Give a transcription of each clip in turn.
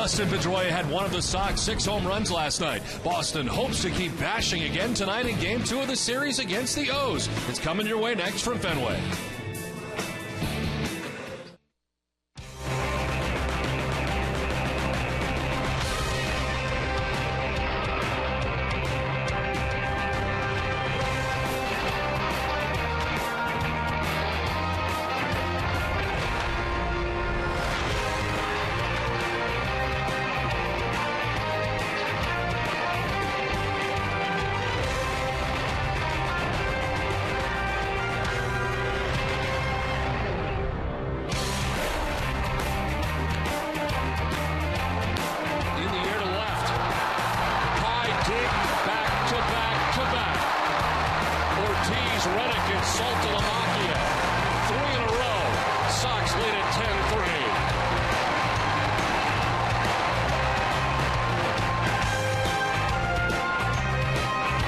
Dustin Pedroia had one of the Sox 6 home runs last night. Boston hopes to keep bashing again tonight in Game 2 of the series against the O's. It's coming your way next from Fenway.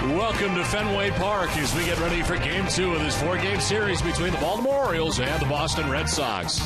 Welcome to Fenway Park as we get ready for Game 2 of this 4-game series between the Baltimore Orioles and the Boston Red Sox.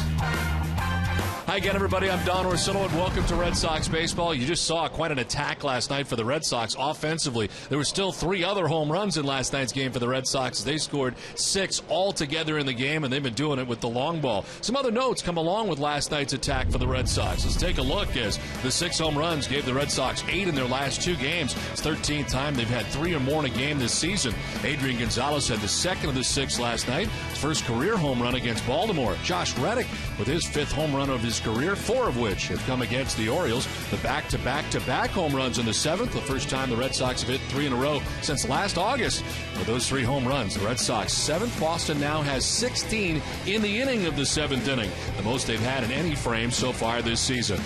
Hi again, everybody. I'm Don Orsillo, and welcome to Red Sox baseball. You just saw quite an attack last night for the Red Sox offensively. There were still 3 other home runs in last night's game for the Red Sox. They scored 6 altogether in the game, and they've been doing it with the long ball. Some other notes come along with last night's attack for the Red Sox. Let's take a look as the 6 home runs gave the Red Sox 8 in their last 2 games. It's 13th time they've had 3 or more in a game this season. Adrian Gonzalez had the second of the 6 last night. His first career home run against Baltimore. Josh Reddick with his 5th home run of his career, 4 of which have come against the Orioles. The back-to-back-to-back home runs in the 7th, the first time the Red Sox have hit 3 in a row since last August. With those 3 home runs, the Red Sox 7th. Boston now has 16 in the inning of the 7th inning, the most they've had in any frame so far this season.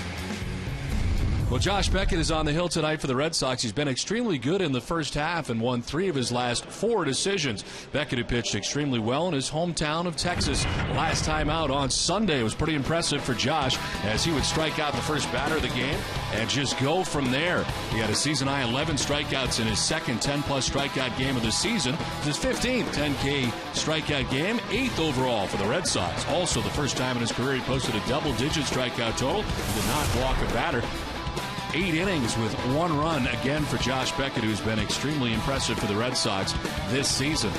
Well, Josh Beckett is on the hill tonight for the Red Sox. He's been extremely good in the first half and won 3 of his last 4 decisions. Beckett had pitched extremely well in his hometown of Texas. Last time out on Sunday was pretty impressive for Josh as he would strike out the first batter of the game and just go from there. He had a season-high 11 strikeouts in his second 10-plus strikeout game of the season. His 15th 10K strikeout game, 8th overall for the Red Sox. Also, the first time in his career he posted a double-digit strikeout total. He did not walk a batter. 8 innings with 1 run again for Josh Beckett, who's been extremely impressive for the Red Sox this season.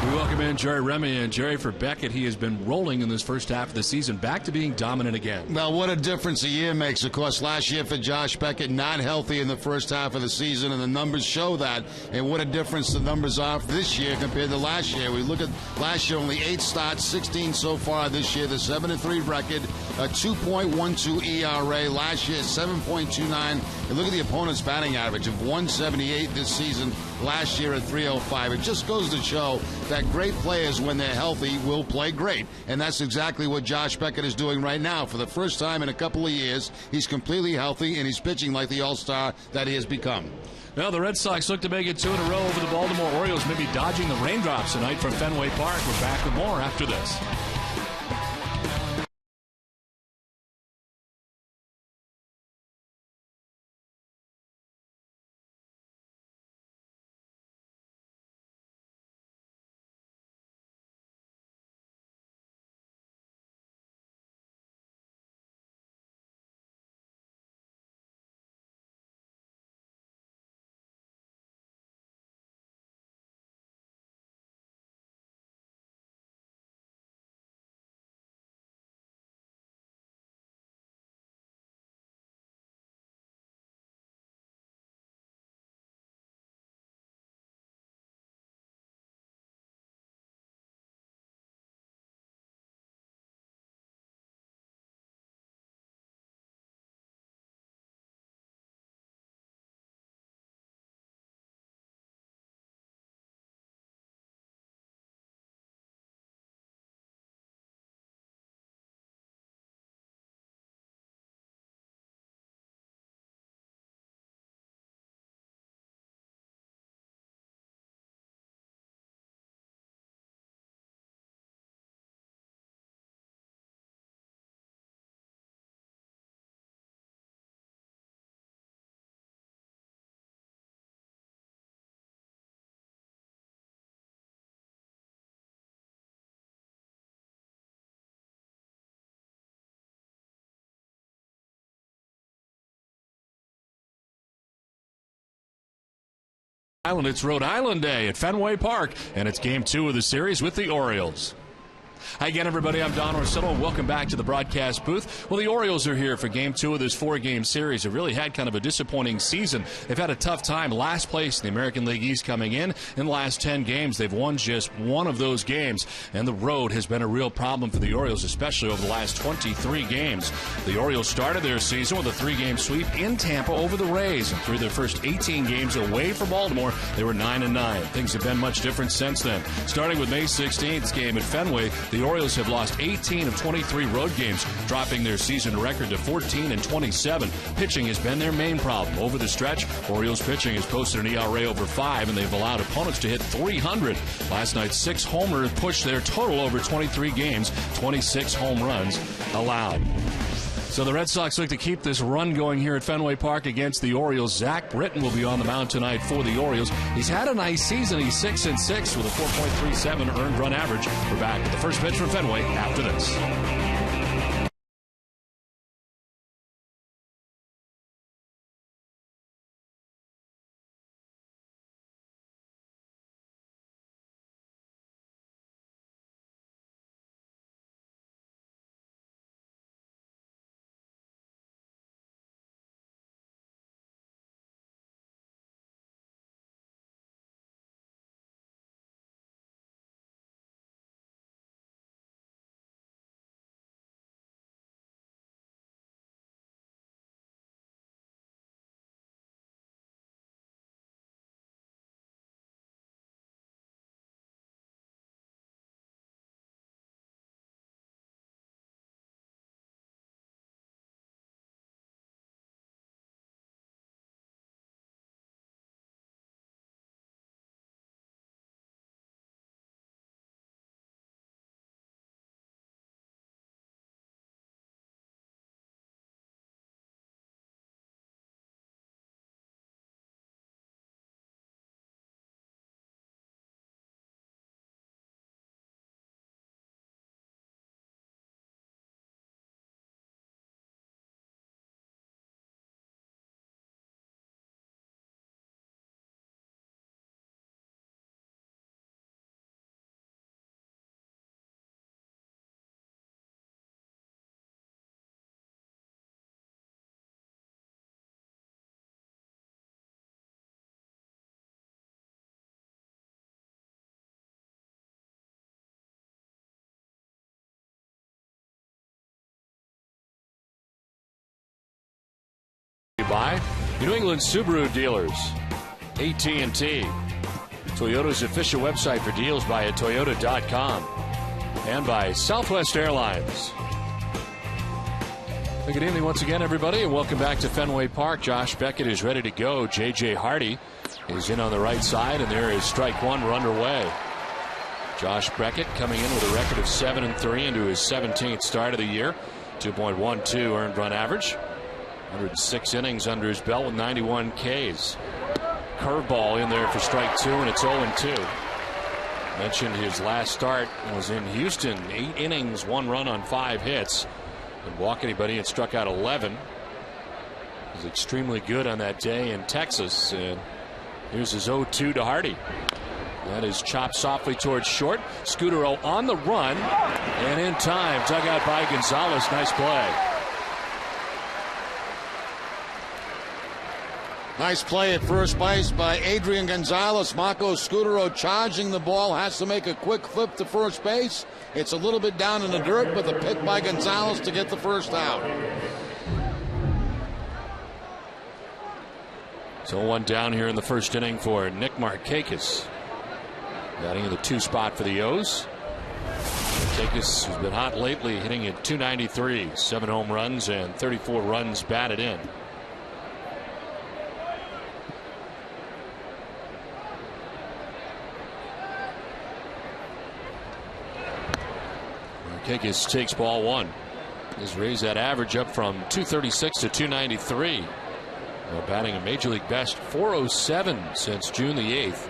We welcome in Jerry Remy. And Jerry, for Beckett, he has been rolling in this first half of the season, back to being dominant again. Well, what a difference a year makes. Of course, last year for Josh Beckett, not healthy in the first half of the season, and the numbers show that. And what a difference the numbers are for this year compared to last year. We look at last year, only 8 starts, 16 so far this year. The 7-3 record, a 2.12 ERA. Last year, 7.29. And look at the opponent's batting average of 178 this season. Last year at 305. It just goes to show that great players, when they're healthy, will play great. And that's exactly what Josh Beckett is doing right now. For the first time in a couple of years, he's completely healthy, and he's pitching like the all-star that he has become. Well, the Red Sox look to make it 2 in a row over the Baltimore Orioles, maybe dodging the raindrops tonight from Fenway Park. We're back with more after this. Island. It's Rhode Island Day at Fenway Park, and it's Game 2 of the series with the Orioles. Hi again, everybody. I'm Don Orsillo, and welcome back to the broadcast booth. Well, the Orioles are here for Game 2 of this 4-game series. It really had kind of a disappointing season. They've had a tough time. Last place in the American League East coming in. In the last 10 games, they've won just one of those games, and the road has been a real problem for the Orioles, especially over the last 23 games. The Orioles started their season with a 3-game sweep in Tampa over the Rays, and through their first 18 games away from Baltimore, they were 9-9. Things have been much different since then. Starting with May 16th's game at Fenway, the Orioles have lost 18 of 23 road games, dropping their season record to 14-27. Pitching has been their main problem. Over the stretch, Orioles pitching has posted an ERA over 5, and they've allowed opponents to hit 300. Last night's 6 homers pushed their total over 23 games, 26 home runs allowed. So the Red Sox look to keep this run going here at Fenway Park against the Orioles. Zach Britton will be on the mound tonight for the Orioles. He's had a nice season. He's 6-6 with a 4.37 earned run average. We're back with the first pitch from Fenway after this. By New England Subaru dealers, AT&T, Toyota's official website for deals by Toyota.com, and by Southwest Airlines. Good evening once again, everybody, and welcome back to Fenway Park. Josh Beckett is ready to go. J.J. Hardy is in on the right side, and there is strike one. We're underway. Josh Beckett coming in with a record of 7-3 into his 17th start of the year. 2.12 earned run average. 106 innings under his belt with 91 Ks. Curveball in there for strike 2, and it's 0-2. Mentioned his last start was in Houston. 8 innings, 1 run on 5 hits. Didn't walk anybody and struck out 11. Was extremely good on that day in Texas. And here's his 0-2 to Hardy. That is chopped softly towards short. Scudero on the run, and in time, dug out by Gonzalez. Nice play. Nice play at first base by Adrian Gonzalez. Marco Scudero charging the ball, has to make a quick flip to first base. It's a little bit down in the dirt, but the pick by Gonzalez to get the first out. So 1 down here in the first inning for Nick Markakis. Batting in the 2 spot for the O's. Markakis has been hot lately, hitting at .293, 7 home runs and 34 runs batted in. Markakis takes ball 1. He's raised that average up from .236 to .293. Well, batting a major league best .407 since June the 8th.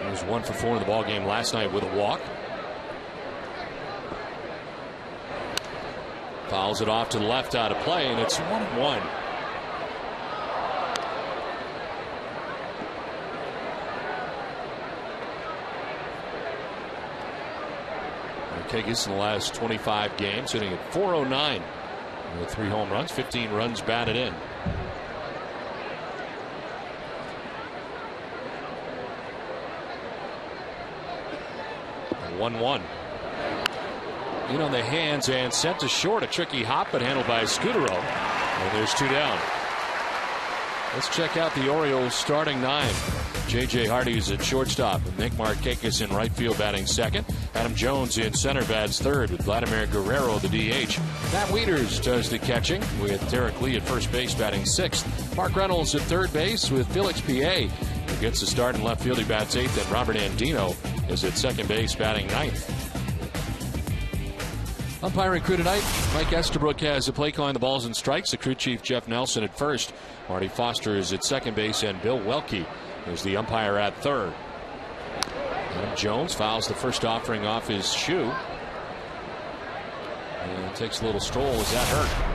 He was 1 for 4 in the ball game last night with a walk. Fouls it off to the left out of play, and it's 1-1. Markakis in the last 25 games, hitting at .409 with 3 home runs, 15 runs batted in. 1-1. In on the hands and sent to short. A tricky hop, but handled by Scudero. And there's 2 down. Let's check out the Orioles starting 9. J.J. Hardy's at shortstop, with Nick Markakis in right field batting second. Adam Jones in center bats third, with Vladimir Guerrero the DH. Matt Wieters does the catching, with Derek Lee at first base batting sixth. Mark Reynolds at third base, with Felix P.A. who gets the start in left field. He bats eighth, and Robert Andino is at second base batting ninth. Umpiring crew tonight: Mike Estabrook has the play calling the balls and strikes. The crew chief Jeff Nelson at first. Marty Foster is at second base, and Bill Welke is the umpire at third. Adam Jones fouls the first offering off his shoe and takes a little stroll. Is that hurt?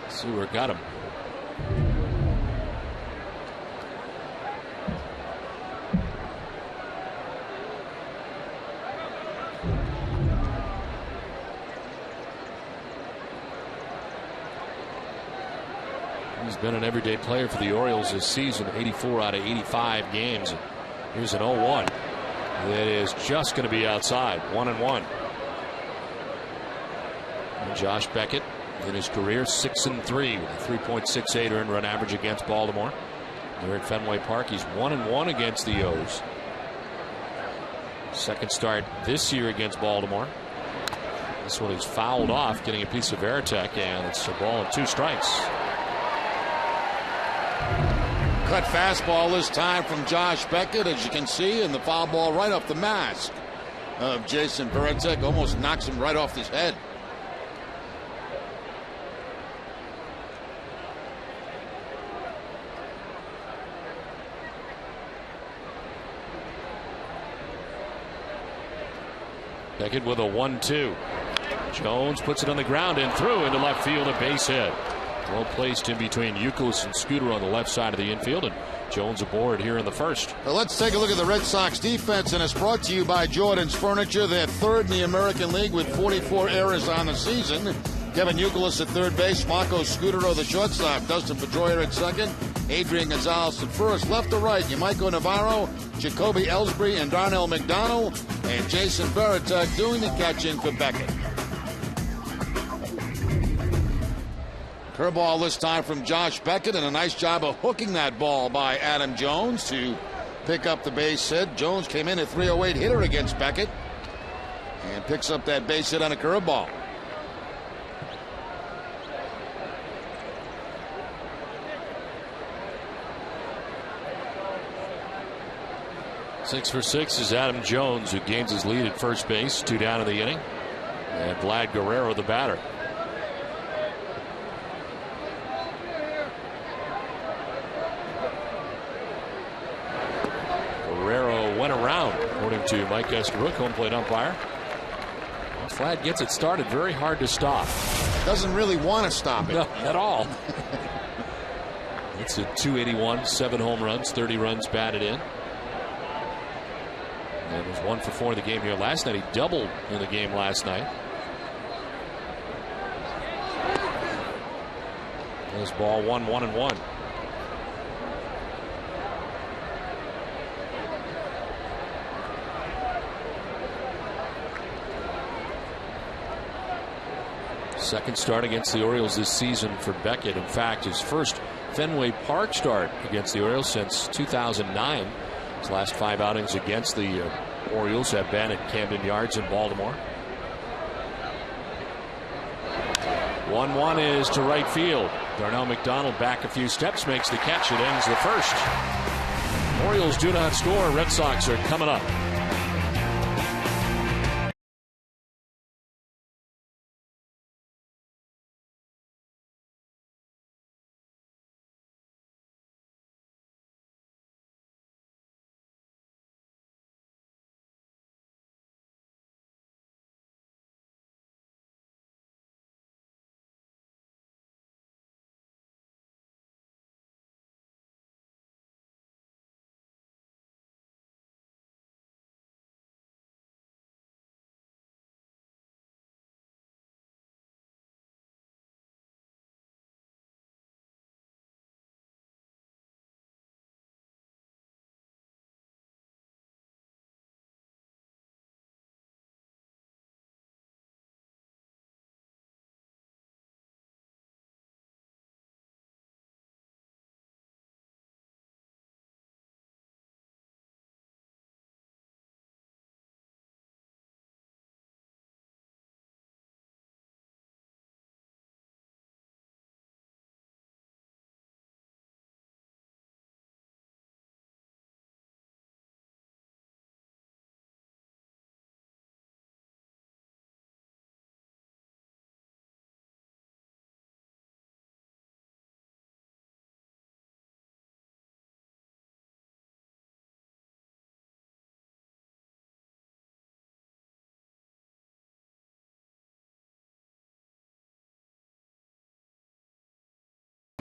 See where it got him. He's been an everyday player for the Orioles this season, 84 out of 85 games. Here's an 0-1 that is just going to be outside. 1-1. And Josh Beckett, in his career, 6-3 with a 3.68 earned run average against Baltimore. Here at Fenway Park, he's 1-1 against the O's. Second start this year against Baltimore. This one is fouled off, getting a piece of Veritek, and it's a ball and 2 strikes. Cut fastball this time from Josh Beckett, as you can see, and the foul ball right off the mask of Jason Veritek. Almost knocks him right off his head. Beckett with a 1-2. Jones puts it on the ground and through into left field, a base hit. Well placed in between Youkilis and Scudero on the left side of the infield, and Jones aboard here in the first. Well, let's take a look at the Red Sox defense, and it's brought to you by Jordan's Furniture. They're third in the American League with 44 errors on the season. Kevin Youkilis at third base, Marco Scudero the shortstop, Dustin Pedroia at second, Adrian Gonzalez at first. Left to right, Yamaiko Navarro, Jacoby Ellsbury, and Darnell McDonald, and Jason Veritek doing the catching for Beckett. Curveball this time from Josh Beckett, and a nice job of hooking that ball by Adam Jones to pick up the base hit. Jones came in at 308 hitter against Beckett and picks up that base hit on a curveball. Six for 6 is Adam Jones, who gains his lead at first base. 2 down in the inning. And Vlad Guerrero, the batter. Guerrero went around, according to Mike Estabrook, home plate umpire. Once Vlad gets it started, very hard to stop. Doesn't really want to stop it. No, at all. It's a .281, 7 home runs, 30 runs batted in. And was 1 for 4 in the game here last night. He doubled in the game last night. This ball 1-1. Second start against the Orioles this season for Beckett. In fact, his first Fenway Park start against the Orioles since 2009. His last 5 outings against the Orioles have been at Camden Yards in Baltimore. 1-1 is to right field. Darnell McDonald back a few steps, makes the catch. It ends the first. Orioles do not score. Red Sox are coming up.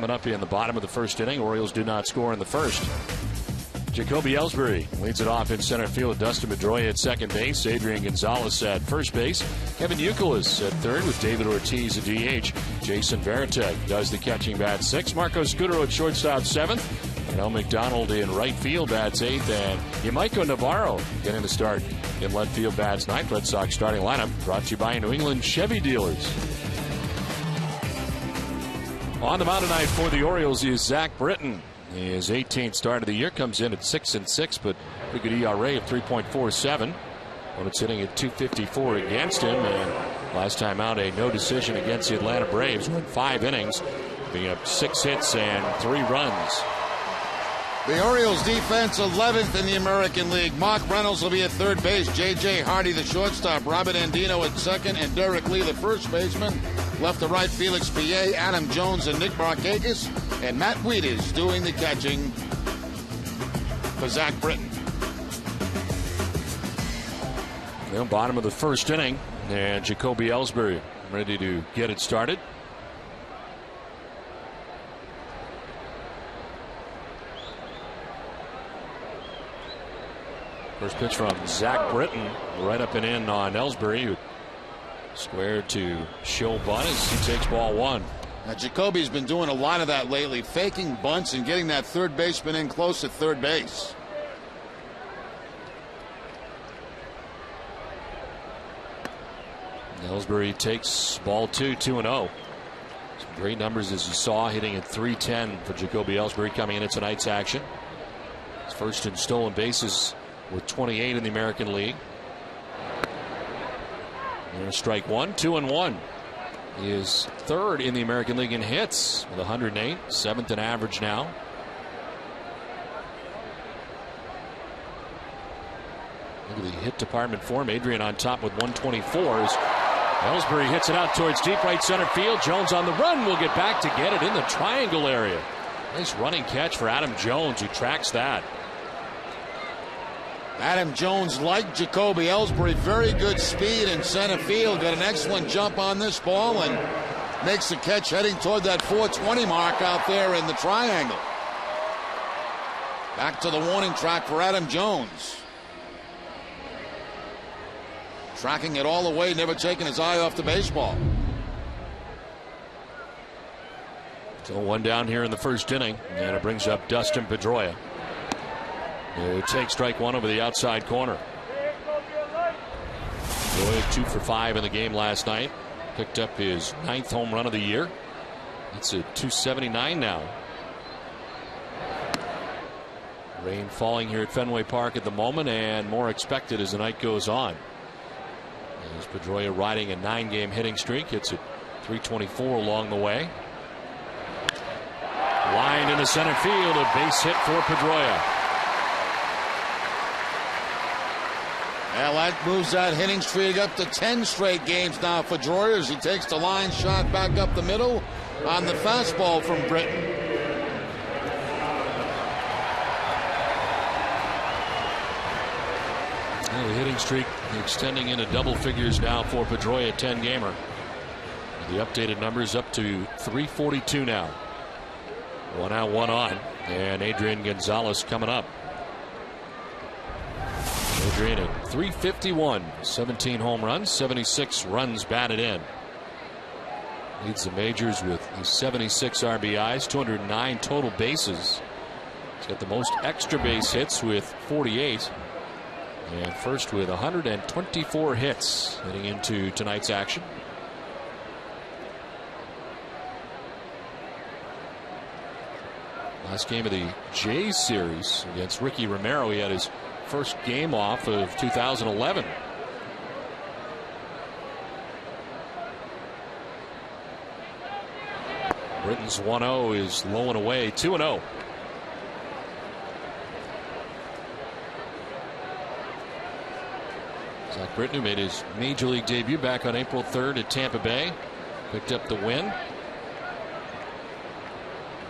Coming up in the bottom of the first inning, Orioles do not score in the first. Jacoby Ellsbury leads it off in center field with Dustin Pedroia at second base. Adrian Gonzalez at first base. Kevin Youkilis at third with David Ortiz at DH. Jason Varitek does the catching bat sixth. Marco Scudero at shortstop seventh. And El McDonald in right field bats eighth. And Yamaiko Navarro getting the start in left field bats ninth. Red Sox starting lineup brought to you by New England Chevy dealers. On the mound tonight for the Orioles is Zach Britton. His 18th start of the year, comes in at 6-6, but pretty good ERA of 3.47. When it's hitting at 254 against him, and last time out a no decision against the Atlanta Braves. Went 5 innings, being up 6 hits and 3 runs. The Orioles defense 11th in the American League. Mark Reynolds will be at third base. J.J. Hardy, the shortstop. Robert Andino at second. And Derek Lee, the first baseman. Left to right, Felix Piet, Adam Jones, and Nick Markakis. And Matt Wieters doing the catching for Zach Britton. Well, bottom of the first inning. And Jacoby Ellsbury ready to get it started. First pitch from Zach Britton, right up and in on Ellsbury, who squared to show bunt as he takes ball one. Now, Jacoby's been doing a lot of that lately, faking bunts and getting that third baseman in close at third base. Ellsbury takes ball 2-0. Some great numbers as you saw, hitting at .310 for Jacoby Ellsbury coming into tonight's action. His first in stolen bases with 28 in the American League. There's strike one, 2-1. He is third in the American League in hits with 108, 7th in average now. Look at the hit department for him. Adrian on top with 124 as Ellsbury hits it out towards deep right center field. Jones on the run will get back to get it in the triangle area. Nice running catch for Adam Jones, who tracks that. Adam Jones, like Jacoby Ellsbury, very good speed in center field. Got an excellent jump on this ball and makes the catch heading toward that 420 mark out there in the triangle. Back to the warning track for Adam Jones. Tracking it all the way, never taking his eye off the baseball. So one down here in the first inning, and it brings up Dustin Pedroia. It takes strike one over the outside corner. Pedroia 2 for 5 in the game last night. Picked up his 9th home run of the year. It's at 279 now. Rain falling here at Fenway Park at the moment, and more expected as the night goes on. As Pedroia riding a 9-game hitting streak. It's at 324 along the way. Lined in the center field, a base hit for Pedroia. Well, that moves that hitting streak up to 10 straight games now for Pedroia as he takes the line shot back up the middle on the fastball from Britton. Well, the hitting streak extending into double figures now for Pedroia, 10-gamer. The updated numbers up to 342 now. 1 out, 1 on, and Adrian Gonzalez coming up. Adrian at 351, 17 home runs, 76 runs batted in. Leads the majors with 76 RBIs, 209 total bases. He's got the most extra base hits with 48. And first with 124 hits heading into tonight's action. Last game of the Jays series against Ricky Romero, he had his first game off of 2011. Britton's 1-0 is low and away, 2-0. Zach Britton, who made his major league debut back on April 3rd at Tampa Bay, picked up the win.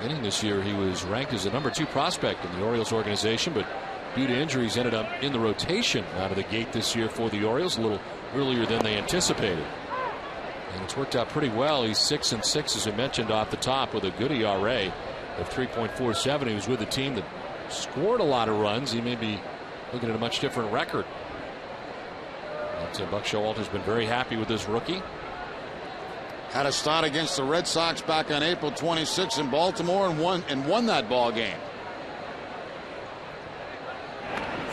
Beginning this year, he was ranked as the #2 prospect in the Orioles organization, but due to injuries ended up in the rotation out of the gate this year for the Orioles, a little earlier than they anticipated. And it's worked out pretty well. He's 6-6, as I mentioned off the top, with a good ERA of 3.47. He was with a team that scored a lot of runs. He may be looking at a much different record. But Buck Showalter's been very happy with this rookie. Had a start against the Red Sox back on April 26 in Baltimore and won that ball game.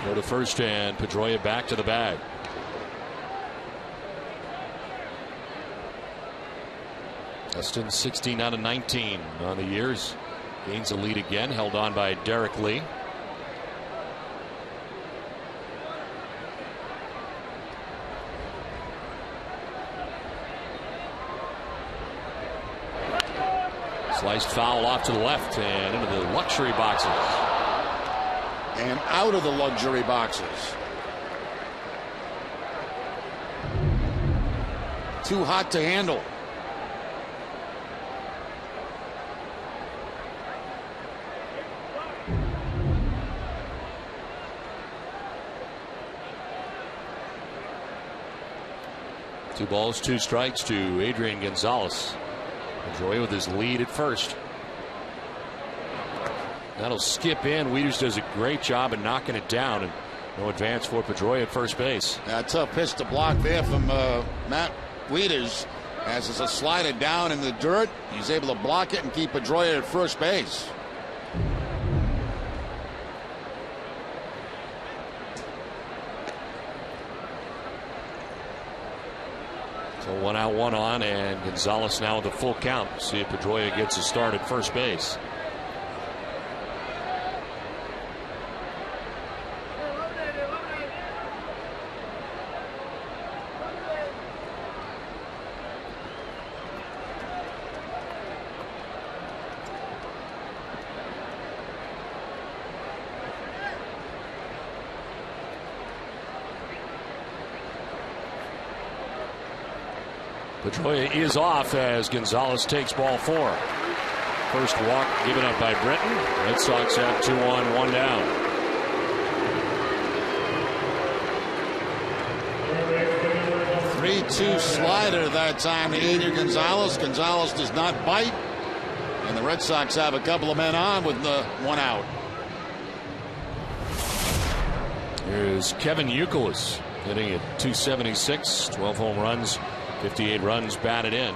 Throw to first, and Pedroia back to the bag. Dustin 16 out of 19 on the years. Gains the lead again, held on by Derek Lee. Sliced foul off to the left and into the luxury boxes. And out of the luxury boxes. Too hot to handle. Two balls, two strikes to Adrian Gonzalez. Pedroia with his lead at first. That'll skip in. Wieters does a great job of knocking it down, and no advance for Pedroia at first base. A tough pitch to block there from Matt Wieters. As it's a slider down in the dirt, he's able to block it and keep Pedroia at first base. So 1 out, 1 on, and Gonzalez now with a full count. See if Pedroia gets a start at first base. Pedroia is off as Gonzalez takes ball 4. First walk given up by Britton. Red Sox have 2 on, 1 down. Three-two slider that time to Adrian Gonzalez. Gonzalez does not bite, and the Red Sox have a couple of men on with the 1 out. Here's Kevin Youkilis hitting at 276, 12 home runs. 58 runs batted in.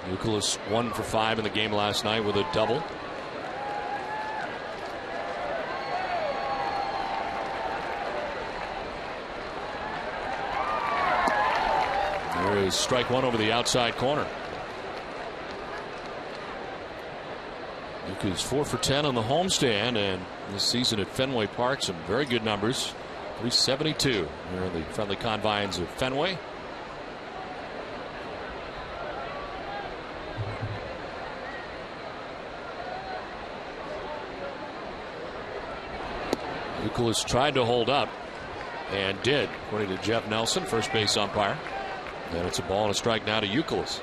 Youkilis 1 for 5 in the game last night with a double. There is strike 1 over the outside corner. Youkilis 4 for 10 on the homestand, and this season at Fenway Park, some very good numbers. 372 here in the friendly confines of Fenway. Youkilis tried to hold up and did, according to Jeff Nelson, first base umpire. And it's a ball and a strike now to Youkilis.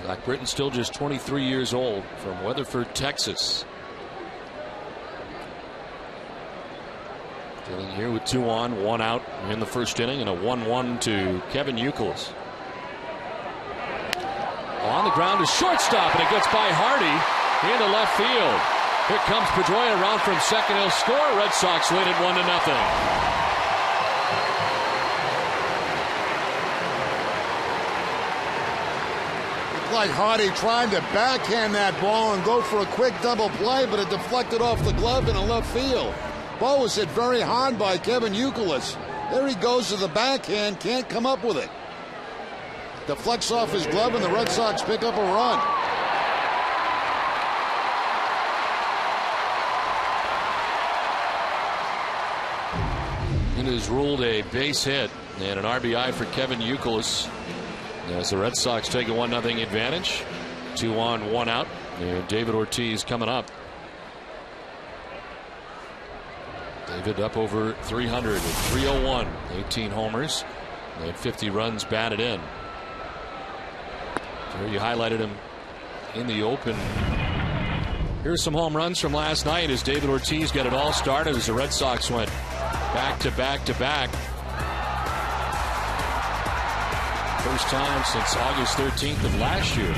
Zach Britton still just 23 years old, from Weatherford, Texas. Dealing here with 2 on, 1 out in the first inning, and a 1-1 to Kevin Youkilis. On the ground to shortstop, and it gets by Hardy into left field. Here comes Pedroia around from second. He'll score. Red Sox lead it 1-0. Like Hardy trying to backhand that ball and go for a quick double play, but it deflected off the glove in the left field. Ball was hit very hard by Kevin Youkilis. There he goes to the backhand, can't come up with it. Deflects off his glove, and the Red Sox pick up a run. It is ruled a base hit and an RBI for Kevin Youkilis. As the Red Sox take a 1-0 advantage. 2 on, 1 out. And David Ortiz coming up. David up over 300 at 301. 18 homers. And 50 runs batted in. There you highlighted him in the open. Here's some home runs from last night as David Ortiz got it all started as the Red Sox went back to back to back. First time since August 13th of last year.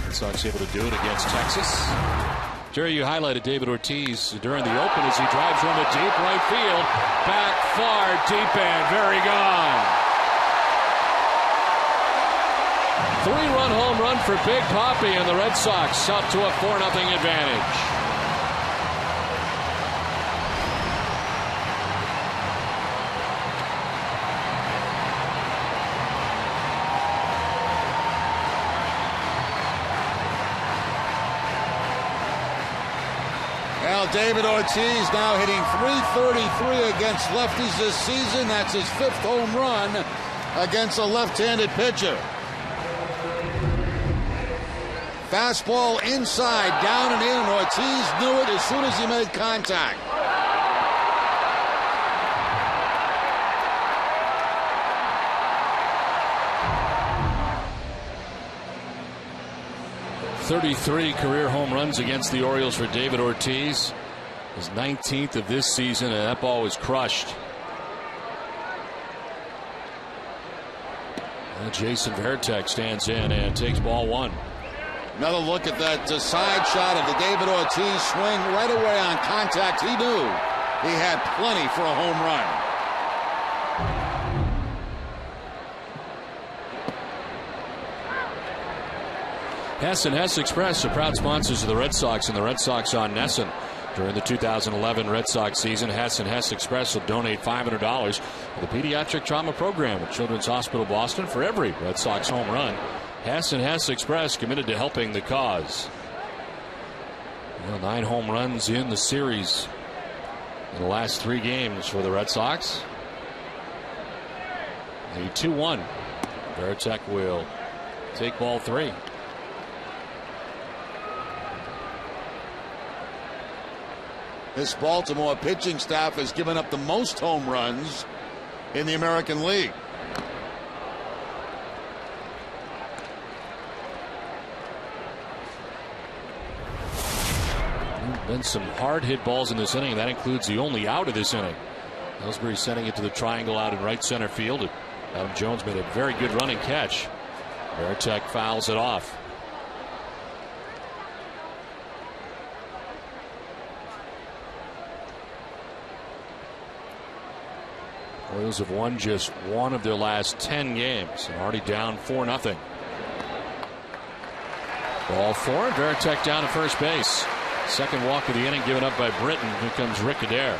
Red Sox able to do it against Texas. Jerry, you highlighted David Ortiz during the open as he drives one to deep right field. Back far, deep end, very gone. 3-run home run for Big Papi, and the Red Sox up to a 4-0 advantage. Well, David Ortiz now hitting .333 against lefties this season. That's his 5th home run against a left-handed pitcher. Fastball inside, down and in, and Ortiz knew it as soon as he made contact. .33 career home runs against the Orioles for David Ortiz. His 19th of this season, and that ball was crushed. And Jason Varitek stands in and takes ball 1. Another look at that side shot of the David Ortiz swing right away on contact. He knew he had plenty for a home run. Hess and Hess Express are proud sponsors of the Red Sox and the Red Sox on Nesson. During the 2011 Red Sox season, Hess and Hess Express will donate $500 to the Pediatric Trauma Program at Children's Hospital Boston for every Red Sox home run. Hess and Hess Express committed to helping the cause. 9 home runs in the series in the last 3 games for the Red Sox. A 2-1. Varitek will take ball 3. This Baltimore pitching staff has given up the most home runs in the American League. Been some hard hit balls in this inning. That includes the only out of this inning. Ellsbury sending it to the triangle out in right center field. Adam Jones made a very good running catch. Varitek fouls it off. Orioles have won just 1 of their last 10 games and already down 4-0. Ball 4. Varitek down to first base. Second walk of the inning given up by Britton. Here comes Rick Adair.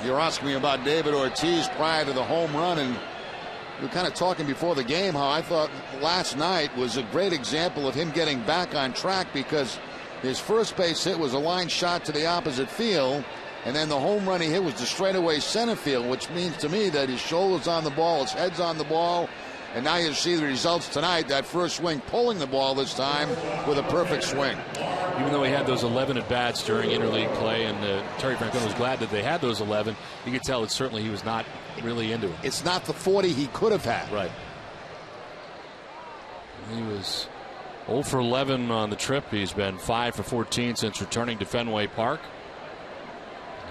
You're asking me about David Ortiz prior to the home run, and we were kind of talking before the game how I thought last night was a great example of him getting back on track, because his first base hit was a line shot to the opposite field, and then the home run he hit was to straightaway center field, which means to me that his shoulder's on the ball, his head's on the ball. And now you see the results tonight. That first swing pulling the ball this time with a perfect swing. Even though he had those 11 at-bats during interleague play, and Terry Francona was glad that they had those 11, you could tell that certainly he was not really into it. It's not the 40 he could have had. Right. He was 0 for 11 on the trip. He's been 5 for 14 since returning to Fenway Park.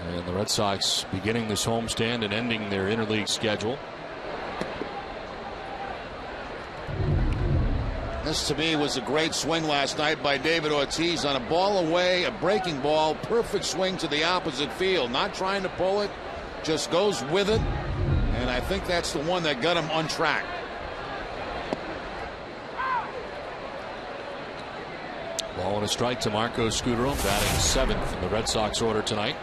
And the Red Sox beginning this homestand and ending their interleague schedule. This to me was a great swing last night by David Ortiz on a ball away, a breaking ball, perfect swing to the opposite field. Not trying to pull it, just goes with it. And I think that's the one that got him on track. Ball and a strike to Marco Scudero, batting 7th in the Red Sox order tonight.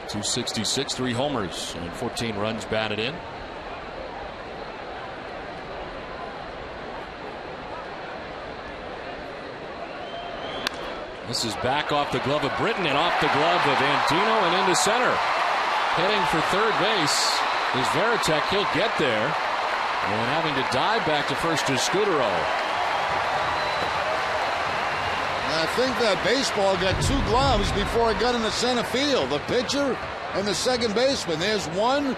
266, 3 homers, and 14 runs batted in. This is back off the glove of Britton and off the glove of Andino and into center. Heading for third base is Veritek. He'll get there. And having to dive back to first is Scudero. I think that baseball got 2 gloves before it got into center field. The pitcher and the second baseman. There's 1,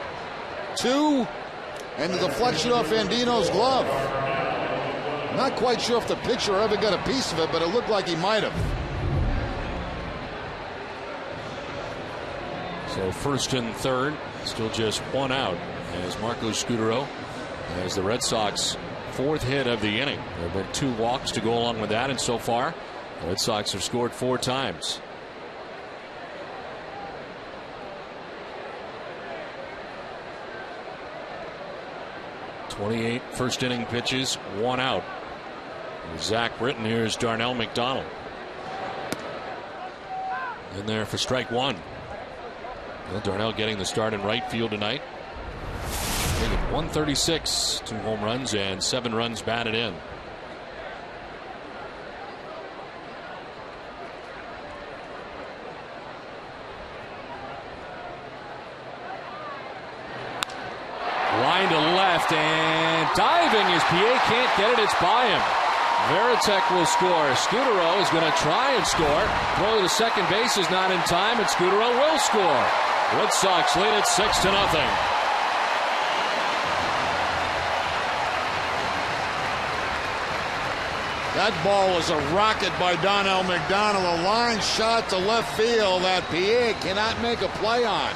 2, and the deflection off Andino's glove. Not quite sure if the pitcher ever got a piece of it, but it looked like he might have. So first and third, still just 1 out as Marco Scudero has the Red Sox 4th hit of the inning. There have been 2 walks to go along with that, and so far the Red Sox have scored 4 times. .28 first inning pitches, 1 out. Zach Britton. Here's Darnell McDonald. In there for strike 1. Well, Darnell getting the start in right field tonight. 136, 2 home runs and 7 runs batted in. Line to left and diving as PA can't get it. It's by him. Veritek will score. Scudero is going to try and score. Throw to second base is not in time, and Scudero will score. Red Sox lead it 6-0. That ball was a rocket by Darnell McDonald. A line shot to left field that PA cannot make a play on.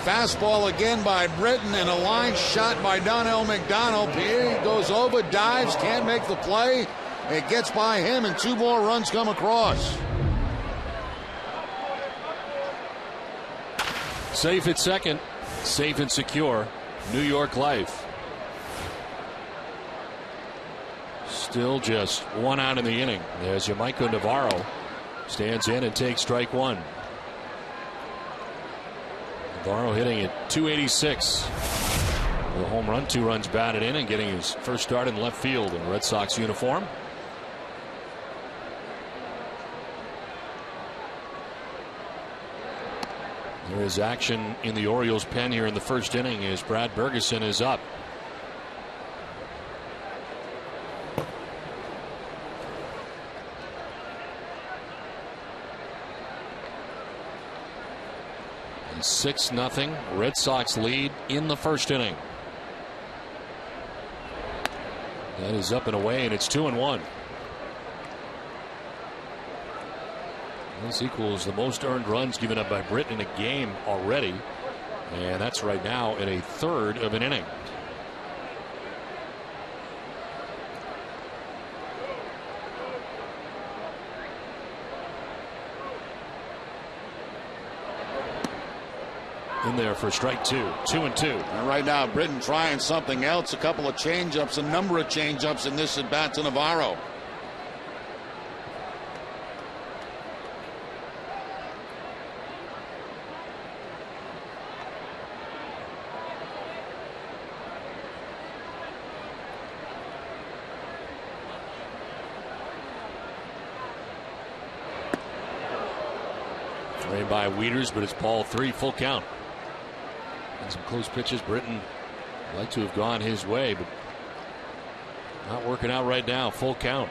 Fastball again by Britton and a line shot by Darnell McDonald. PA goes over, dives, can't make the play. It gets by him and 2 more runs come across. Safe at second, safe and secure. New York Life. Still just 1 out in the inning. There's Yamaiko Navarro. Stands in and takes strike 1. Navarro hitting at .286. With a home run, 2 runs batted in, and getting his first start in left field in a Red Sox uniform. There is action in the Orioles pen here in the first inning as Brad Bergeson is up. And 6-0 Red Sox lead in the first inning. That is up and away, and it's 2-1. This equals the most earned runs given up by Britt in a game already, and that's right now in a third of an inning. In there for strike 2, 2-2. And right now, Britton trying something else. A couple of changeups, a number of changeups in this at bat to Navarro. Framed by Wieters, but it's ball 3, full count. And some close pitches. Britton would like to have gone his way, but not working out right now. Full count.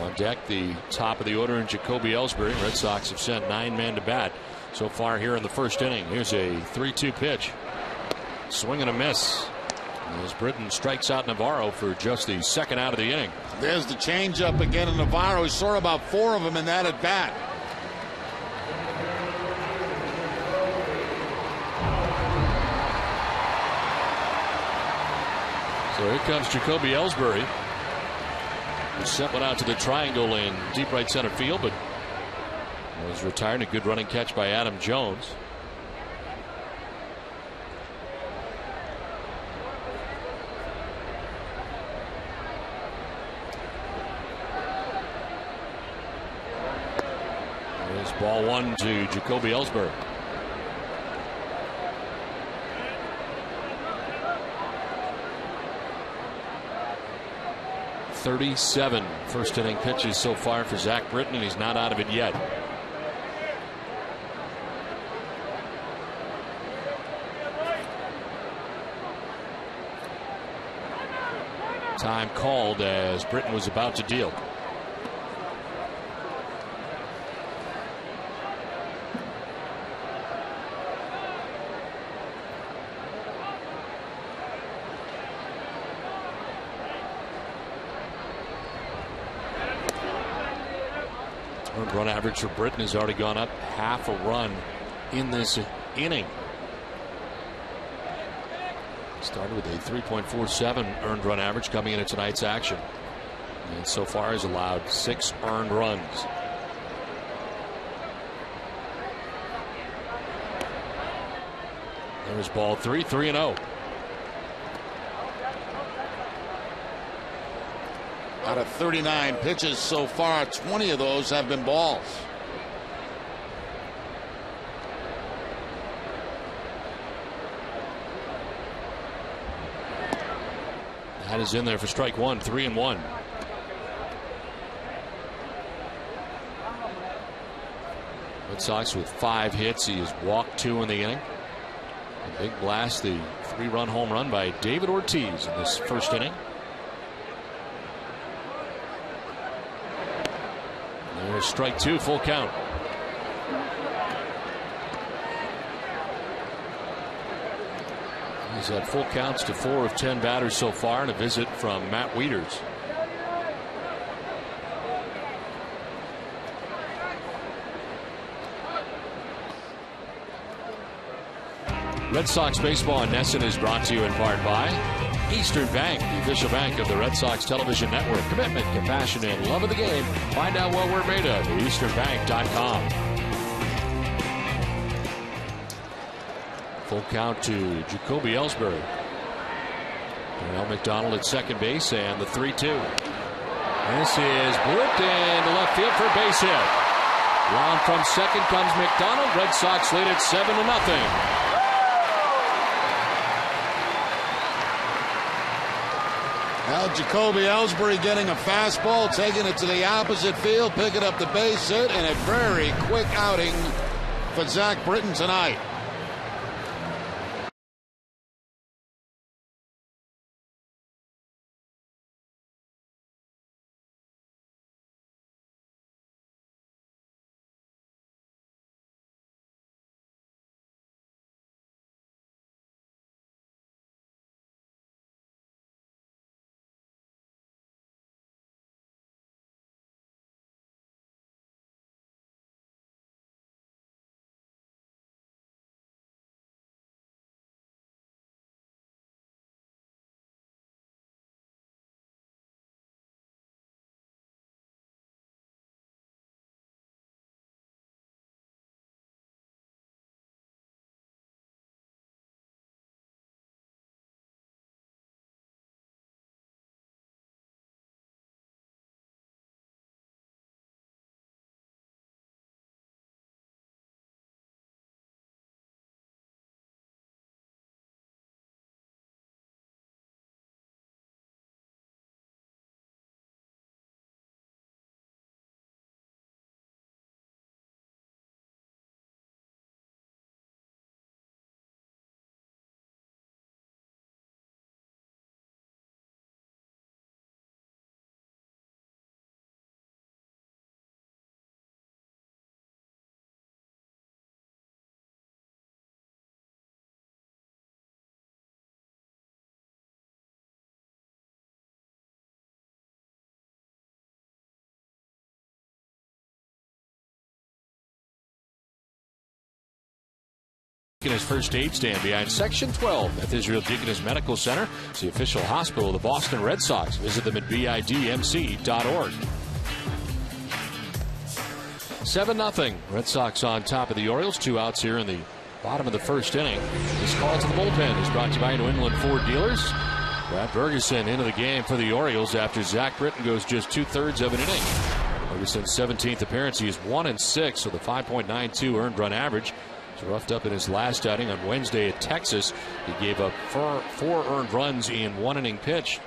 On deck, the top of the order in Jacoby Ellsbury. Red Sox have sent 9 men to bat so far here in the first inning. Here's a 3-2 pitch. Swing and a miss. As Britton strikes out Navarro for just the second out of the inning. There's the changeup again in Navarro. He saw about 4 of them in that at bat. So here comes Jacoby Ellsbury. He sent one out to the triangle in deep right center field, but was retired. A good running catch by Adam Jones. There's ball 1 to Jacoby Ellsbury. 37 first inning pitches so far for Zach Britton, and he's not out of it yet. Time called as Britton was about to deal. Earned run average for Britton has already gone up half a run in this inning. Started with a 3.47 earned run average coming into tonight's action, and so far has allowed 6 earned runs. There's ball 3, 3-0. Out of 39 pitches so far, 20 of those have been balls. That is in there for strike 1, 3-1. Red Sox with 5 hits. He has walked 2 in the inning. A big blast, the 3-run home run by David Ortiz in this first inning. There's strike 2, full count. He's had full counts to 4 of 10 batters so far, and a visit from Matt Wieters. Red Sox baseball in Nesson is brought to you in part by Eastern Bank, the official bank of the Red Sox television network. Commitment, compassion, and love of the game. Find out what we're made of at easternbank.com. Full count to Jacoby Ellsbury. Darrell McDonald at second base, and the 3-2. This is blooped into left field for a base hit. Round from second comes McDonald. Red Sox lead at 7-0. Now Jacoby Ellsbury getting a fastball, taking it to the opposite field, picking up the base hit, and a very quick outing for Zach Britton tonight. In his first aid stand behind Section 12 at the Israel Deaconess Medical Center. It's the official hospital of the Boston Red Sox. Visit them at bidmc.org. 7-0. Red Sox on top of the Orioles. 2 outs here in the bottom of the first inning. This call to the bullpen is brought to you by New England Ford Dealers. Brad Bergeson into the game for the Orioles after Zach Britton goes just 2/3 of an inning. Bergeson's 17th appearance. He is 1-6 with a 5.92 earned run average. He's roughed up in his last outing on Wednesday at Texas. He gave up 4 earned runs in 1 inning pitch.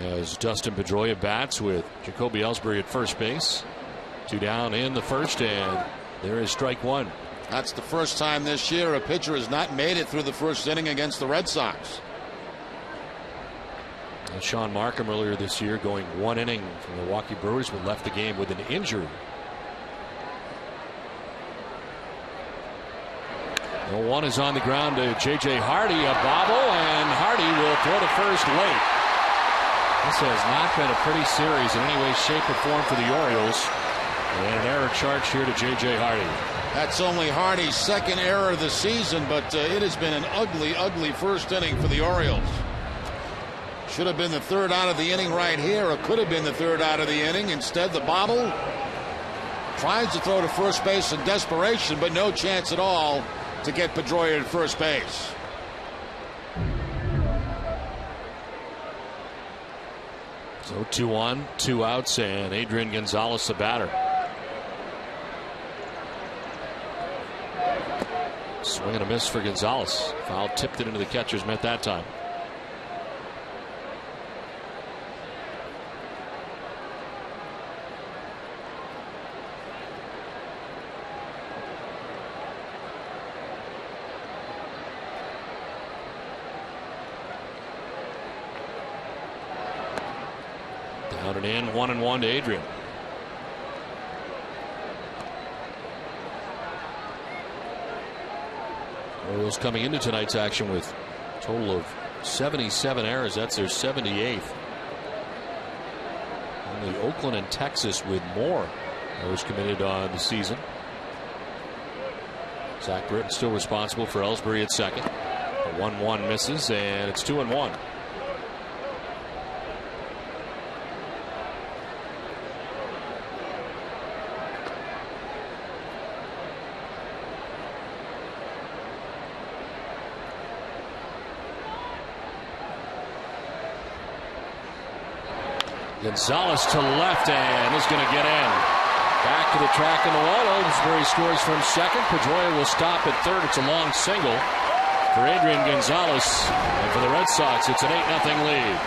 As Dustin Pedroia bats with Jacoby Ellsbury at first base. 2 down in the first, and there is strike one. That's the first time this year a pitcher has not made it through the first inning against the Red Sox. And Sean Markham earlier this year going 1 inning from the Milwaukee Brewers, but left the game with an injury. 1 is on the ground to J.J. Hardy, a bobble, and Hardy will throw to first late. This has not been a pretty series in any way, shape, or form for the Orioles. And an error charge here to J.J. Hardy. That's only Hardy's second error of the season, but it has been an ugly, ugly first inning for the Orioles. Should have been the third out of the inning right here, or could have been the third out of the inning. Instead, the bobble. Tries to throw to first base in desperation, but no chance at all to get Pedroia at first base. So 2 on, 2 outs, and Adrian Gonzalez the batter. Swing and a miss for Gonzalez. Foul tipped it into the catcher's mitt that time. Down and in, 1-1 to Adrian. Orioles coming into tonight's action with a total of 77 errors. That's their 78th. Only Oakland and Texas with more errors committed on the season. Zach Britton still responsible for Ellsbury at second. The 1-1 misses, and it's 2-1. Gonzalez to left and is going to get in. Back to the track in the wall. Ellsbury scores from second. Pedroia will stop at third. It's a long single for Adrian Gonzalez. And for the Red Sox, it's an 8-0 lead.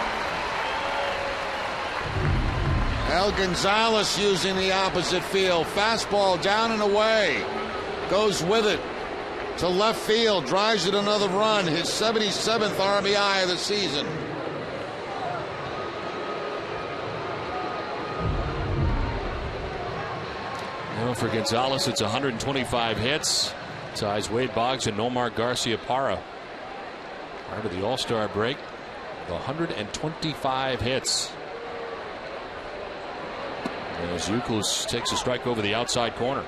El Gonzalez using the opposite field. Fastball down and away. Goes with it to left field. Drives it another run. His 77th RBI of the season. For Gonzalez, it's 125 hits. Ties Wade Boggs and Nomar Garciaparra. Prior to the All-Star break, 125 hits. As Youkilis takes a strike over the outside corner.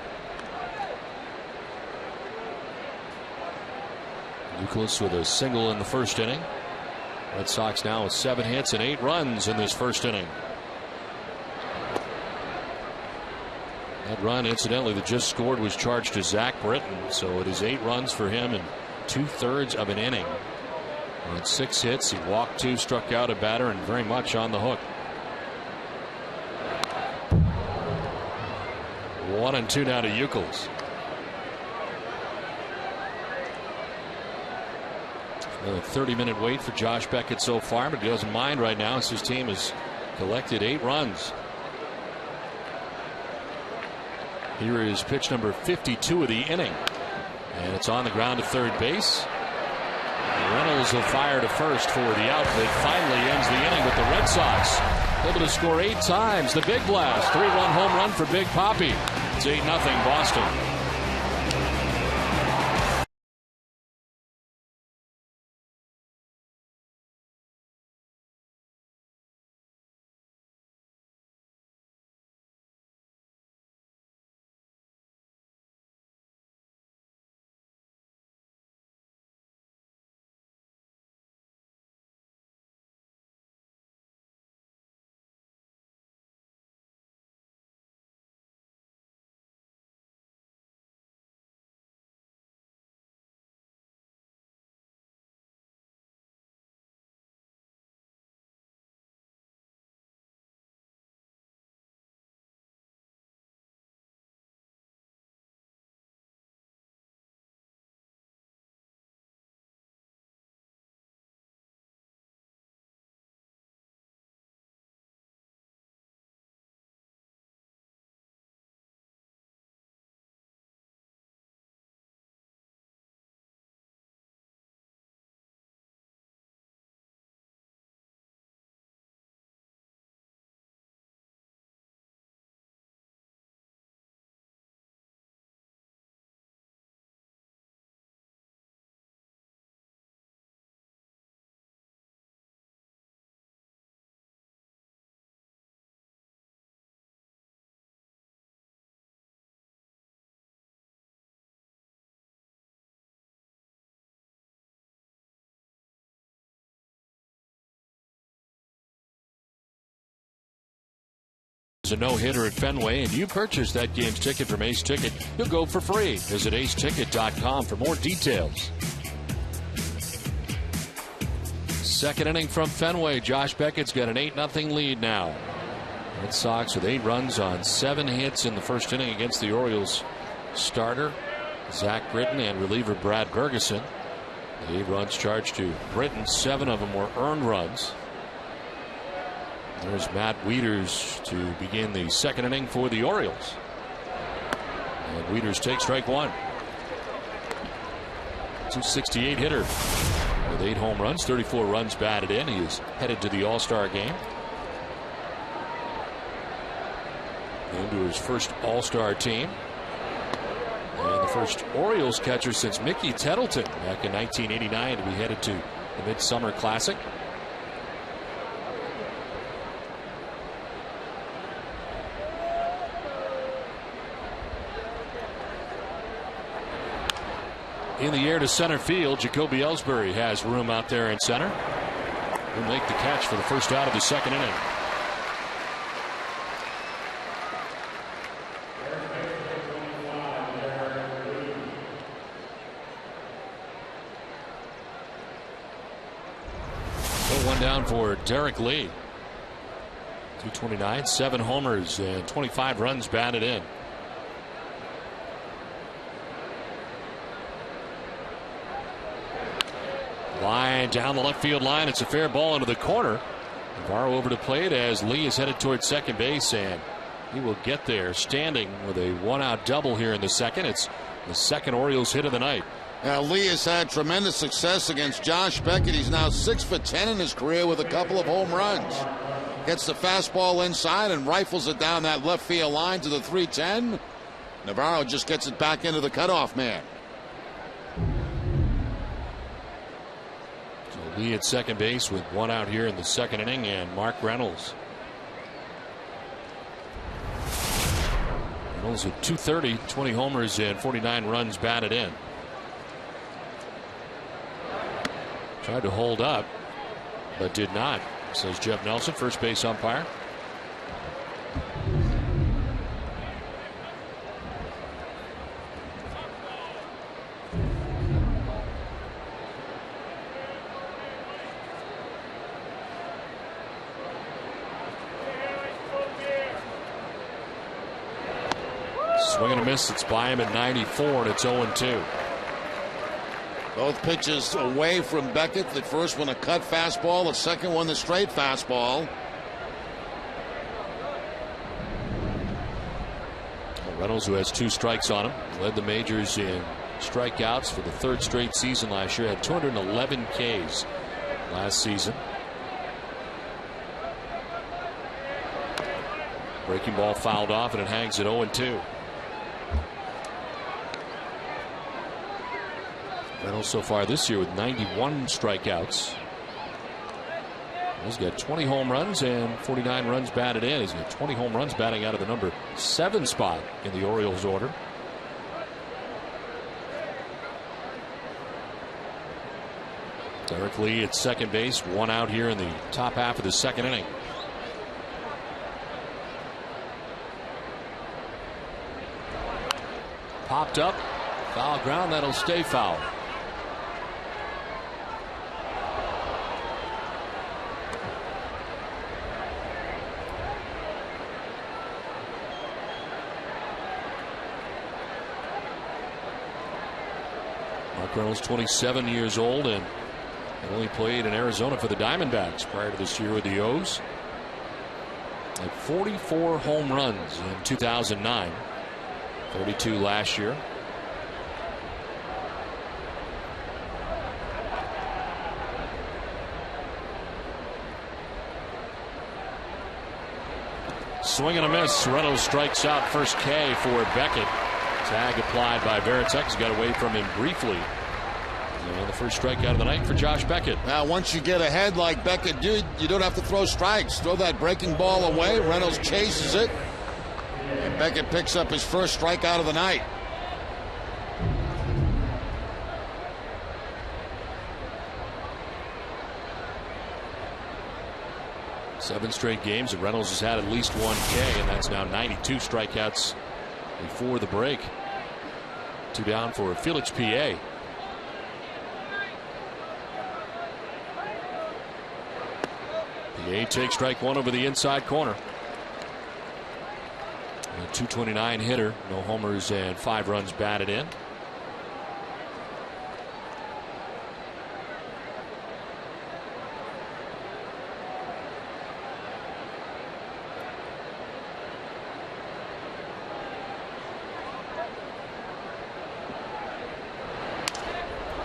Youkilis with a single in the first inning. Red Sox now with 7 hits and 8 runs in this first inning. That run, incidentally, that just scored was charged to Zach Britton. So it is 8 runs for him in 2/3 of an inning. On 6 hits, he walked 2, struck out a batter, and very much on the hook. 1-2 now to Youkilis. Another 30-minute wait for Josh Beckett so far, but he doesn't mind right now as his team has collected 8 runs. Here is pitch number 52 of the inning. And it's on the ground to third base. Reynolds will fire to first for the out that finally ends the inning with the Red Sox able to score 8 times. The big blast. 3-run home run for Big Papi. It's 8-0 Boston. It's a no-hitter at Fenway, and you purchase that game's ticket from Ace Ticket, you'll go for free. Visit aceticket.com for more details. Second inning from Fenway. Josh Beckett's got an 8-0 lead now. Red Sox with 8 runs on 7 hits in the first inning against the Orioles starter Zach Britton and reliever Brad Bergeson. The 8 runs charged to Britton. 7 of them were earned runs. There's Matt Wieters to begin the second inning for the Orioles. And Wieters takes strike 1. 268 hitter with 8 home runs, 34 runs batted in. He is headed to the All-Star game. Into his first All-Star team. And the first Orioles catcher since Mickey Tettleton back in 1989 to be headed to the Midsummer Classic. In the air to center field, Jacoby Ellsbury has room out there in center. He'll make the catch for the first out of the second inning. One down for Derek Lee. 229, 7 homers and 25 runs batted in. Line down the left field line. It's a fair ball into the corner. Navarro over to plate as Lee is headed towards second base, and he will get there standing with a 1-out double here in the second. It's the second Orioles hit of the night. Now, Lee has had tremendous success against Josh Beckett. He's now 6 for 10 in his career with a couple of home runs. Gets the fastball inside and rifles it down that left field line to the 310. Navarro just gets it back into the cutoff man. So Lee at second base with 1 out here in the second inning, and Mark Reynolds. Reynolds at 230, 20 homers and 49 runs batted in. Tried to hold up, but did not, says Jeff Nelson, first base umpire. Swing and a miss. It's by him at 94, and it's 0-2. Both pitches away from Beckett. The first one a cut fastball, the second one the straight fastball. Reynolds, who has 2 strikes on him, led the majors in strikeouts for the 3rd straight season last year. Had 211 Ks last season. Breaking ball fouled off, and it hangs at 0-2. Reynolds so far this year with 91 strikeouts. He's got 20 home runs and 49 runs batted in. He's got 20 home runs batting out of the number 7 spot in the Orioles order. Derek Lee at second base, 1 out here in the top half of the second inning. Popped up, foul ground, that'll stay foul. Mark Reynolds, 27 years old, and only played in Arizona for the Diamondbacks prior to this year with the O's. Had 44 home runs in 2009, 32 last year. Swing and a miss. Reynolds strikes out, first K for Beckett. Tag applied by Veritek. He's got away from him briefly. And the first strikeout of the night for Josh Beckett. Now, once you get ahead like Beckett did, you don't have to throw strikes. Throw that breaking ball away. Reynolds chases it. And Beckett picks up his first strikeout of the night. 7 straight games and Reynolds has had at least 1 K, and that's now 92 strikeouts before the break. 2 down for Felix PA. PA takes strike 1 over the inside corner. A 229 hitter, no homers and 5 runs batted in.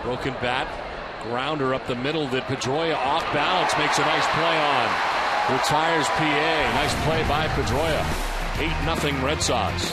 Broken bat, grounder up the middle that Pedroia off balance makes a nice play on. Retires PA. Nice play by Pedroia. 8-0 Red Sox.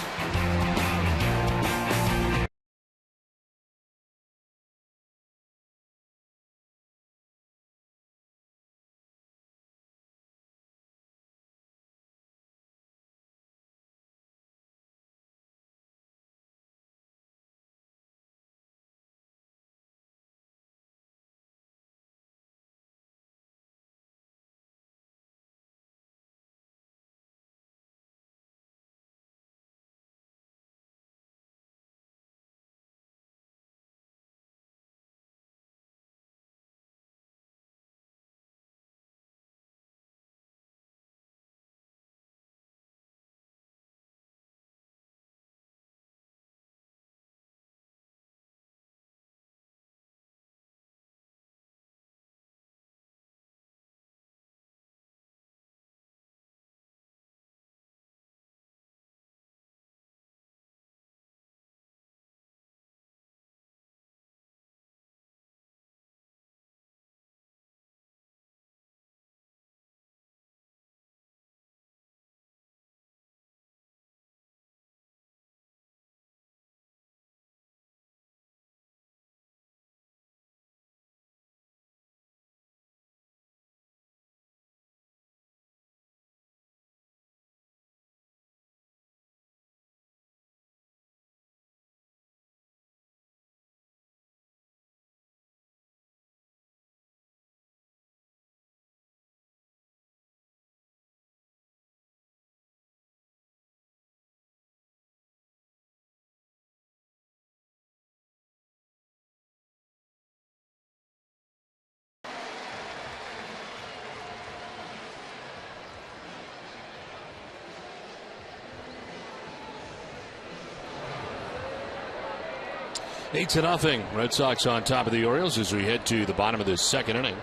Eight to nothing. Red Sox on top of the Orioles as we head to the bottom of this second inning.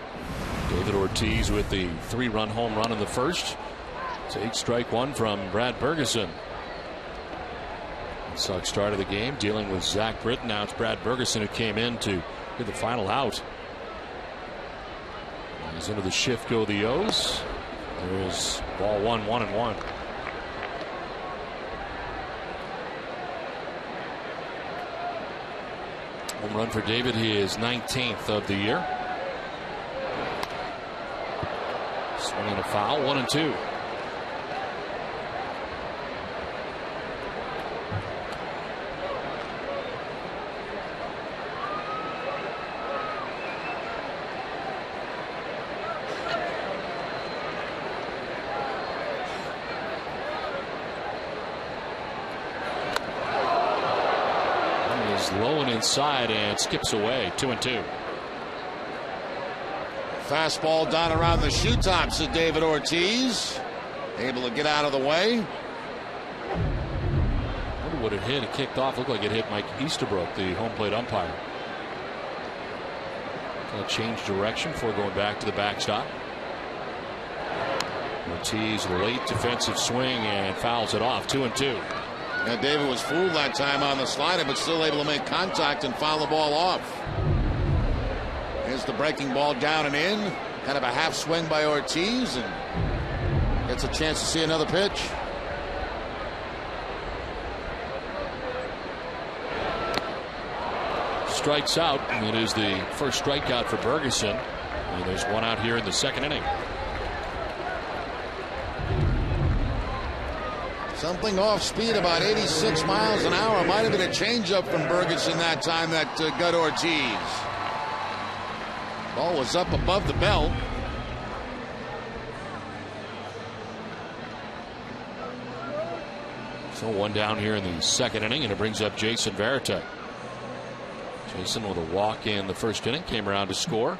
David Ortiz with the 3-run home run in the first. Take strike 1 from Brad Bergeson. Red Sox started the game dealing with Zach Britton. Now it's Brad Bergeson who came in to get the final out. As into the shift go the O's. There's ball 1, 1-1. Home run for David. He is 19th of the year. Swing and a foul. 1-2. Low and inside and skips away. 2-2. Fastball down around the shoe tops of David Ortiz. Able to get out of the way. I wonder what it hit. It kicked off. Looked like it hit Mike Easterbrook, the home plate umpire. Kind of changed direction before going back to the backstop. Ortiz late defensive swing and fouls it off. 2-2. Now David was fooled that time on the slider, but still able to make contact and foul the ball off. Here's the breaking ball down and in. Kind of a half swing by Ortiz, and gets a chance to see another pitch. Strikes out, and it is the first strikeout for Bergeson. And there's one out here in the second inning. Something off speed, about 86 miles an hour. Might have been a changeup from Bergeson that time that got Ortiz. Ball was up above the belt. So one down here in the second inning, and it brings up Jason Varitek. Jason with a walk in the first inning came around to score.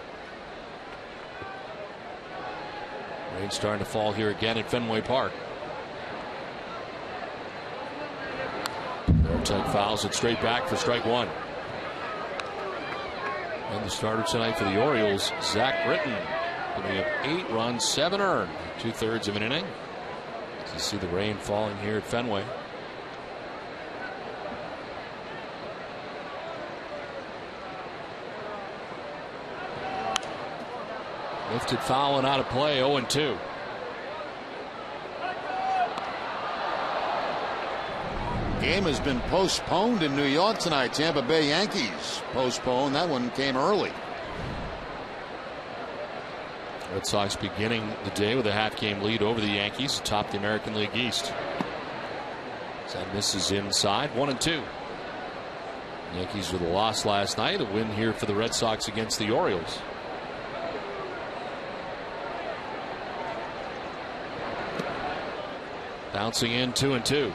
Rain starting to fall here again at Fenway Park. Varitek fouls it straight back for strike one. And the starter tonight for the Orioles, Zach Britton, giving up 8 runs, 7 earned, 2/3 of an inning. You see the rain falling here at Fenway. Lifted foul and out of play, 0-2. Game has been postponed in New York tonight. Tampa Bay Yankees postponed. That one came early. Red Sox beginning the day with a half-game lead over the Yankees atop the American League East. That misses inside, 1-2. Yankees with a loss last night. A win here for the Red Sox against the Orioles. Bouncing in, 2-2.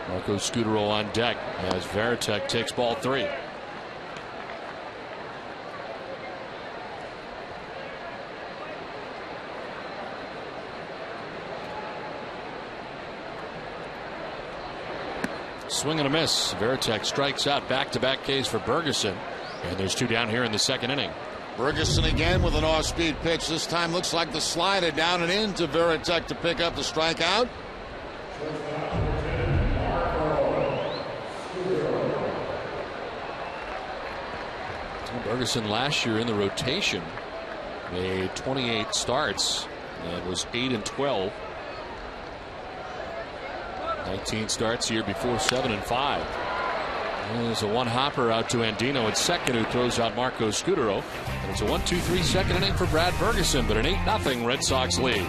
Marco Scutaro on deck as Varitek takes ball 3. Swing and a miss. Varitek strikes out. Back-to-back Ks for Bergeson. And there's 2 down here in the second inning. Bergeson again with an off-speed pitch. This time looks like the slider down and in to Varitek to pick up the strikeout. Bergeson last year in the rotation made 28 starts and was 8-12. 19 starts here before, 7-5. And there's a one-hopper out to Andino at second, who throws out Marco Scutaro. And it's a 1-2-3 second inning for Brad Bergeson, but an 8-0 Red Sox lead.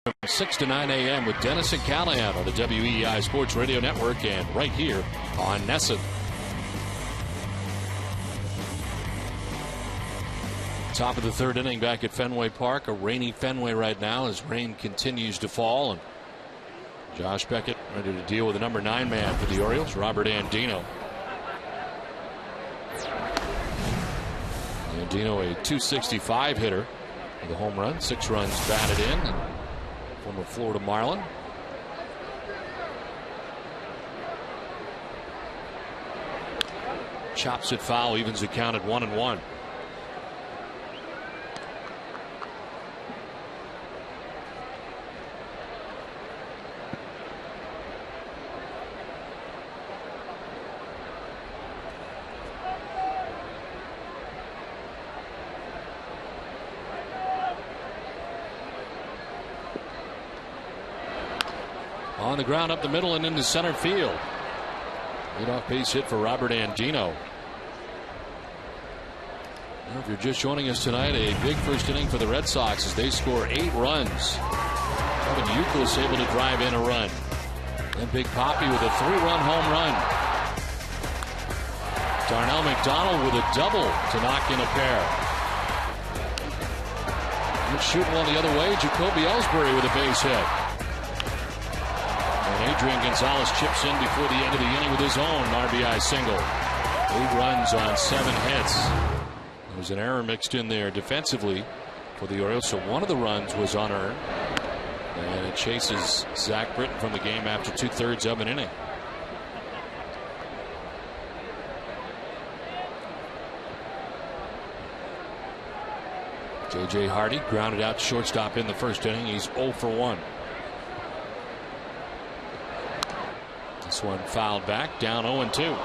From 6 to 9 a.m. with Dennis and Callahan on the WEEI Sports Radio Network and right here on NESN. Top of the third inning back at Fenway Park. A rainy Fenway right now as rain continues to fall. And Josh Beckett ready to deal with the number 9 man for the Orioles, Robert Andino. Andino, a .265 hitter with a home run, 6 runs batted in. And former Florida Marlin. chops it foul, evens the count at 1-1. On the ground up the middle and into center field. Leadoff base hit for Robert Andino. Well, if you're just joining us tonight, a big first inning for the Red Sox as they score 8 runs. Kevin Youkilis able to drive in a run. And Big Papi with a 3-run home run. Darnell McDonald with a double to knock in a pair. And shooting one the other way, Jacoby Ellsbury with a base hit. Adrian Gonzalez chips in before the end of the inning with his own RBI single. 8 runs on 7 hits. There was an error mixed in there defensively for the Orioles, so one of the runs was unearned. And it chases Zach Britton from the game after 2/3 of an inning. J.J. Hardy grounded out to shortstop in the first inning. He's 0 for 1. This one fouled back, down 0-2.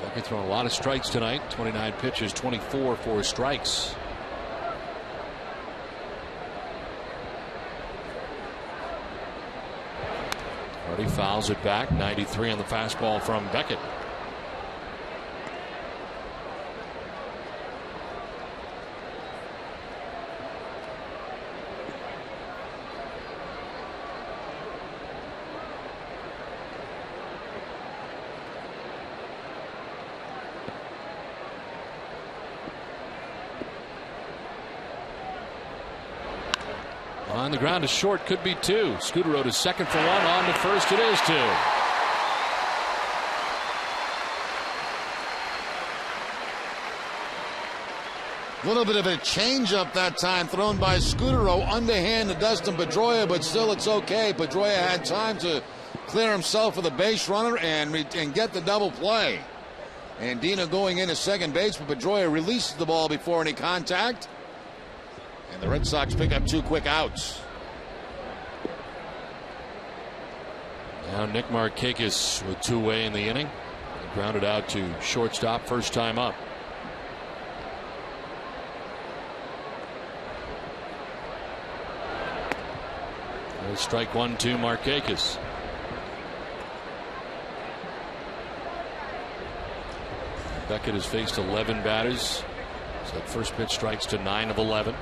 Beckett throwing a lot of strikes tonight. 29 pitches, 24 for strikes. He fouls it back. 93 on the fastball from Beckett. On the ground to short, could be 2. Scudero to second for 1. On to first, it is 2. A little bit of a changeup that time thrown by Scudero, underhand to Dustin Pedroia, but still it's okay. Pedroia had time to clear himself of the base runner and get the double play. And Dina going into second base, but Pedroia releases the ball before any contact. And the Red Sox pick up 2 quick outs. Now Nick Markakis with 2 away in the inning. Grounded out to shortstop first time up. Strike 1-2 Markakis. Beckett has faced 11 batters. So that first pitch strikes to 9 of 11.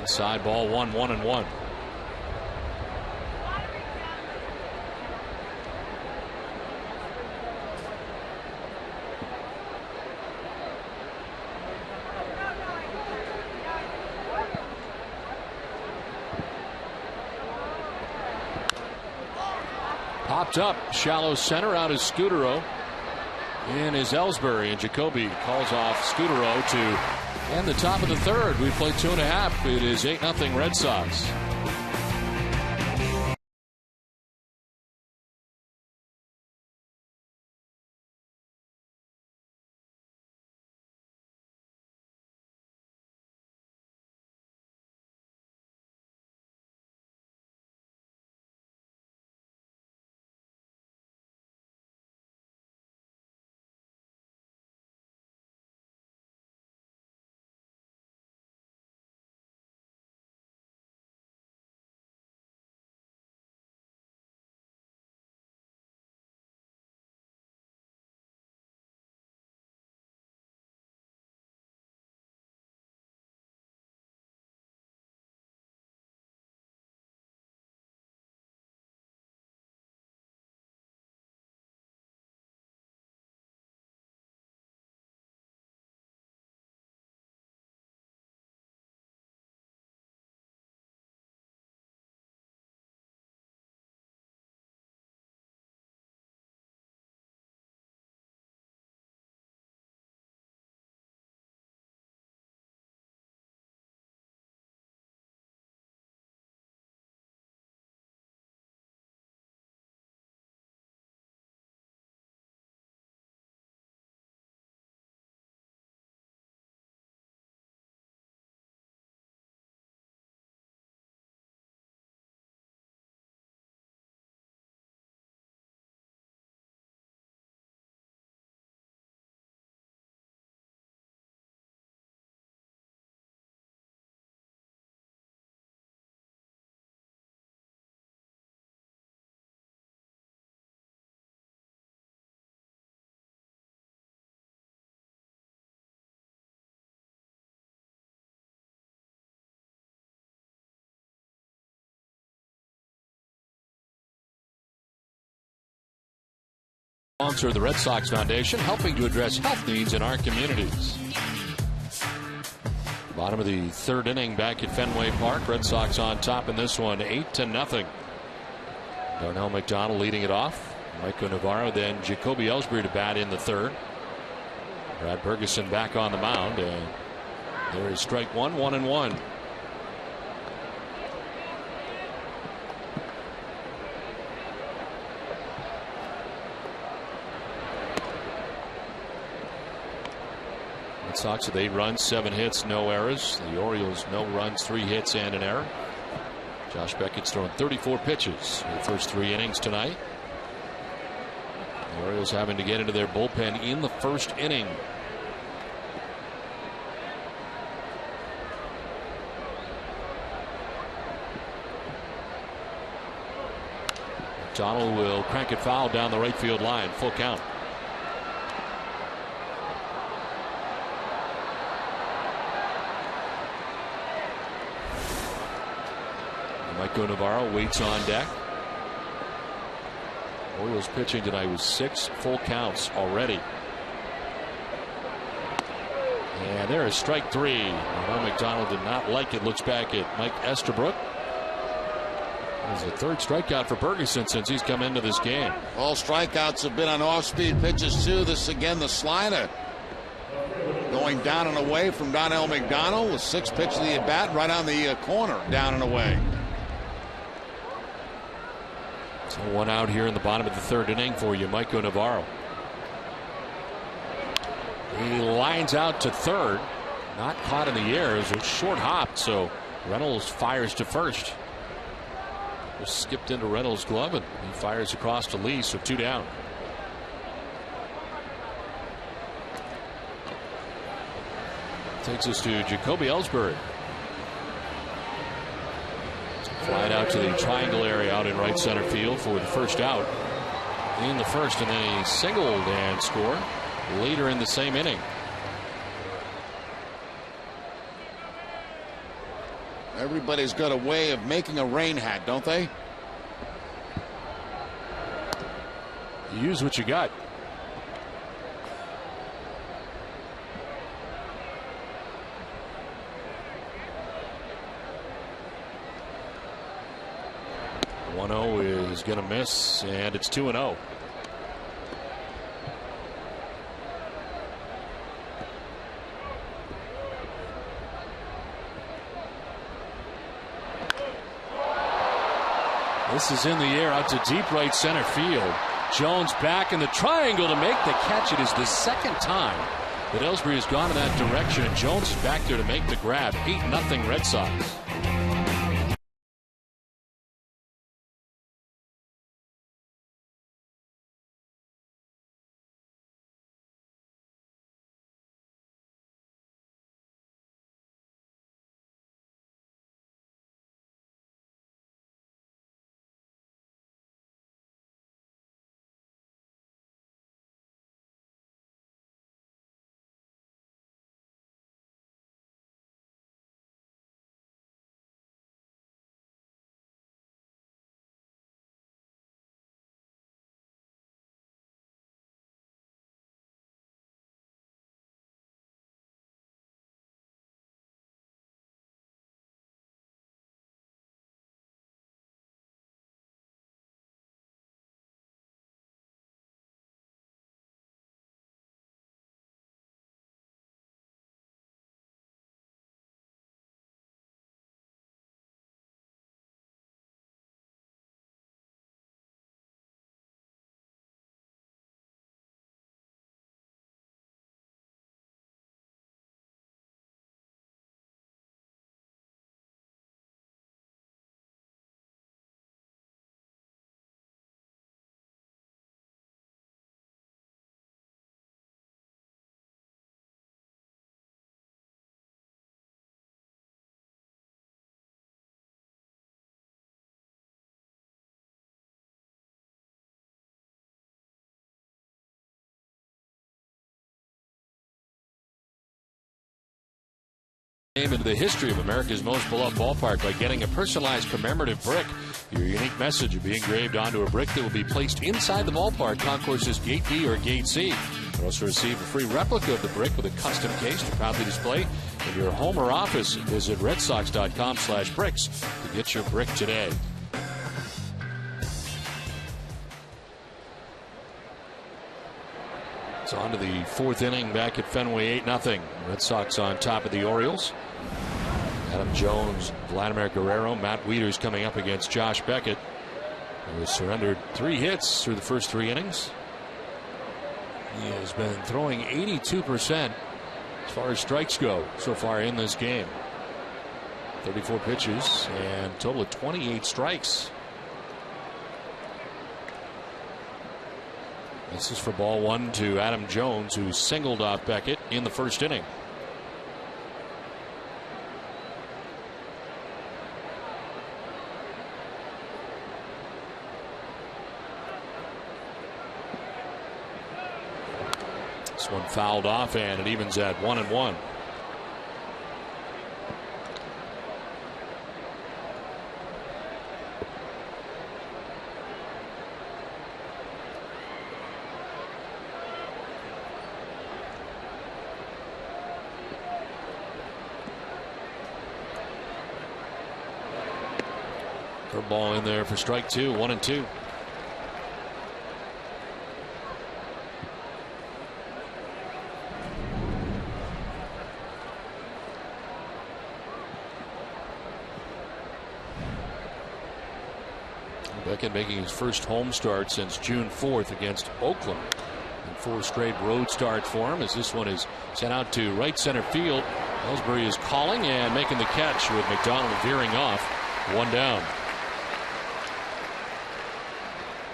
Inside ball 1-1-1. Popped up, shallow center, out is Scudero. In is Ellsbury, and Jacoby calls off Scudero to end the top of the third. We play 2.5. It is 8-0 Red Sox. Sponsor of the Red Sox Foundation, helping to address health needs in our communities. Bottom of the third inning back at Fenway Park. Red Sox on top in this one, 8-0. Darnell McDonald leading it off. Michael Navarro, then Jacoby Ellsbury to bat in the third. Brad Bergeson back on the mound, and there is strike one, 1-1. Red Sox with 8 runs, 7 hits, no errors. The Orioles, no runs, 3 hits, and an error. Josh Beckett's thrown 34 pitches in the first 3 innings tonight. The Orioles having to get into their bullpen in the first inning. McDonald will crank it foul down the right field line. Full count. Michael Navarro waits on deck. Orioles pitching tonight with 6 full counts already. And there is strike 3. McDonald did not like it. Looks back at Mike Estabrook. There's the 3rd strikeout for Bergeson since he's come into this game. All strikeouts have been on off-speed pitches too. This again, the slider going down and away from Darnell McDonald with 6 pitches of the at bat right on the corner, down and away. So 1 out here in the bottom of the 3rd inning for you, Michael Navarro. He lines out to 3rd, not caught in the air. It was a short hop, so Reynolds fires to first. Just skipped into Reynolds' glove, and he fires across to Lee, so 2 down. Takes us to Jacoby Ellsbury. Flying out to the triangle area out in right center field for the first out in the first, and then he singled and scored later in the same inning. Everybody's got a way of making a rain hat, don't they? You use what you got. Is going to miss, and it's 2-0. This is in the air out to deep right center field. Jones back in the triangle to make the catch. It is the 2nd time that Ellsbury has gone in that direction, and Jones is back there to make the grab. 8-0 Red Sox. Into the history of America's most beloved ballpark by getting a personalized commemorative brick Your unique message will be engraved onto a brick that will be placed inside the ballpark, concourses Gate B or Gate C. You'll also receive a free replica of the brick with a custom case to proudly display in your home or office. Visit redsox.com/bricks to get your brick today. It's on to the fourth inning back at Fenway, 8-0. Red Sox on top of the Orioles. Adam Jones, Vladimir Guerrero, Matt Wieters coming up against Josh Beckett, who has surrendered 3 hits through the first 3 innings. He has been throwing 82% as far as strikes go so far in this game. 34 pitches and a total of 28 strikes. This is for ball 1 to Adam Jones, who singled off Beckett in the first inning. This one fouled off, and it evens at 1-1. Curveball in there for strike 2, 1-2. Beckett making his first home start since June 4th against Oakland. And 4 straight road starts for him, as this one is sent out to right center field. Ellsbury is calling and making the catch, with McDonald veering off. 1 down.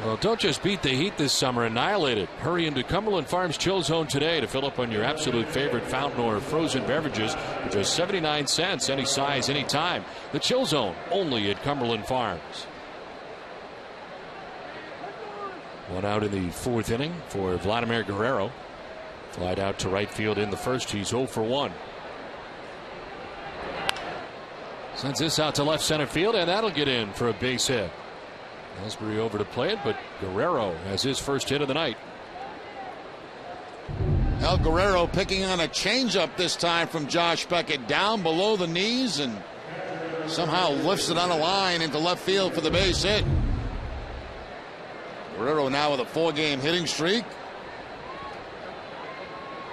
Well, don't just beat the heat this summer, annihilate it. Hurry into Cumberland Farms Chill Zone today to fill up on your absolute favorite fountain or frozen beverages for just 79 cents, any size, any time. The Chill Zone, only at Cumberland Farms. 1 out in the 4th inning for Vladimir Guerrero. Flied out to right field in the first. He's 0 for 1. Sends this out to left center field, and that'll get in for a base hit. Ellsbury over to play it, but Guerrero has his first hit of the night. El Guerrero picking on a changeup this time from Josh Beckett, down below the knees, and somehow lifts it on a line into left field for the base hit. Guerrero now with a 4-game hitting streak.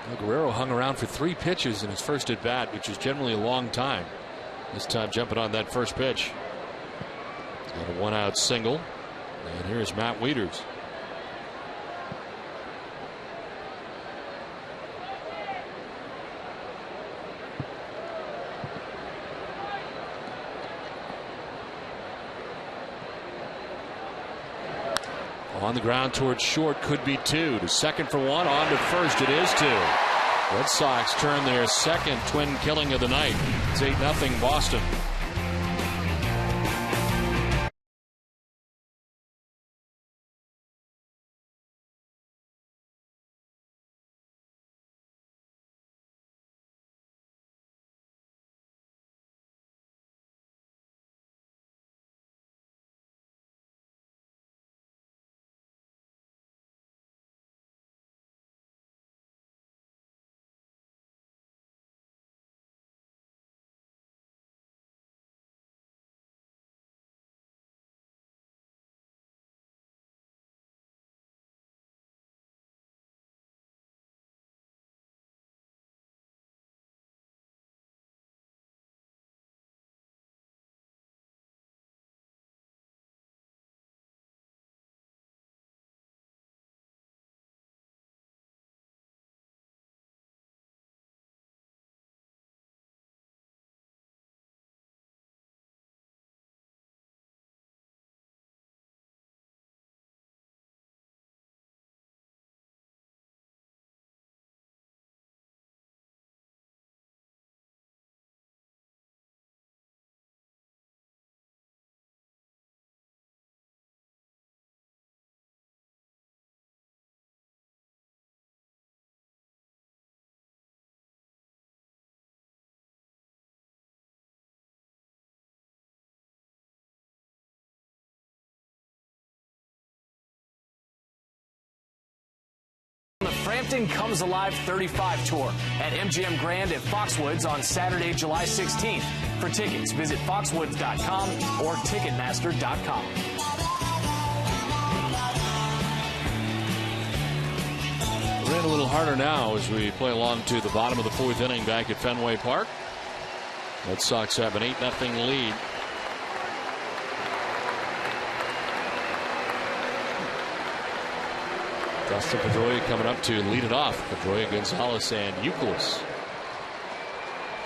Well, Guerrero hung around for 3 pitches in his first at bat, which is generally a long time. This time jumping on that first pitch. Got a 1-out single. And here's Matt Wieters. On the ground towards short, could be 2. To second for 1, on to first, it is 2. Red Sox turn their second twin killing of the night. It's 8-0 Boston. Hampton Comes Alive 35 Tour at MGM Grand at Foxwoods on Saturday, July 16th. For tickets, visit foxwoods.com or ticketmaster.com. Rain a little harder now as we play along to the bottom of the 4th inning back at Fenway Park. Red Sox have an 8-0 lead. Dustin Pedroia coming up to lead it off. Pedroia, Gonzalez, and Youkilis.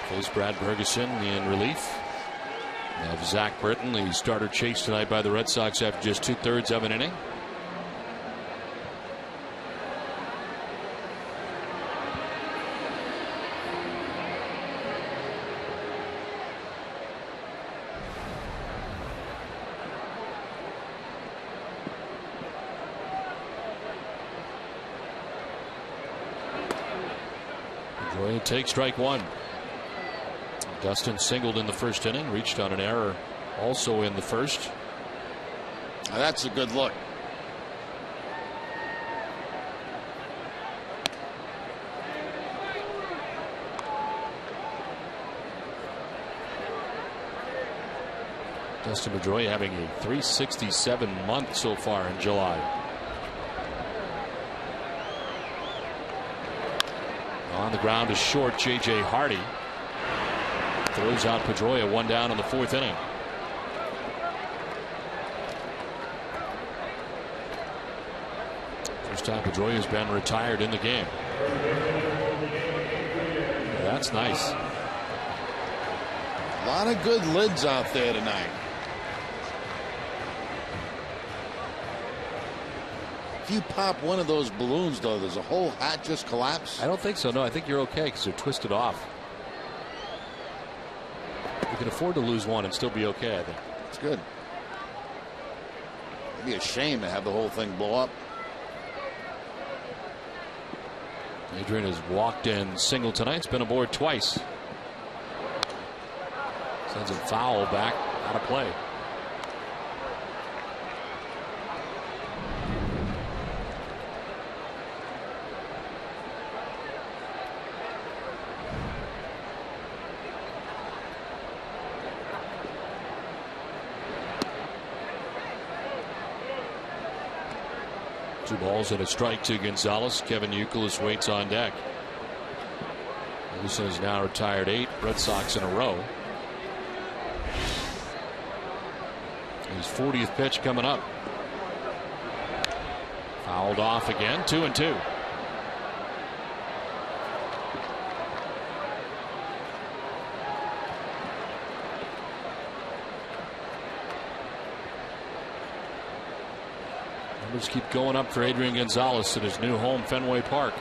Face Brad Bergeson in relief. We have Zach Britton, the starter, chased tonight by the Red Sox after just 2/3 of an inning. Pedroia takes strike one. Dustin singled in the first inning, reached on an error also in the first. Now that's a good look. Dustin Pedroia having a .367 month so far in July. On the ground is short, J.J. Hardy. Throws out Pedroia, one down in the 4th inning. First time Pedroia has been retired in the game. That's nice. A lot of good lids out there tonight. If you pop one of those balloons, though, does the whole hat just collapse? I don't think so. No, I think you're okay because they're twisted off. You can afford to lose one and still be okay, I think. It's good. It'd be a shame to have the whole thing blow up. Adrian has walked in single tonight. It's been aboard twice. Sends him foul back out of play. Two balls and a strike to Gonzalez. Kevin Youkilis waits on deck. Youkilis has now retired 8 Red Sox in a row. His 40th pitch coming up. Fouled off again. 2-2. Numbers keep going up for Adrian Gonzalez at his new home, Fenway Park.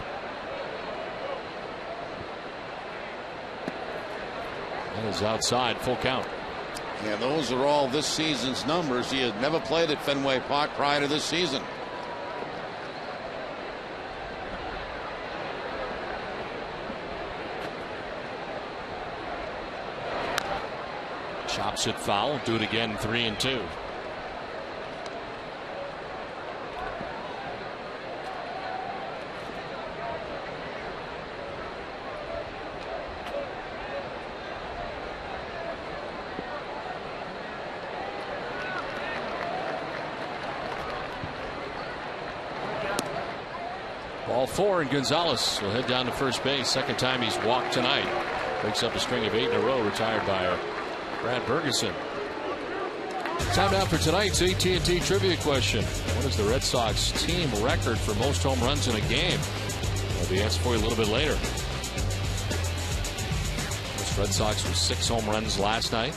That is outside, full count. Yeah, those are all this season's numbers. He had never played at Fenway Park prior to this season. Chops it foul. Do it again. 3-2. Ball 4, and Gonzalez will head down to first base. Second time he's walked tonight. Breaks up a string of 8 in a row, retired by Brad Bergeson. Time now for tonight's AT&T trivia question. What is the Red Sox team record for most home runs in a game? I'll be answered for you a little bit later. This Red Sox with 6 home runs last night.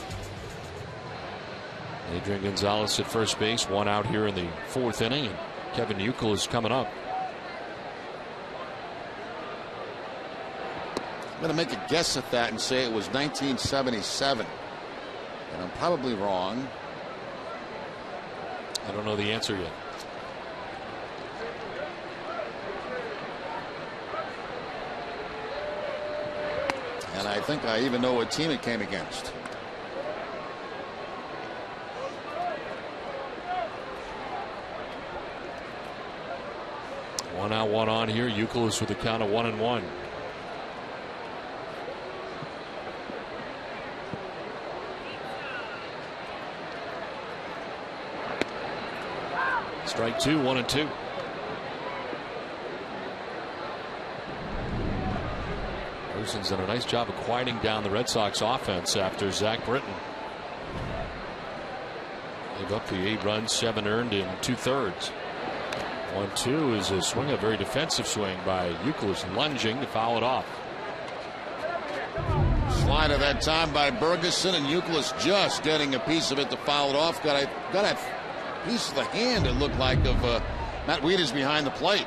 Adrian Gonzalez at first base, 1 out here in the 4th inning, and Kevin Youkilis is coming up. I'm going to make a guess at that and say it was 1977. And I'm probably wrong. I don't know the answer yet. And I think I even know what team it came against. One out, one on here. Youkilis with a count of 1-1. Strike two, 1-2. Rosen's done a nice job of quieting down the Red Sox offense after Zach Britton gave up the 8 runs, 7 earned in 2/3. 1-2 is a swing, a very defensive swing by Youkilis, lunging to foul it off. Slider that time by Bergeson, and Youkilis just getting a piece of it to foul it off. Got a piece of the hand, it looked like, of Matt Wieters behind the plate.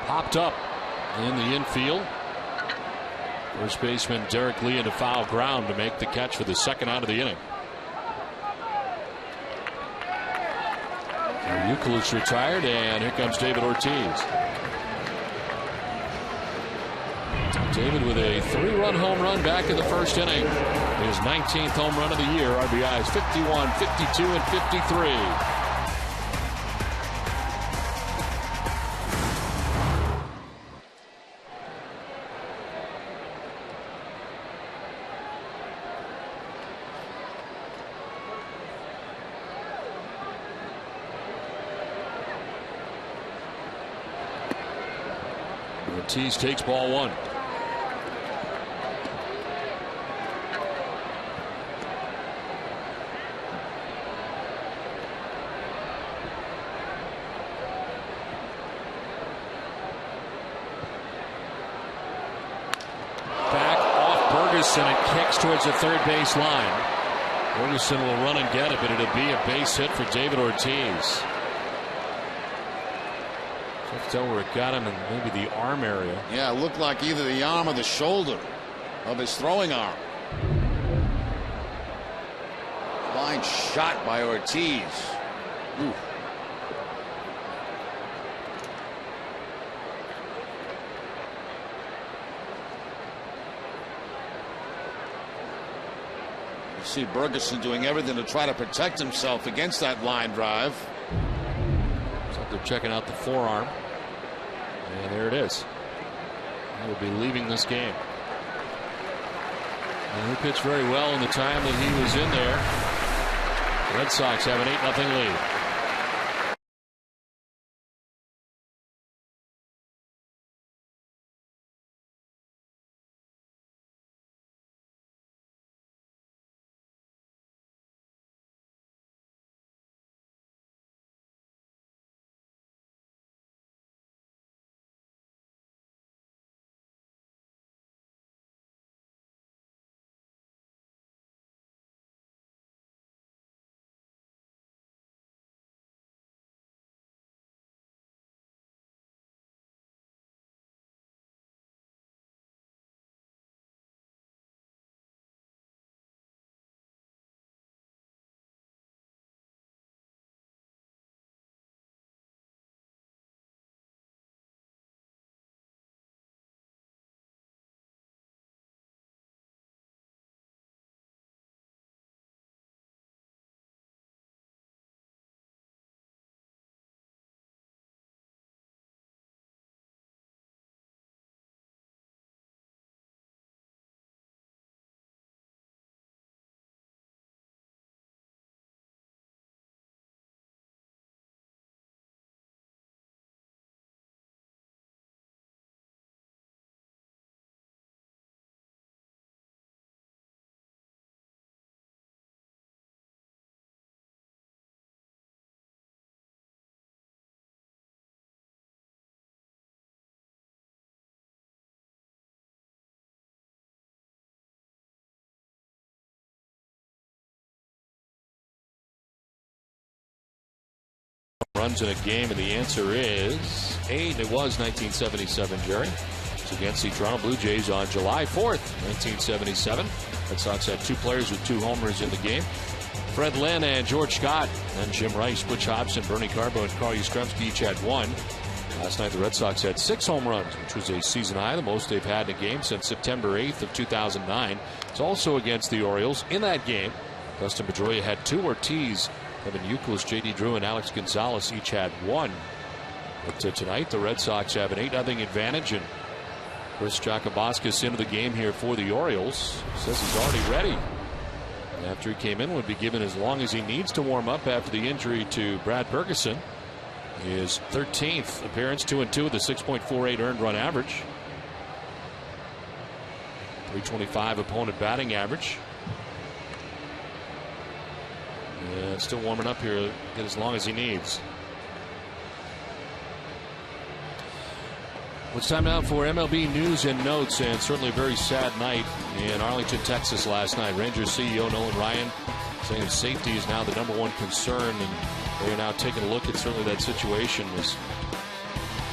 Popped up in the infield. First baseman Derek Lee into foul ground to make the catch for the second out of the inning. Youkilis retired, and here comes David Ortiz. David with a 3-run home run back in the first inning. His 19th home run of the year. RBIs 51, 52, and 53. Ortiz takes ball one. Back off Bergeson and kicks towards the third base line. Bergeson will run and get it, but it'll be a base hit for David Ortiz. Tell where it got him in maybe the arm area. Yeah, it looked like either the arm or the shoulder of his throwing arm. Line shot by Ortiz. Ooh. You see Bergeson doing everything to try to protect himself against that line drive. Looks like they're checking out the forearm. And there it is. He will be leaving this game. And he pitched very well in the time that he was in there. The Red Sox have an 8-0 lead. Runs in a game, and the answer is 8. It was 1977, Jerry. It's against the Toronto Blue Jays on July 4th, 1977. Red Sox had 2 players with 2 homers in the game. Fred Lynn and George Scott, and Jim Rice, Butch Hobson, Bernie Carbo, and Carl Yastrzemski each had 1. Last night the Red Sox had 6 home runs, which was a season high, the most they've had in a game since September 8th of 2009. It's also against the Orioles. In that game, Dustin Pedroia had 2. Ortiz, Kevin Youkilis, J.D. Drew, and Alex Gonzalez each had 1. But tonight the Red Sox have an 8-0 advantage, and Chris Jakabaskis into the game here for the Orioles. Says he's already ready. After he came in, would be given as long as he needs to warm up after the injury to Brad Bergeson. His 13th appearance, 2-2 with a 6.48 earned run average. 325 opponent batting average. And still warming up here, get as long as he needs. It's time now for MLB news and notes, and certainly a very sad night in Arlington, Texas last night. Rangers CEO Nolan Ryan saying safety is now the #1 concern, and they are now taking a look at certainly that situation. Was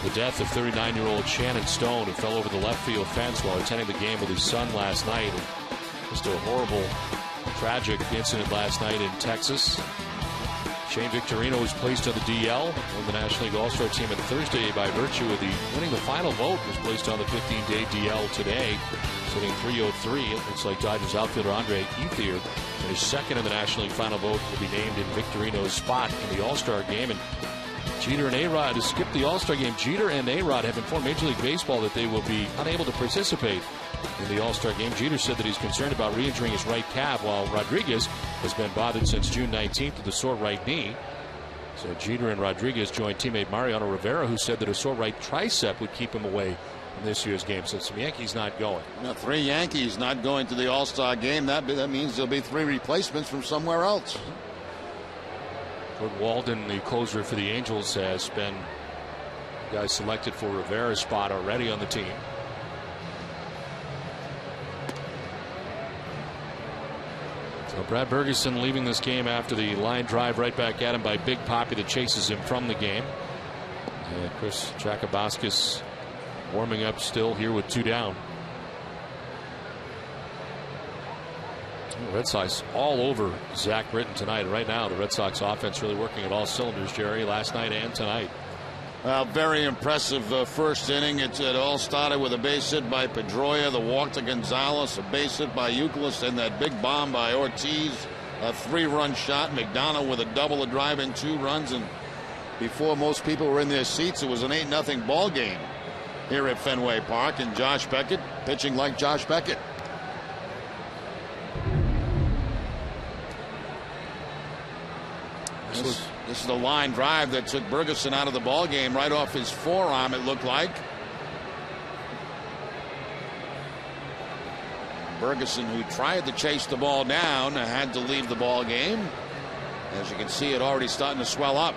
the death of 39-year-old Shannon Stone, who fell over the left field fence while attending the game with his son last night. And just a horrible, tragic incident last night in Texas. Shane Victorino was placed on the DL on the National League All-Star team on Thursday by virtue of the winning the final vote. Was placed on the 15-day DL today, sitting 303. It looks like Dodgers outfielder Andre Ethier, and his second in the National League final vote, will be named in Victorino's spot in the All-Star game. And Jeter and A-Rod have skipped the All-Star game. Jeter and A-Rod have informed Major League Baseball that they will be unable to participate in the All-Star game. Jeter said that he's concerned about re-injuring his right calf, while Rodriguez has been bothered since June 19th with a sore right knee. So Jeter and Rodriguez joined teammate Mariano Rivera, who said that a sore right tricep would keep him away from this year's game. So some Yankees not going. Now, 3 Yankees not going to the All-Star game. That means there'll be 3 replacements from somewhere else. Gord Walden, the closer for the Angels, has been the guy selected for Rivera's spot already on the team. So Brad Bergeson leaving this game after the line drive right back at him by Big Papi that chases him from the game. And Chris Jakabaskis warming up still here with 2 down. Red Sox all over Zach Britton tonight. Right now the Red Sox offense really working at all cylinders, Jerry, last night and tonight. Very impressive first inning. It all started with a base hit by Pedroia, the walk to Gonzalez, a base hit by Youkilis, and that big bomb by Ortiz. A 3-run shot. McDonough with a double, a drive in 2 runs. And before most people were in their seats, it was an 8-0 ball game here at Fenway Park. And Josh Beckett pitching like Josh Beckett. This is the line drive that took Bergeson out of the ball game right off his forearm, it looked like. Bergeson, who tried to chase the ball down, had to leave the ball game. As you can see, it already starting to swell up.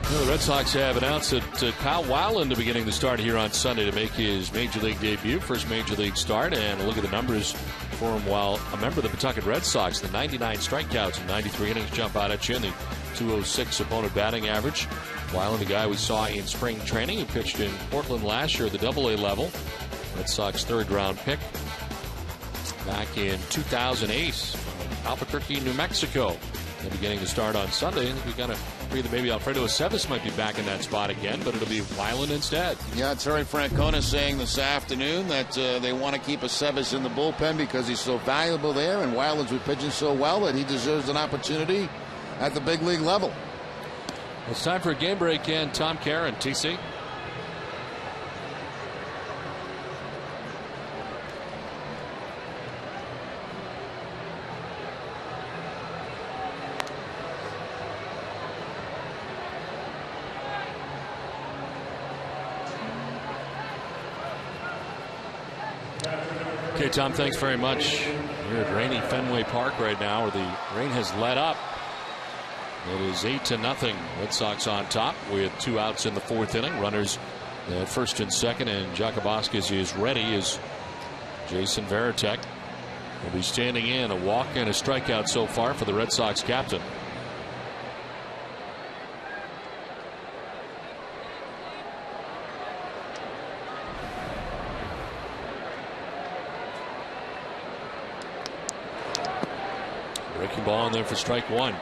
The Red Sox have announced that Kyle Weiland is beginning to start here on Sunday to make his Major League debut, first Major League start. And look at the numbers for him while a member of the Pawtucket Red Sox. The 99 strikeouts in 93 innings jump out at you, and the 206 opponent batting average. Weiland, the guy we saw in spring training, he pitched in Portland last year at the AA level. Red Sox 3rd-round pick back in 2008 from Albuquerque, New Mexico. They're beginning to start on Sunday. I think we got to agree that maybe Alfredo Aceves might be back in that spot again, but it'll be Weiland instead. Yeah, Terry Francona saying this afternoon that they want to keep Aceves in the bullpen because he's so valuable there, and Weiland's been pitching so well that he deserves an opportunity at the big league level. It's time for a game break, and Tom Caron, TC. Okay, Tom, thanks very much. We're at rainy Fenway Park right now, where the rain has let up. It is 8-0. Red Sox on top with 2 outs in the 4th inning. Runners at first and second, and Jakabaskis is ready as Jason Varitek will be standing in. A walk and a strikeout so far for the Red Sox captain. Breaking ball in there for strike one.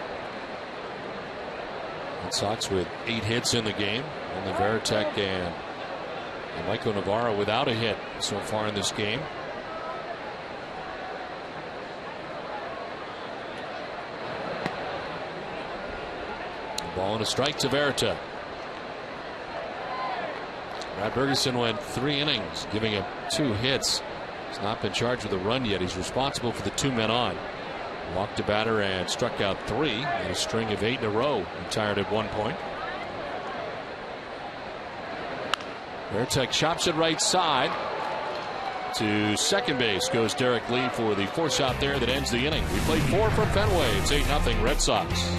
Red Sox with 8 hits in the game. Only Veritek and Michael Navarro without a hit so far in this game. Ball and a strike to Veritek. Brad Bergeson went 3 innings, giving up 2 hits. He's not been charged with a run yet. He's responsible for the 2 men on. Walked a batter and struck out 3 in a string of 8 in a row. Retired at one point. Veritek chops it right side. To second base goes Derek Lee for the force out there that ends the inning. We played 4 from Fenway. It's 8-0 Red Sox.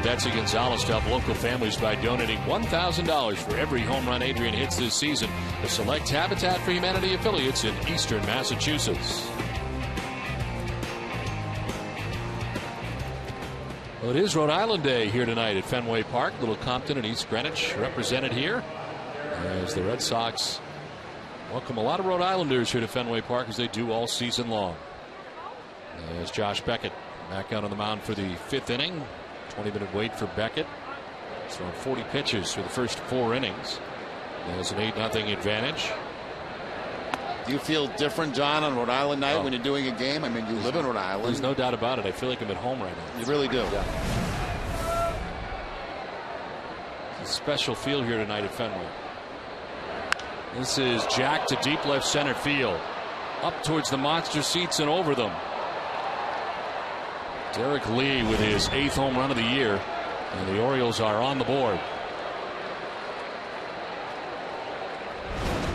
Betsy Gonzalez to help local families by donating $1,000 for every home run Adrian hits this season to select Habitat for Humanity affiliates in eastern Massachusetts. Well, it is Rhode Island Day here tonight at Fenway Park. Little Compton and East Greenwich represented here as the Red Sox welcome a lot of Rhode Islanders here to Fenway Park as they do all season long. There's Josh Beckett back out on the mound for the 5th inning. 20-minute wait for Beckett. So 40 pitches for the first 4 innings. There's an 8-0 advantage. Do you feel different, John, on Rhode Island night when you're doing a game? I mean, you live in Rhode Island. There's no doubt about it. I feel like I'm at home right now. You really do. Yeah. It's a special feel here tonight at Fenway. This is Jack to deep left center field. Up towards the monster seats and over them. Derek Lee with his 8th home run of the year, and the Orioles are on the board.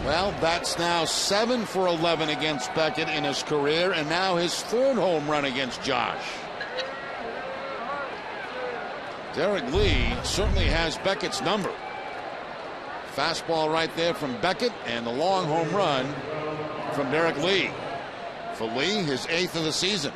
Well, that's now 7 for 11 against Beckett in his career, and now his 3rd home run against Josh. Derek Lee certainly has Beckett's number. Fastball right there from Beckett, and the long home run from Derek Lee. For Lee, his 8th of the season.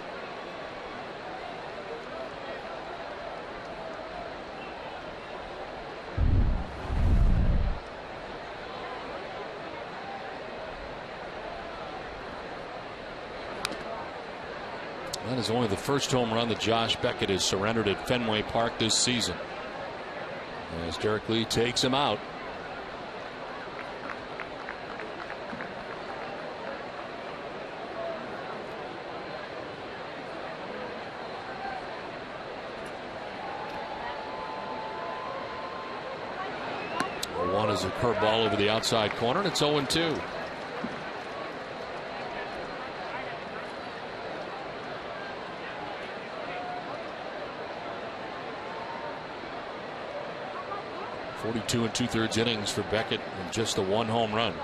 That is only the first home run that Josh Beckett has surrendered at Fenway Park this season. As Derek Lee takes him out. One is a curveball over the outside corner, and it's 0-2. .42 2/3 innings for Beckett and just the 1 home run.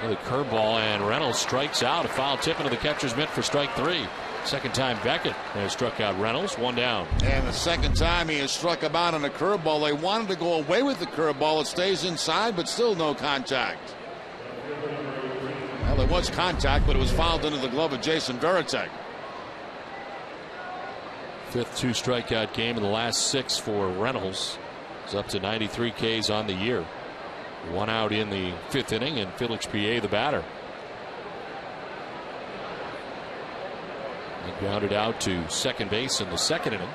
The curveball, and Reynolds strikes out. A foul tip into the catcher's mitt for strike 3. Second time Beckett has struck out Reynolds. 1 down. And the second time he has struck him out on a curveball. They wanted to go away with the curveball. It stays inside, but still no contact. Well, there was contact, but it was fouled into the glove of Jason Varitek. 5th 2-strikeout game in the last 6 for Reynolds. He's up to 93 Ks on the year. 1 out in the 5th inning, and Felix Pie the batter. He grounded out to second base in the 2nd inning.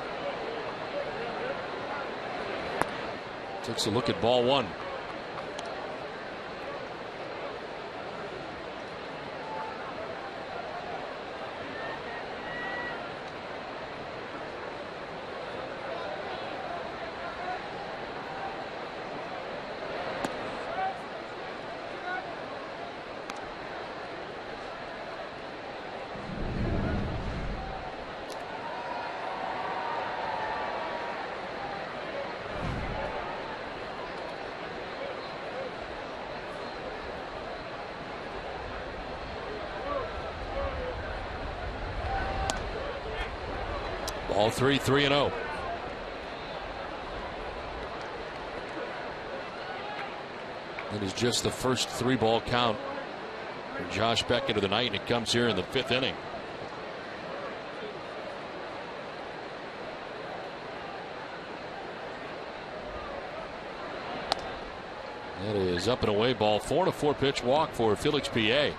Takes a look at ball 1. Ball 3, 3-0. That is just the first 3-ball count for Josh Beckett of the night, and it comes here in the 5th inning. That is up and away, ball 4, and a 4-pitch walk for Felix Pie.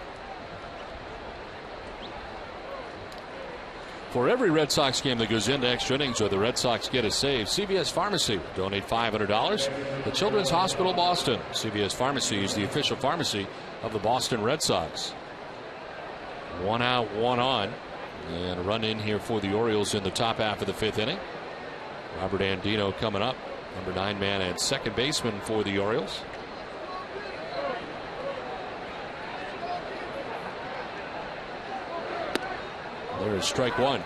For every Red Sox game that goes into extra innings or the Red Sox get a save, CVS Pharmacy will donate $500. The Children's Hospital Boston. CVS Pharmacy is the official pharmacy of the Boston Red Sox. 1 out, 1 on. And a run in here for the Orioles in the top half of the 5th inning. Robert Andino coming up. Number 9 man and second baseman for the Orioles. There's strike 1.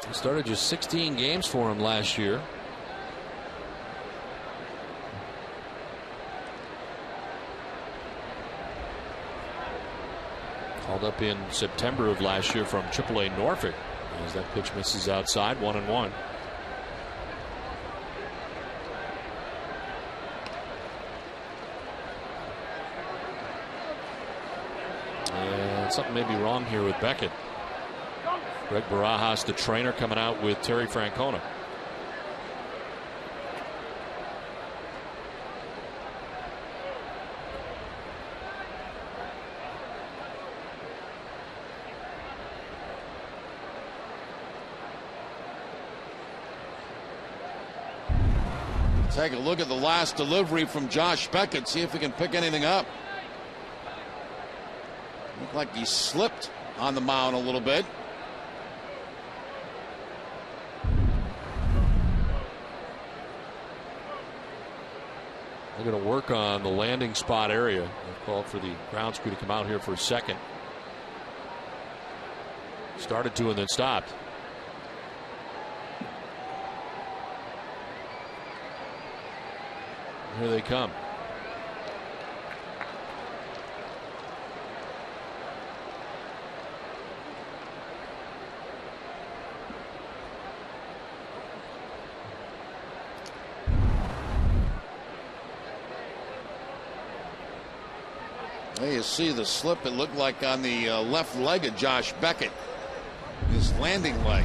He started just 16 games for him last year. Called up in September of last year from AAA Norfolk, as that pitch misses outside. 1-1. Something may be wrong here with Beckett. Greg Barajas, the trainer, coming out with Terry Francona. Take a look at the last delivery from Josh Beckett. See if we can pick anything up. Looked like he slipped on the mound a little bit. They're going to work on the landing spot area. They've called for the grounds crew to come out here for a second. Started to and then stopped. Here they come. There you see the slip. It looked like on the left leg of Josh Beckett, his landing leg.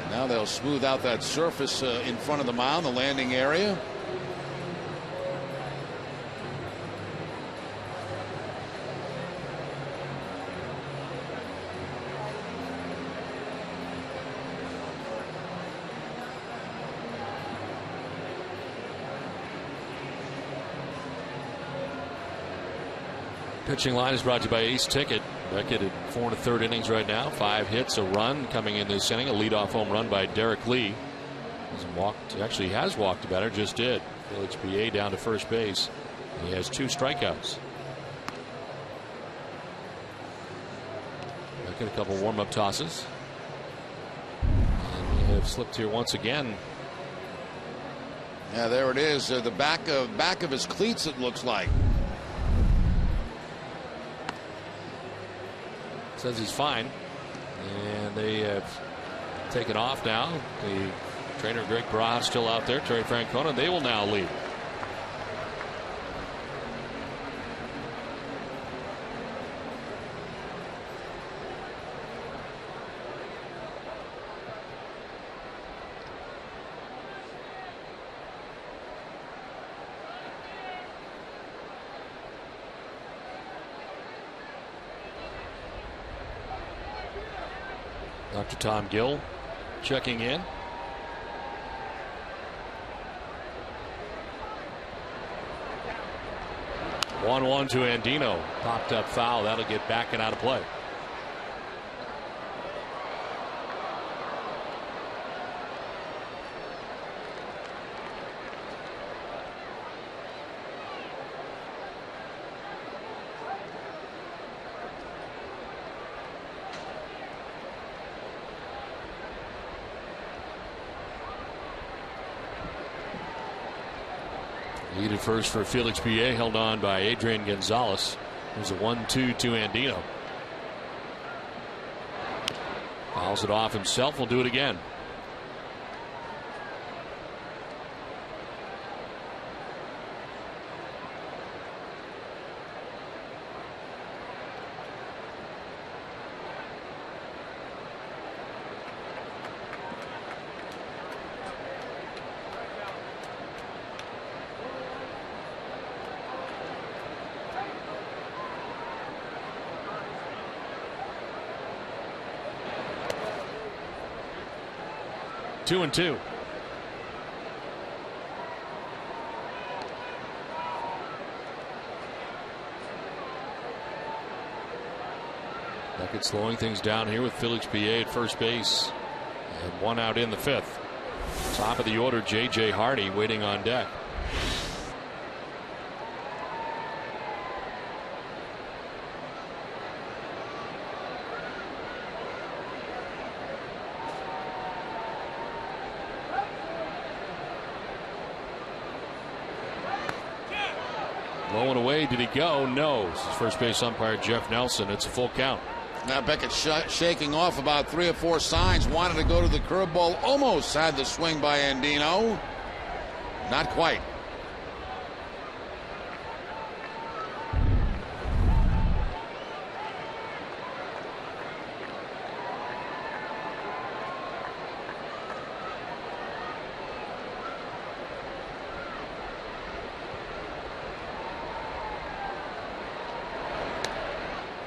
And now they'll smooth out that surface in front of the mound, the landing area. Pitching line is brought to you by Ace Ticket. Beckett at 4 1/3 innings right now. 5 hits, a run coming in this inning. A leadoff home run by Derek Lee. Hasn't walked, actually has walked a batter, just did. Felix Pie down to first base. He has 2 strikeouts. Beckett a couple warm-up tosses. And we have slipped here once again. Yeah, there it is. The back of his cleats, it looks like. Says he's fine. And they have taken off now. The trainer, Greg Bra, still out there. Terry Francona, they will now lead. Dr. Tom Gill checking in. One to Andino. Popped up foul. That'll get back and out of play. Lead at first for Felix Piet, held on by Adrian Gonzalez. There's a 1-2 to Andino. Fouls it off himself. Will do it again. Two and two. Beckett slowing things down here with Felix Piet at first base. And one out in the fifth. Top of the order, J.J. Hardy waiting on deck. Low and away. Did he go? No. This is first base umpire Jeff Nelson. It's a full count. Now Beckett shaking off about 3 or 4 signs. Wanted to go to the curveball. Almost had the swing by Andino. Not quite.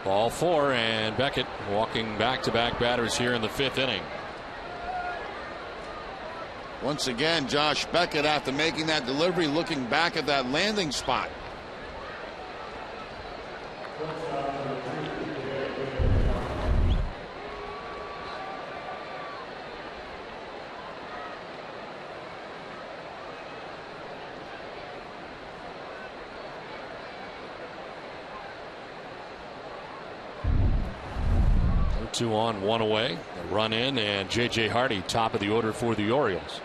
Ball 4, and Beckett walking back-to-back batters here in the 5th inning. Once again, Josh Beckett, after making that delivery, looking back at that landing spot. Two on, one away. A run in, and J.J. Hardy, top of the order for the Orioles.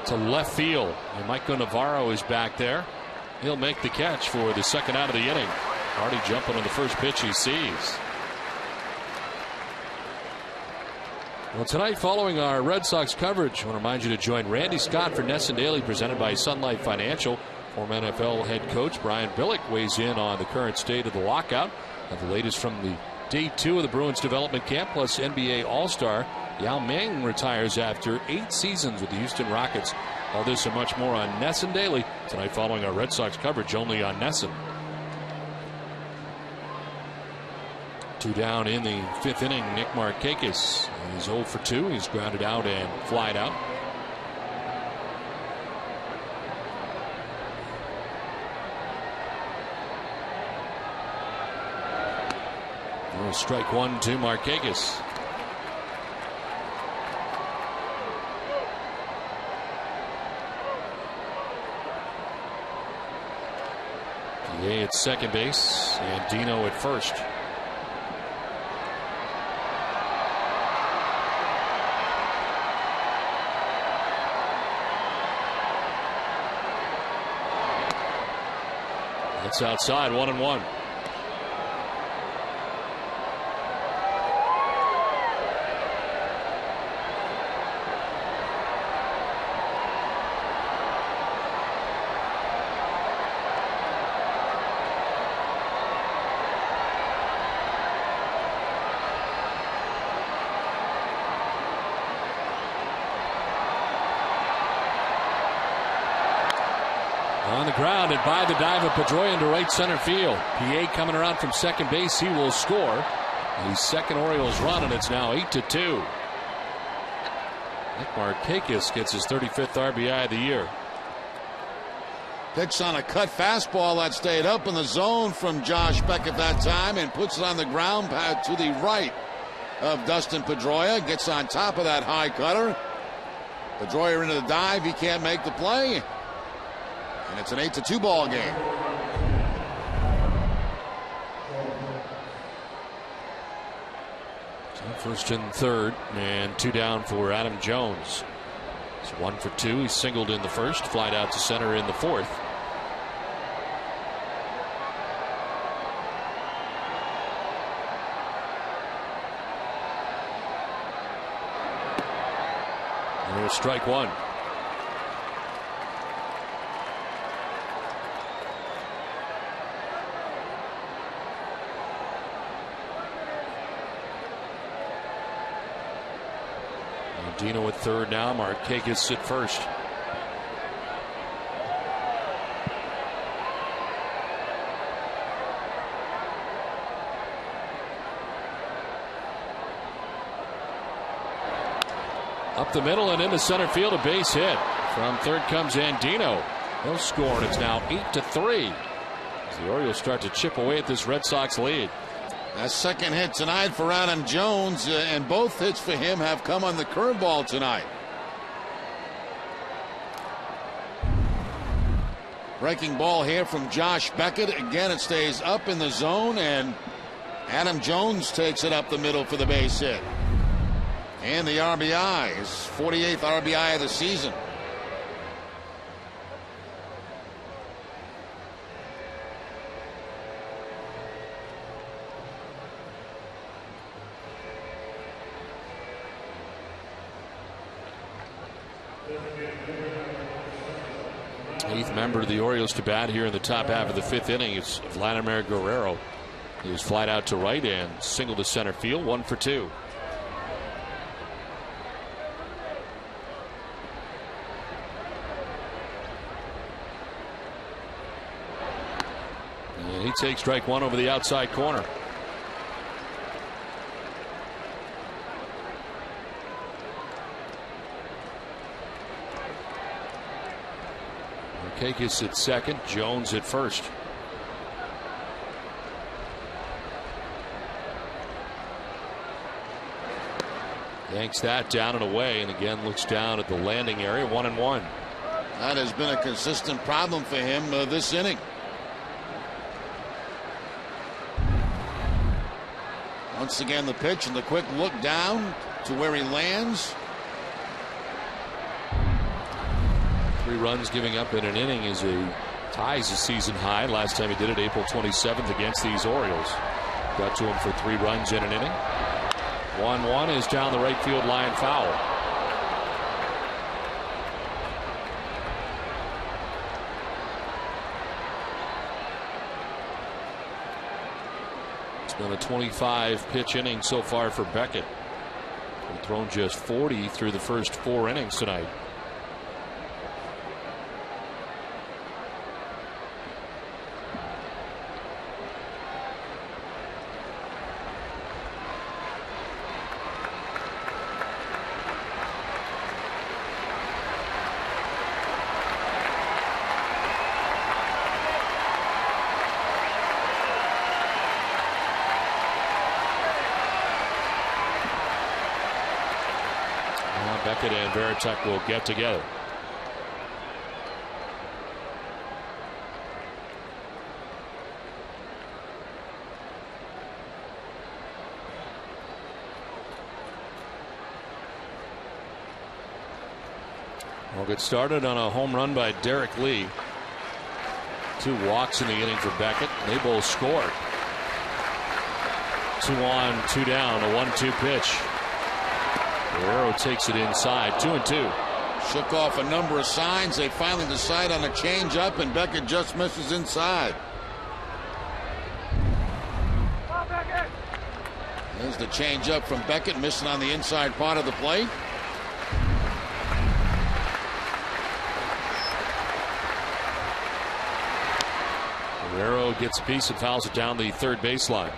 To left field, and Michael Navarro is back there. He'll make the catch for the second out of the inning. Hardy jumping on the first pitch he sees. Well, tonight, following our Red Sox coverage, I want to remind you to join Randy Scott for Ness and Daily, presented by Sun Life Financial. Former NFL head coach Brian Billick weighs in on the current state of the lockout. The latest from the day 2 of the Bruins development camp, plus NBA All-Star. Yao Ming retires after 8 seasons with the Houston Rockets. All this and much more on NESN Daily tonight, following our Red Sox coverage only on NESN. 2 down in the 5th inning. Nick Markakis is 0 for 2. He's grounded out and flied out. Strike 1 to Markakis. Piet at second base and Dino at first. It's outside, 1-1. On the ground and by the dive of Pedroia into right center field. PA coming around from second base. He will score. The second Orioles run, and it's now 8-2. Nick Markakis gets his 35th RBI of the year. Picks on a cut fastball that stayed up in the zone from Josh Beckett that time and puts it on the ground pad to the right of Dustin Pedroia. Gets on top of that high cutter. Pedroia into the dive. He can't make the play. And it's an 8-2 ball game. So first and third, and 2 down for Adam Jones. It's 1 for 2. He singled in the first, flied out to center in the fourth. And there's strike one. Dino at third now. Markakis at first. Up the middle and into center field, a base hit. From third comes Andino. He'll score, and it's now 8-3. As the Orioles start to chip away at this Red Sox lead. That second hit tonight for Adam Jones, and both hits for him have come on the curveball tonight. Breaking ball here from Josh Beckett. Again, it stays up in the zone, and Adam Jones takes it up the middle for the base hit. And the RBI, his 48th RBI of the season. Eighth member of the Orioles to bat here in the top half of the fifth inning is Vladimir Guerrero. He was flied out to right and single to center field, 1 for 2. And he takes strike one over the outside corner. Markakis at second, Jones at first. Yanks that down and away, and again looks down at the landing area. 1-1. That has been a consistent problem for him this inning. Once again, the pitch and the quick look down to where he lands. 3 runs giving up in an inning is ties a season high. Last time he did it April 27th against these Orioles. Got to him for 3 runs in an inning. 1-1 is down the right field line, foul. It's been a 25 pitch inning so far for Beckett. He's thrown just 40 through the first 4 innings tonight. Beckett and Veritek will get together. We'll get started on a home run by Derek Lee. 2 walks in the inning for Beckett. They both scored. 2 on, 2 down, a 1-2 pitch. Guerrero takes it inside, 2-2. Shook off a number of signs. They finally decide on a change-up, and Beckett just misses inside. There's the change-up from Beckett, missing on the inside part of the plate. Guerrero gets a piece and fouls it down the third baseline.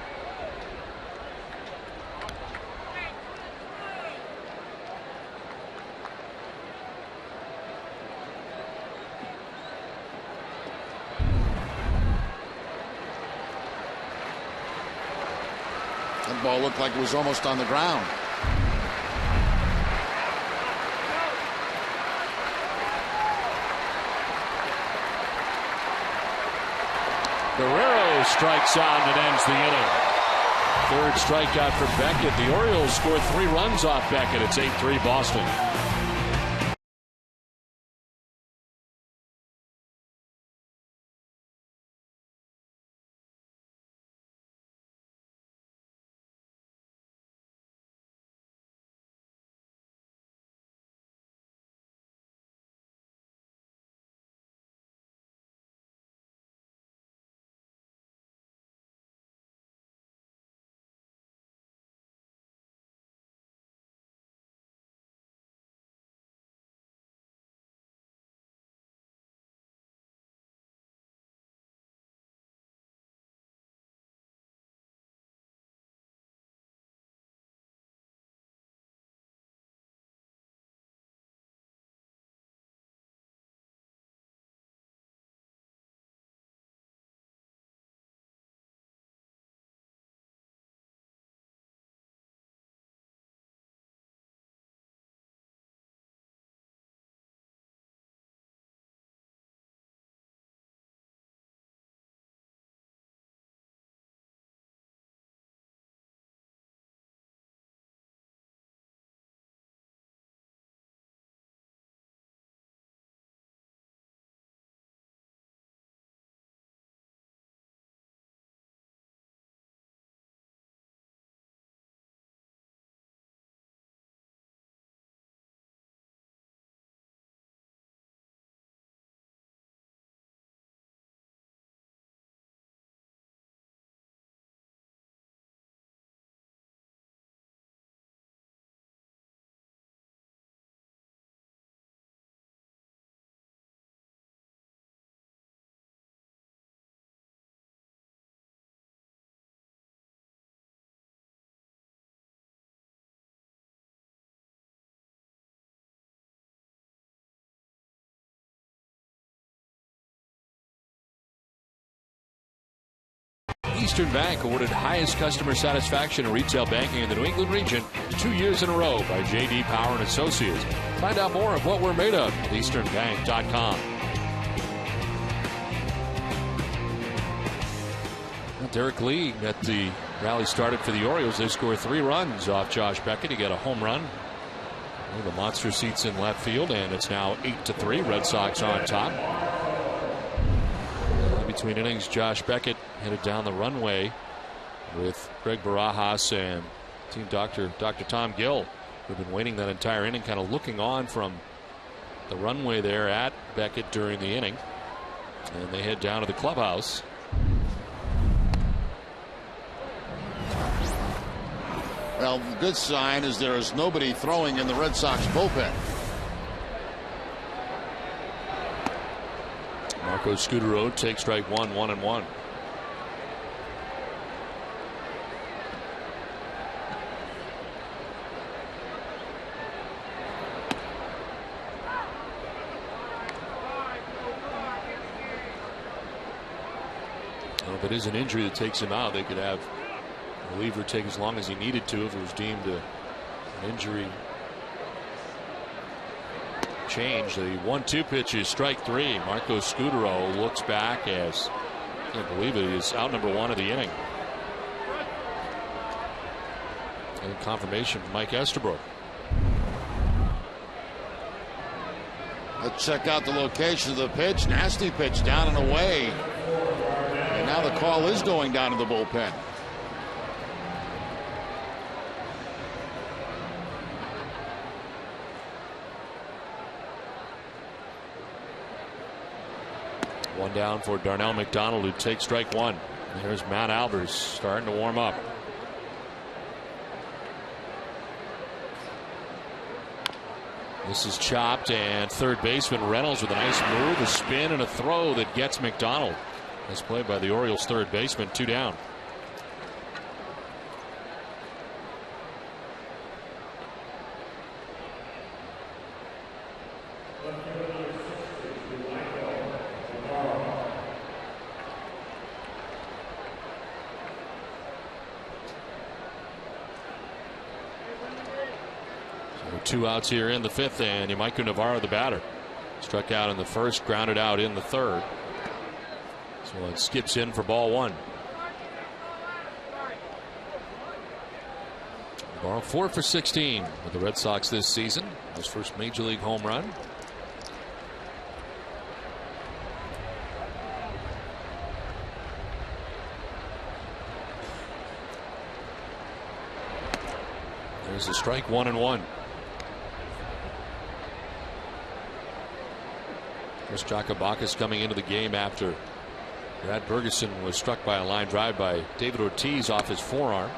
That ball looked like it was almost on the ground. Guerrero strikes out and ends the inning. Third strikeout for Beckett. The Orioles scored 3 runs off Beckett. It's 8-3 Boston. Eastern Bank awarded highest customer satisfaction in retail banking in the New England region 2 years in a row by J.D. Power and Associates. Find out more of what we're made of at easternbank.com. Derek Lee got the rally started for the Orioles. They scored 3 runs off Josh Beckett. He got a home run. The monster seats in left field, and it's now 8-3. Red Sox on top. Between innings, Josh Beckett headed down the runway with Greg Barajas and team Dr. Tom Gill, who've been waiting that entire inning, kind of looking on from the runway there at Beckett during the inning. And they head down to the clubhouse. Well, the good sign is there is nobody throwing in the Red Sox bullpen. Marco Scudero takes strike 1, 1-1. Well, if it is an injury that takes him out, they could have a reliever take as long as he needed to if it was deemed an injury change. The 1-2 pitch is strike 3. Marco Scudero looks back as, I can't believe it, is out number 1 of the inning. And confirmation from Mike Estabrook. Let's check out the location of the pitch. Nasty pitch down and away. And now the call is going down to the bullpen. One down for Darnell McDonald, who takes strike one. And here's Matt Albers starting to warm up. This is chopped, and third baseman Reynolds with a nice move, a spin, and a throw that gets McDonald. Nice play by the Orioles third baseman, 2 down. So 2 outs here in the 5th, and Yamaika Navarro, the batter. Struck out in the 1st, grounded out in the 3rd. So it skips in for ball 1. Navarro 4 for 16 with the Red Sox this season. His first major league home run. There's a strike, 1-1. Chris Giacobacchis coming into the game after Brad Bergeson was struck by a line drive by David Ortiz off his forearm.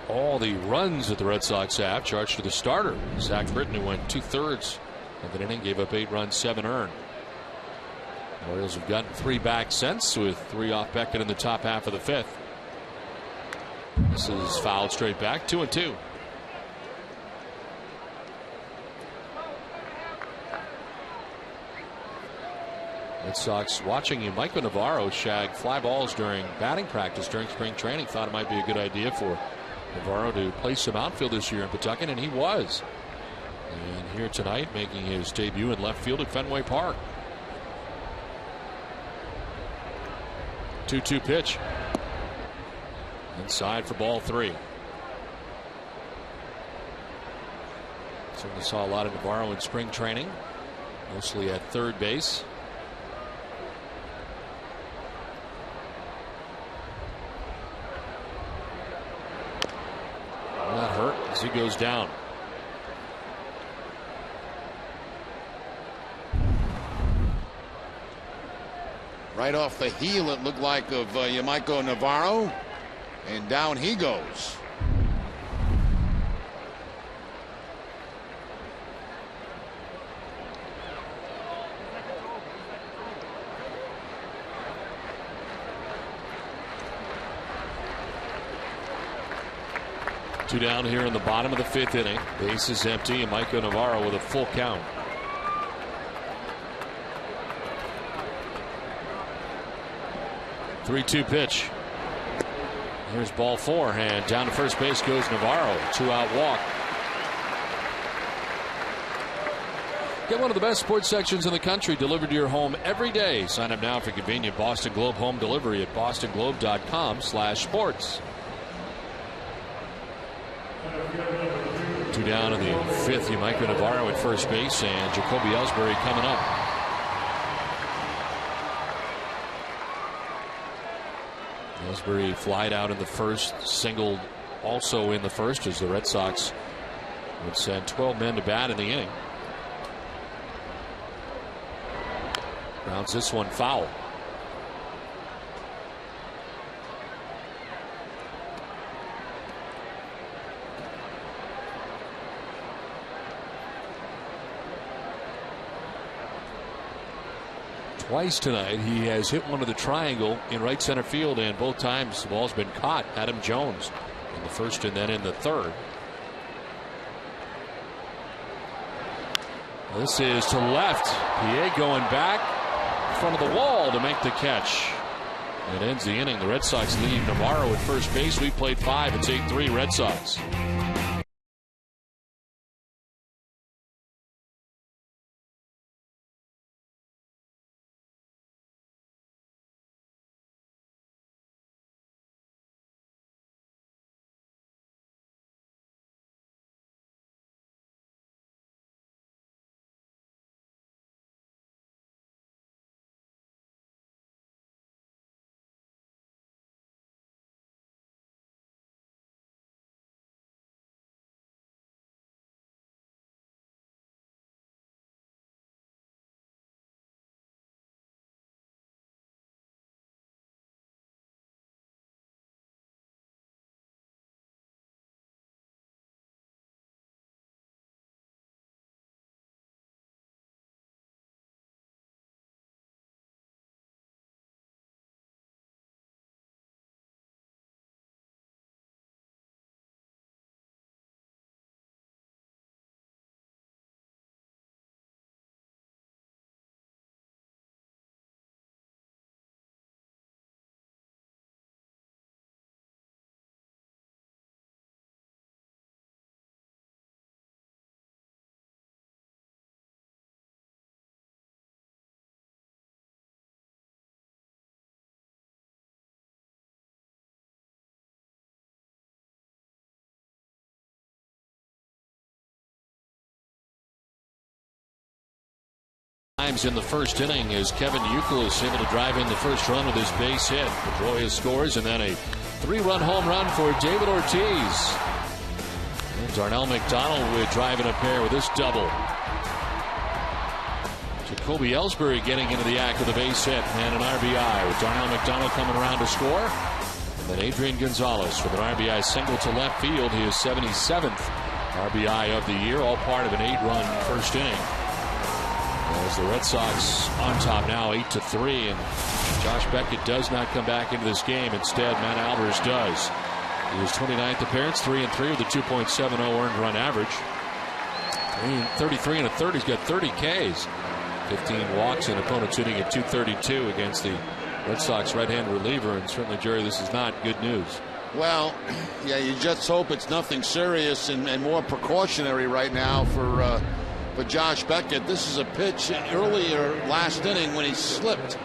All the runs that the Red Sox have charged to the starter, Zach Britton, who went 2/3 of an inning, gave up 8 runs, 7 earned. The Orioles have gotten 3 back since, with 3 off Beckett in the top half of the 5th. This is fouled straight back, 2-2. Red Sox watching Yamaika Navarro shag fly balls during batting practice during spring training. Thought it might be a good idea for Navarro to play some outfield this year in Pawtucket, and he was. And here tonight, making his debut in left field at Fenway Park. 2-2 pitch. Inside for ball 3. Certainly saw a lot of Navarro in spring training, mostly at third base. Not hurt as he goes down. Right off the heel, it looked like, of Yamaika Navarro. And down he goes. Two down here in the bottom of the 5th inning. Base is empty, and Yamaika Navarro with a full count. Three-two pitch. Here's ball 4, and down to first base goes Navarro. 2-out walk. Get one of the best sports sections in the country delivered to your home every day. Sign up now for convenient Boston Globe home delivery at bostonglobe.com/sports. 2 down in the 5th. Yamaika Navarro at first base, and Jacoby Ellsbury coming up. Ellsbury flied out in the 1st, singled also in the 1st, as the Red Sox would send 12 men to bat in the inning. Grounds this one foul. Twice tonight he has hit one of the triangle in right center field, and both times the ball's been caught. Adam Jones in the 1st and then in the 3rd. This is to left. Pierre going back in front of the wall to make the catch. It ends the inning. The Red Sox lead Navarro at first base. We played 5. It's 8-3 Red Sox. times in the first inning as Kevin Youkilis able to drive in the first run with his base hit. Pedroia scores, and then a 3-run home run for David Ortiz. And Darnell McDonald would drive in a pair with this double. Jacoby Ellsbury getting into the act with a base hit and an RBI, with Darnell McDonald coming around to score. And then Adrian Gonzalez with an RBI single to left field. He is 77th RBI of the year, all part of an 8-run first inning. As the Red Sox on top now 8-3, and Josh Beckett does not come back into this game. Instead, Matt Albers does. His 29th appearance, 3-3 with a 2.70 earned run average. 33 1/3. He's got 30 Ks. 15 walks, and opponents hitting at 232 against the Red Sox right-hand reliever. And certainly, Jerry, this is not good news. Well, yeah, you just hope it's nothing serious and more precautionary right now for Josh Beckett. This is a pitch earlier last inning when he slipped.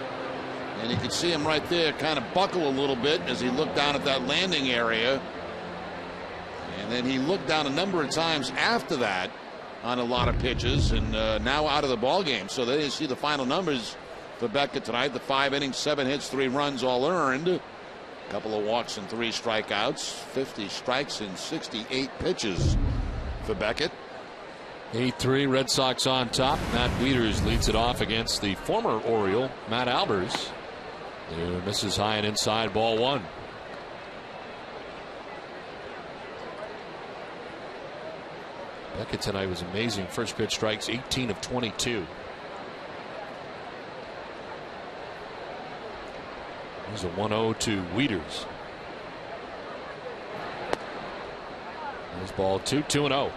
And you could see him right there kind of buckle a little bit as he looked down at that landing area. And then he looked down a number of times after that on a lot of pitches, and now out of the ball game. So there you see the final numbers for Beckett tonight. The 5 innings, 7 hits, 3 runs, all earned. A couple of walks and 3 strikeouts. 50 strikes in 68 pitches for Beckett. 8-3, Red Sox on top. Matt Wieters leads it off against the former Oriole, Matt Albers, who misses high and inside, ball 1. Beckett tonight was amazing. First pitch strikes, 18 of 22. There's a 1-0 to Wieters. There's ball 2, 2-0.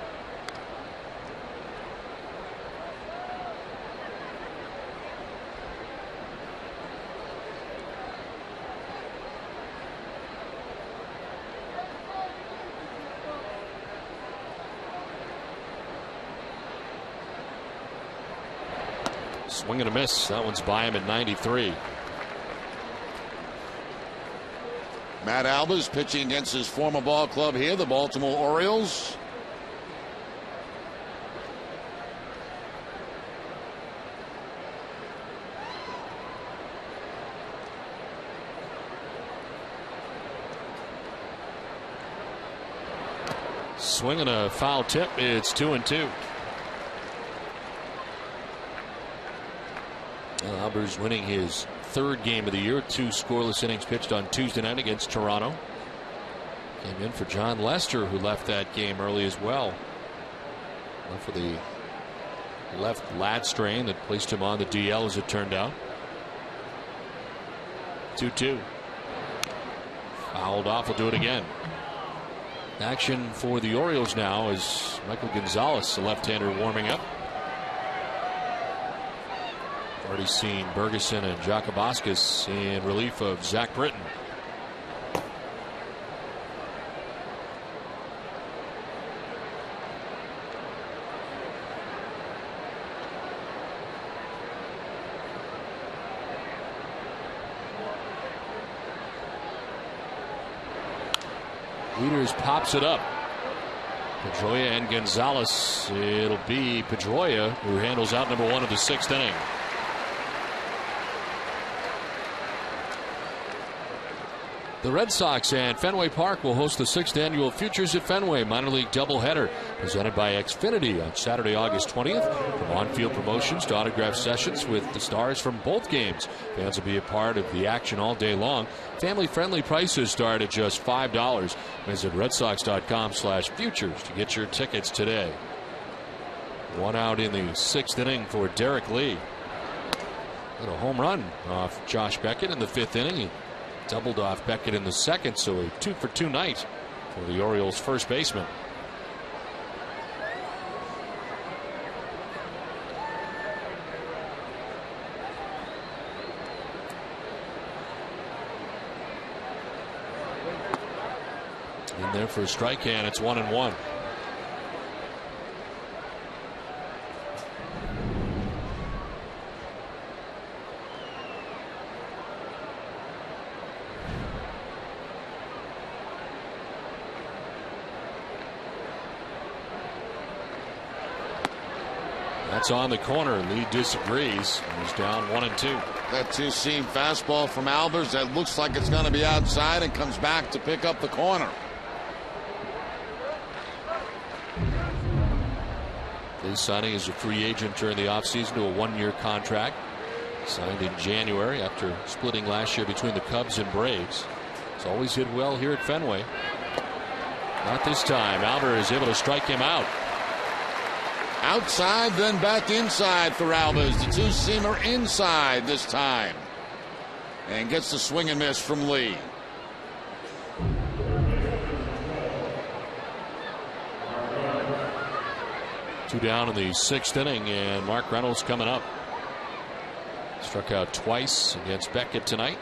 Swing and a miss. That one's by him at 93. Matt Albers pitching against his former ball club here, the Baltimore Orioles. Swinging a foul tip. It's 2-2. Albers winning his 3rd game of the year. 2 scoreless innings pitched on Tuesday night against Toronto. Came in for John Lester, who left that game early as well. Went for the left lat strain that placed him on the DL, as it turned out. 2-2. Fouled off. Will do it again. Action for the Orioles now is Michael Gonzalez, the left-hander, warming up. Already seen Bergeson and Jacobakis in relief of Zach Britton. Wieters pops it up. Pedroia and Gonzalez. It'll be Pedroia who handles out number 1 of the 6th inning. The Red Sox and Fenway Park will host the 6th annual Futures at Fenway minor league doubleheader presented by Xfinity on Saturday, August 20th. From on-field promotions to autograph sessions with the stars from both games. Fans will be a part of the action all day long. Family-friendly prices start at just $5. Visit redsox.com/futures to get your tickets today. 1 out in the 6th inning for Derek Lee. And a home run off Josh Beckett in the 5th inning. He doubled off Beckett in the 2nd, so a 2-for-2 night for the Orioles' first baseman. In there for a strike, and it's 1-1. That's on the corner. Lee disagrees. He's down 1-2. That two-seam fastball from Albers that looks like it's going to be outside and comes back to pick up the corner. His signing as a free agent during the offseason to a 1-year contract. Signed in January after splitting last year between the Cubs and Braves. He's always hit well here at Fenway. Not this time. Albers is able to strike him out. Outside, then back inside for Albers. The two-seamer inside this time. And gets the swing and miss from Lee. Two down in the 6th inning, and Mark Reynolds coming up. Struck out twice against Beckett tonight.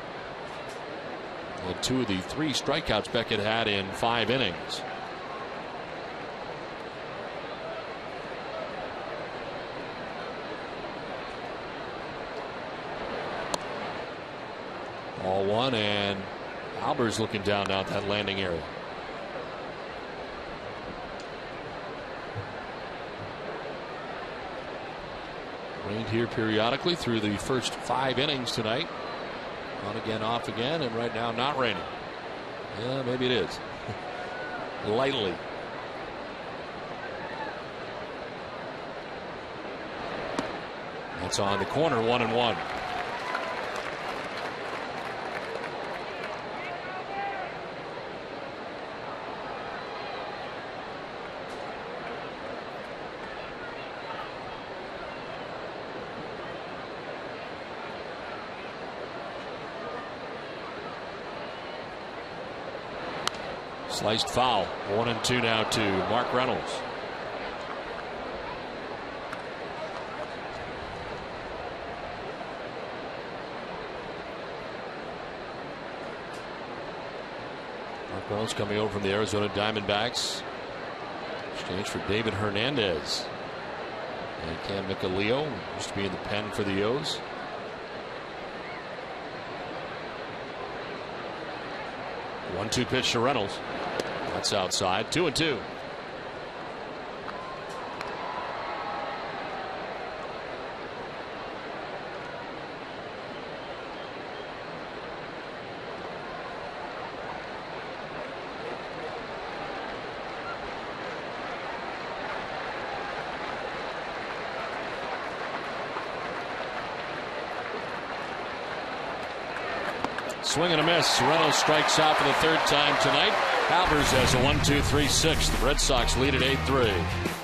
And 2 of the 3 strikeouts Beckett had in 5 innings. Ball 1, and Albers looking down now at that landing area. Rained here periodically through the first 5 innings tonight. On again, off again, and right now not raining. Yeah, maybe it is. Lightly. That's on the corner, 1-1. Sliced foul. 1-2 now to Mark Reynolds. Mark Reynolds coming over from the Arizona Diamondbacks. Exchange for David Hernandez. And Cam Micaleo used to be in the pen for the O's. One-two pitch to Reynolds. That's outside. 2-2. Swing and a miss. Reynolds strikes out for the 3rd time tonight. Albers has a 1-2-3-6. The Red Sox lead at 8-3.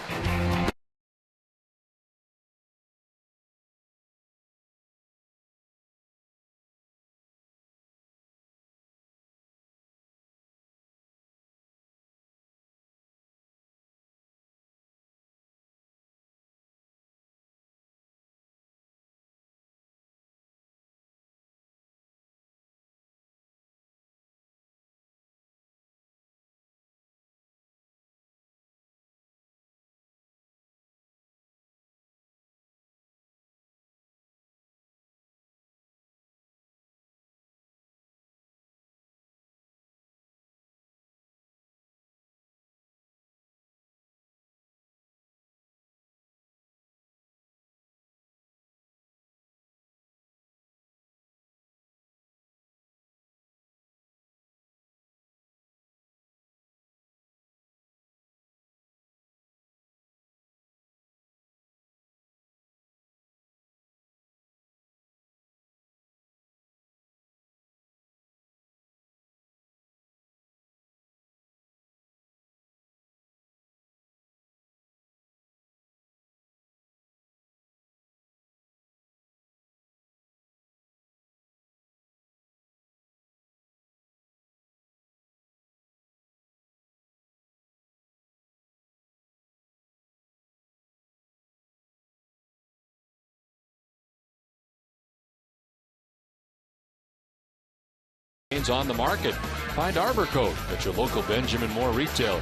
On the market. Find Arbor Coat at your local Benjamin Moore retailer.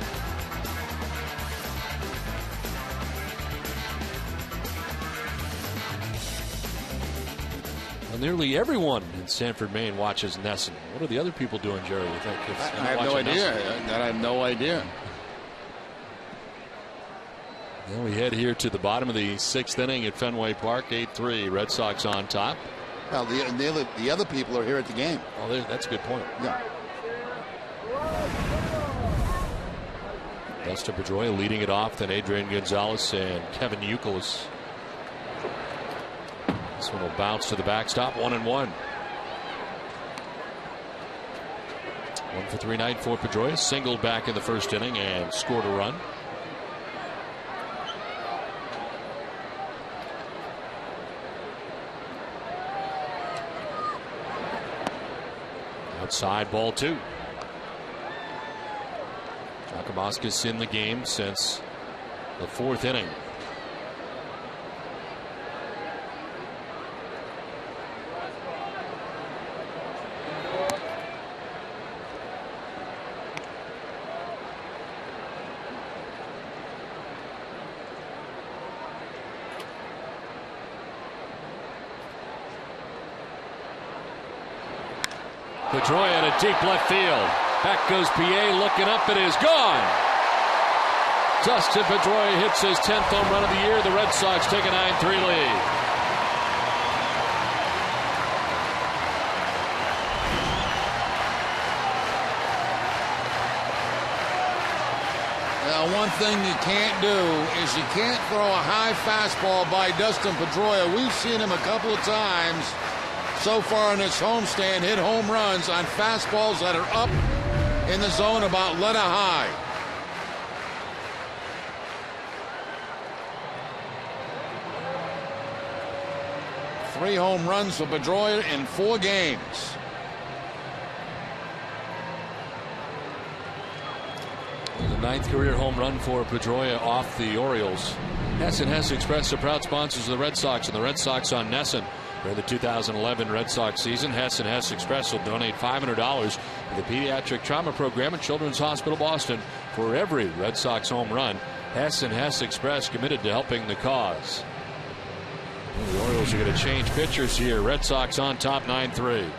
Well, nearly everyone in Sanford, Maine watches NESN. What are the other people doing, Jerry? You think? I have no idea. I have no idea. Well, we head here to the bottom of the 6th inning at Fenway Park. 8-3, Red Sox on top. Well, the other people are here at the game. Oh, that's a good point. Yeah. Dustin Pedroia leading it off, then Adrian Gonzalez and Kevin Youkilis. This one will bounce to the backstop. 1-1. 1 for 3 night for Pedroia. Singled back in the first inning and scored a run. Outside, ball 2. Giakoumakis in the game since the 4th inning. Pedroia in a deep left field. Back goes PA, looking up, it is gone. Dustin Pedroia hits his 10th home run of the year. The Red Sox take a 9-3 lead. Now, one thing you can't do is you can't throw a high fastball by Dustin Pedroia. We've seen him a couple of times so far in his homestand hit home runs on fastballs that are up in the zone about letter high. Three home runs for Pedroia in 4 games. The 9th career home run for Pedroia off the Orioles. Hess and Hess Express are proud sponsors of the Red Sox, and the Red Sox on NESN. During the 2011 Red Sox season, Hess and Hess Express will donate $500 to the Pediatric Trauma Program at Children's Hospital Boston for every Red Sox home run. Hess and Hess Express committed to helping the cause. The Orioles are going to change pitchers here. Red Sox on top 9-3.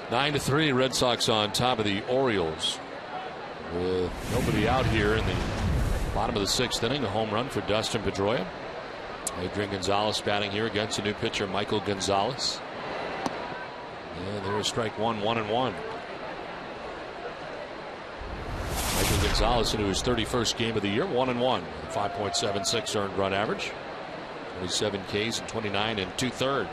Nine to 3, Red Sox on top of the Orioles. With nobody out here in the bottom of the 6th inning, a home run for Dustin Pedroia. Adrian Gonzalez batting here against a new pitcher, Michael Gonzalez. And there's strike 1, 1-1. Michael Gonzalez into his 31st game of the year, 1-1. 5.76 earned run average. 27 Ks and 29 2/3.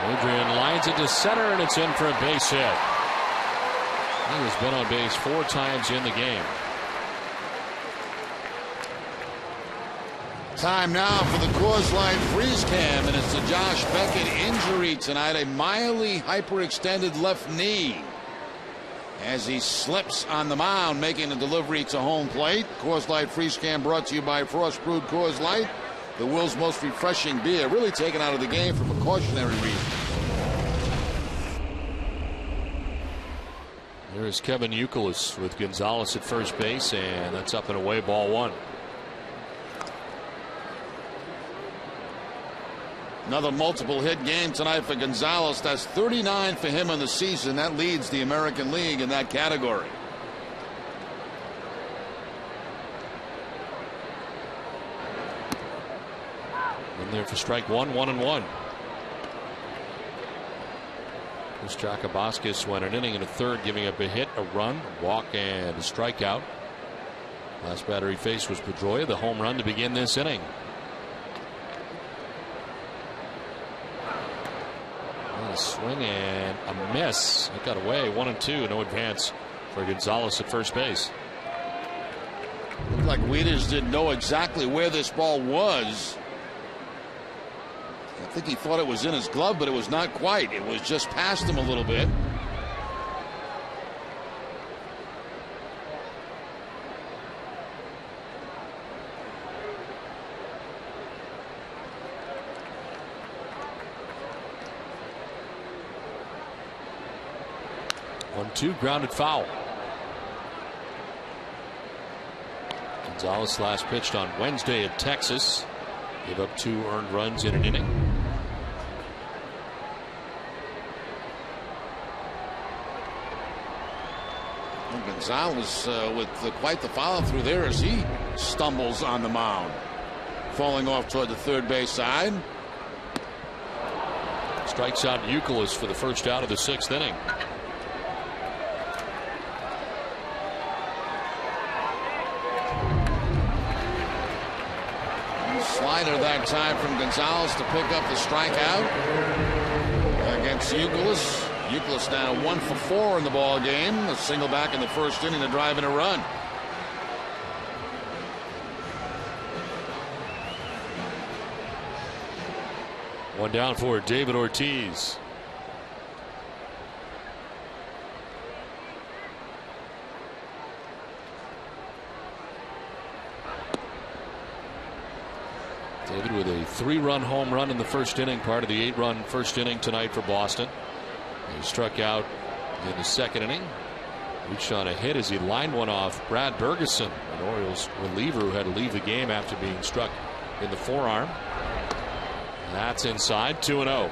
Adrian lines it to center, and it's in for a base hit. He has been on base 4 times in the game. Time now for the Coors Light Freeze Cam, and it's a Josh Beckett injury tonight, a mildly hyperextended left knee. As he slips on the mound, making a delivery to home plate. Coors Light Freeze Cam brought to you by Frost Brewed Coors Light. the world's most refreshing beer, really taken out of the game for precautionary reasons. There's Kevin Youkilis with Gonzalez at first base, and that's up and away, ball one. Another multiple hit game tonight for Gonzalez. That's 39 for him in the season. That leads the American League in that category. In there for strike one, 1-1. This Jakabaskis went an inning and a third, giving up a hit, a run, a walk, and a strikeout. Last batter he faced was Pedroia, the home run to begin this inning. A swing and a miss. It got away. 1-2. No advance for Gonzalez at first base. Looked like Wieters didn't know exactly where this ball was. I think he thought it was in his glove, but it was not quite. It was just past him a little bit. Two grounded foul. Gonzalez last pitched on Wednesday at Texas. Gave up 2 earned runs in an inning. And Gonzalez with quite the follow through there as he stumbles on the mound, falling off toward the third base side. Strikes out Youkilis for the first out of the 6th inning. Slider that time from Gonzalez to pick up the strikeout against Youkilis. Youkilis now 1 for 4 in the ball game. A single back in the first inning to drive in a run. One down for David Ortiz. David with a 3-run home run in the first inning, part of the 8-run first inning tonight for Boston. He struck out in the second inning. Reached on a hit as he lined one off Brad Bergeson, an Orioles reliever who had to leave the game after being struck in the forearm. That's inside, 2-0.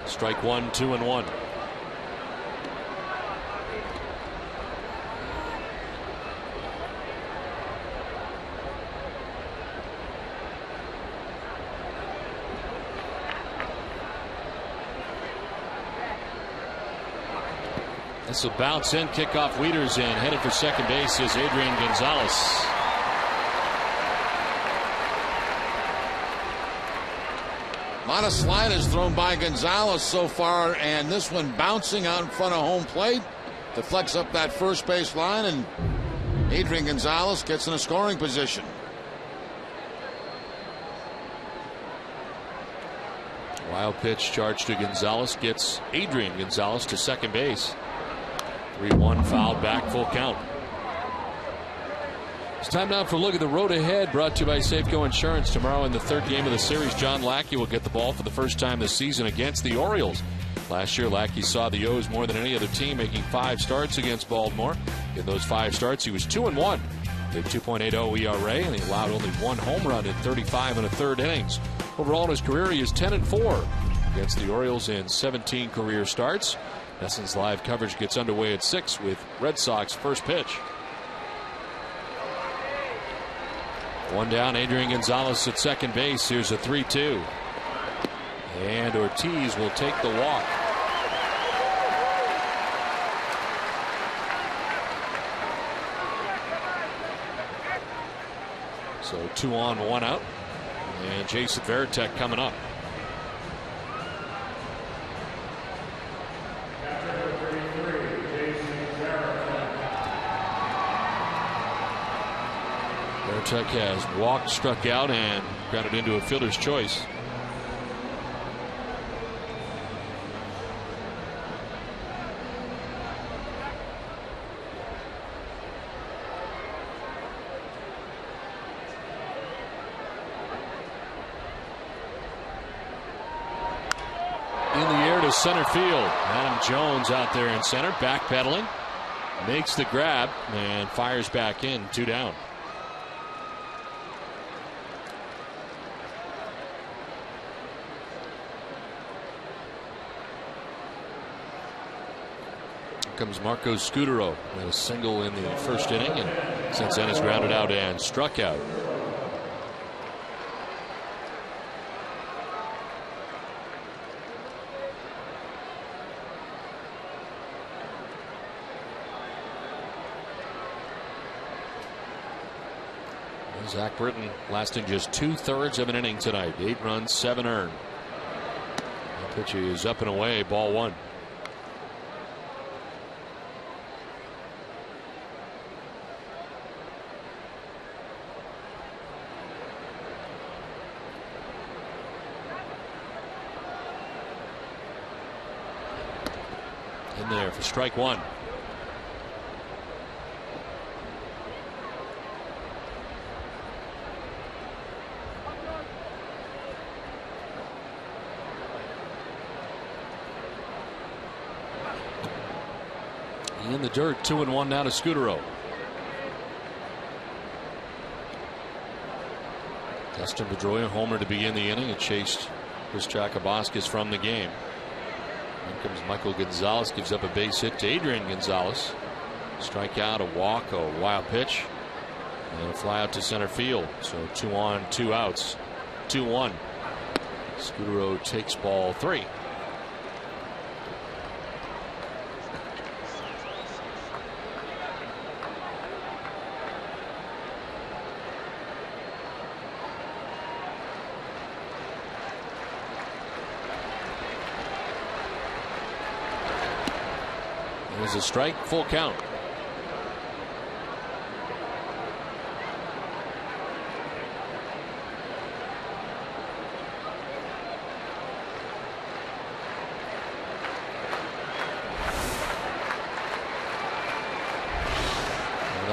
Strike one, 2-1. This will bounce in, kickoff Wieters in. Headed for second base is Adrian Gonzalez. A lot of sliders thrown by Gonzalez so far, and this one bouncing out in front of home plate. Deflects up that first base line, and Adrian Gonzalez gets in a scoring position. Wild pitch charged to Gonzalez gets Adrian Gonzalez to second base. 3-1 fouled back, full count. It's time now for a look at the road ahead, brought to you by Safeco Insurance. Tomorrow in the 3rd game of the series, John Lackey will get the ball for the first time this season against the Orioles. Last year, Lackey saw the O's more than any other team, making 5 starts against Baltimore. In those 5 starts, he was 2-1. He had 2.80 ERA, and he allowed only 1 home run in 35 1/3 innings. Overall in his career, he is 10-4 against the Orioles in 17 career starts. NESN's live coverage gets underway at 6 with Red Sox first pitch. One down, Adrian Gonzalez at second base. Here's a 3-2. And Ortiz will take the walk. So 2 on, 1 out. And Jason Varitek coming up. Maritek has walked, struck out, and grounded into a fielder's choice. In the air to center field. Adam Jones out there in center, backpedaling, makes the grab and fires back in. 2 down. Here comes Marco Scudero. Had a single in the first inning, and since then has grounded out and struck out. Zach Britton lasting just 2/3 of an inning tonight. 8 runs, 7 earned. The pitch is up and away. Ball 1. In there for strike 1. In the dirt, 2-1 now to Scudero. Dustin Pedroia homer to begin the inning. It chased Chris Chakabaskis from the game. Then comes Michael Gonzalez, gives up a base hit to Adrian Gonzalez. Strikeout, a walk, a wild pitch, and a fly out to center field. So 2 on, 2 outs. 2-1. Scudero takes ball 3. There's a strike, full count.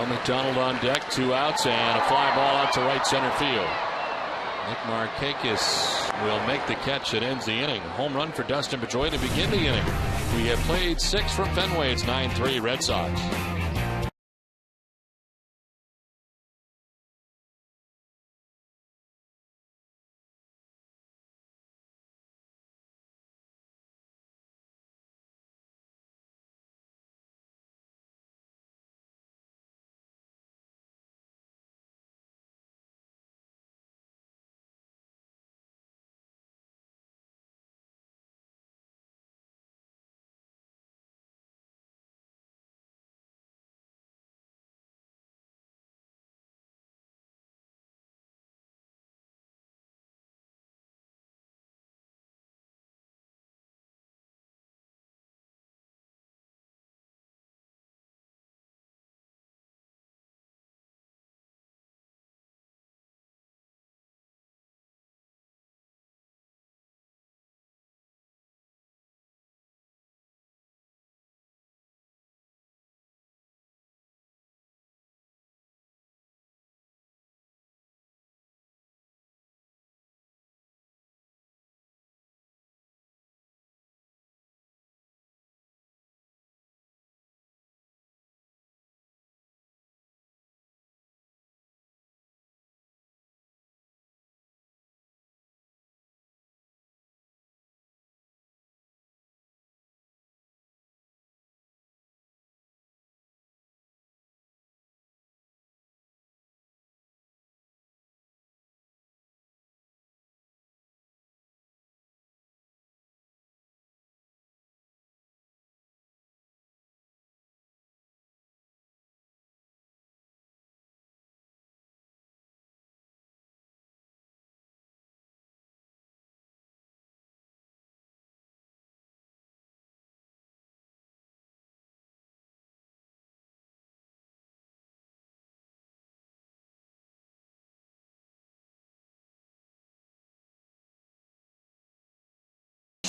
McDonald on deck, 2 outs, and a fly ball out to right center field. Nick Markakis will make the catch that ends the inning. Home run for Dustin Pedroia to begin the inning. We have played 6 from Fenway. It's 9-3 Red Sox.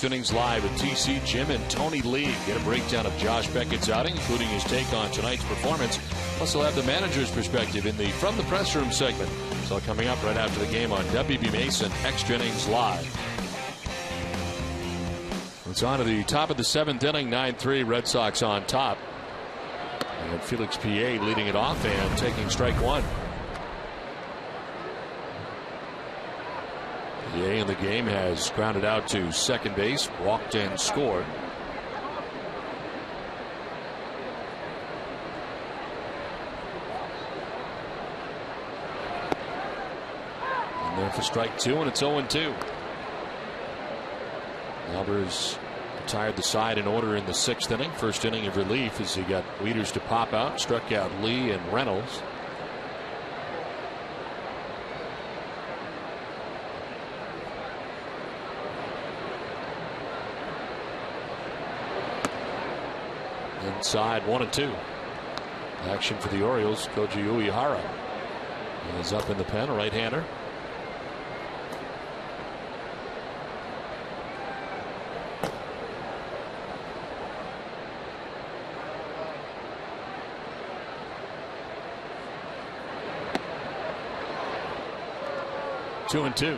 Innings live with TC, Jim, and Tony Lee. Get a breakdown of Josh Beckett's outing, including his take on tonight's performance. Plus, he'll have the manager's perspective in the From the Press Room segment. It's all coming up right after the game on WB Mason Extra Innings Live. It's on to the top of the 7th inning, 9-3, Red Sox on top. And Felix P.A. leading it off and taking strike one. The A in the game has grounded out to second base, walked and scored. And there for strike two, and it's 0-2. Albers retired the side in order in the 6th inning. First inning of relief as he got Wieters to pop out, struck out Lee and Reynolds. Inside 1-2. Action for the Orioles. Koji Uehara is up in the pen, a right-hander. Two and two.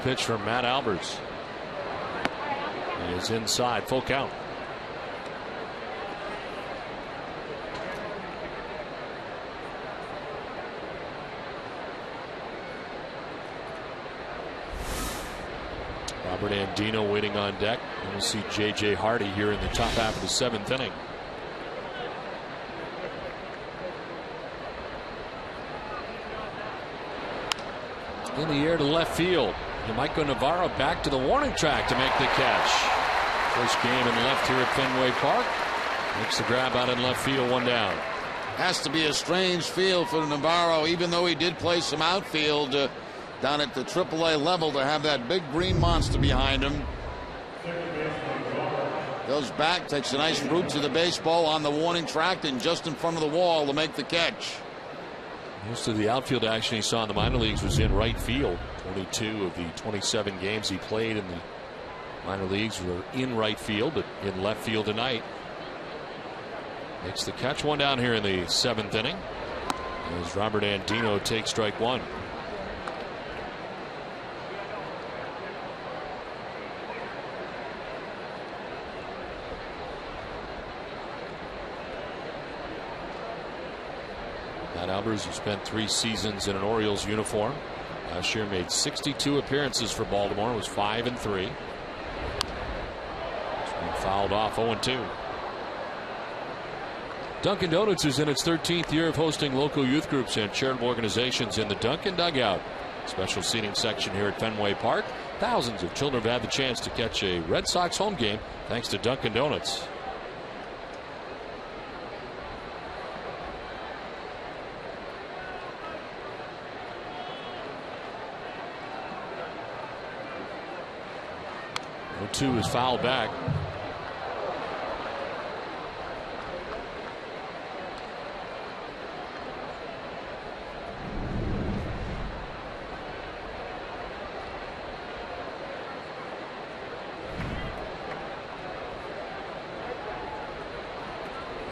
Pitch from Matt Albers. He is inside, full count. Robert Andino waiting on deck. And we'll see J.J. Hardy here in the top half of the 7th inning. In the air to left field. Michael Navarro back to the warning track to make the catch. First game in left here at Fenway Park. Makes the grab out in left field, one down. Has to be a strange feel for Navarro, even though he did play some outfield down at the AAA level, to have that big green monster behind him. Goes back, takes a nice route to the baseball on the warning track and just in front of the wall to make the catch. Most of the outfield action he saw in the minor leagues was in right field. 22 of the 27 games he played in the minor leagues were in right field, but in left field tonight. Makes the catch, one down here in the 7th inning as Robert Andino takes strike one. Matt Albers, who spent 3 seasons in an Orioles uniform. Last year made 62 appearances for Baltimore, was 5-3. It's been fouled off, 0-2. Dunkin' Donuts is in its 13th year of hosting local youth groups and charitable organizations in the Dunkin' Dugout. Special seating section here at Fenway Park. Thousands of children have had the chance to catch a Red Sox home game thanks to Dunkin' Donuts. Two is fouled back.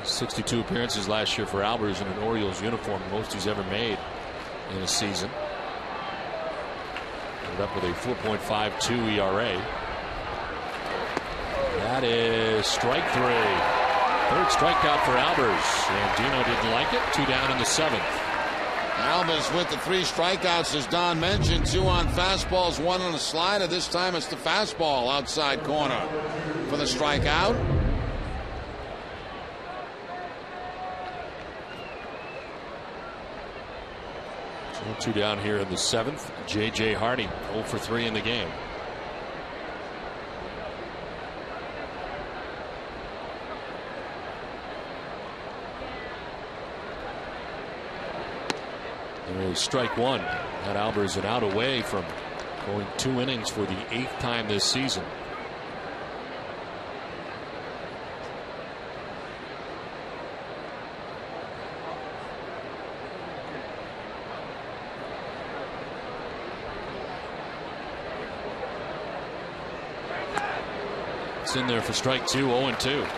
.62 appearances last year for Albers in an Orioles uniform, most he's ever made in a season. Ended up with a 4.52 ERA. That is strike 3. Third strikeout for Albers. And Dino didn't like it. 2 down in the 7th. Albers with the 3 strikeouts, as Don mentioned. 2 on fastballs, 1 on a slider. This time it's the fastball outside corner for the strikeout. So 2 down here in the 7th. J.J. Hardy 0 for 3 in the game. There's strike one. Matt Albers an out away from going 2 innings for the 8th time this season. It's in there for strike 2, 0-2.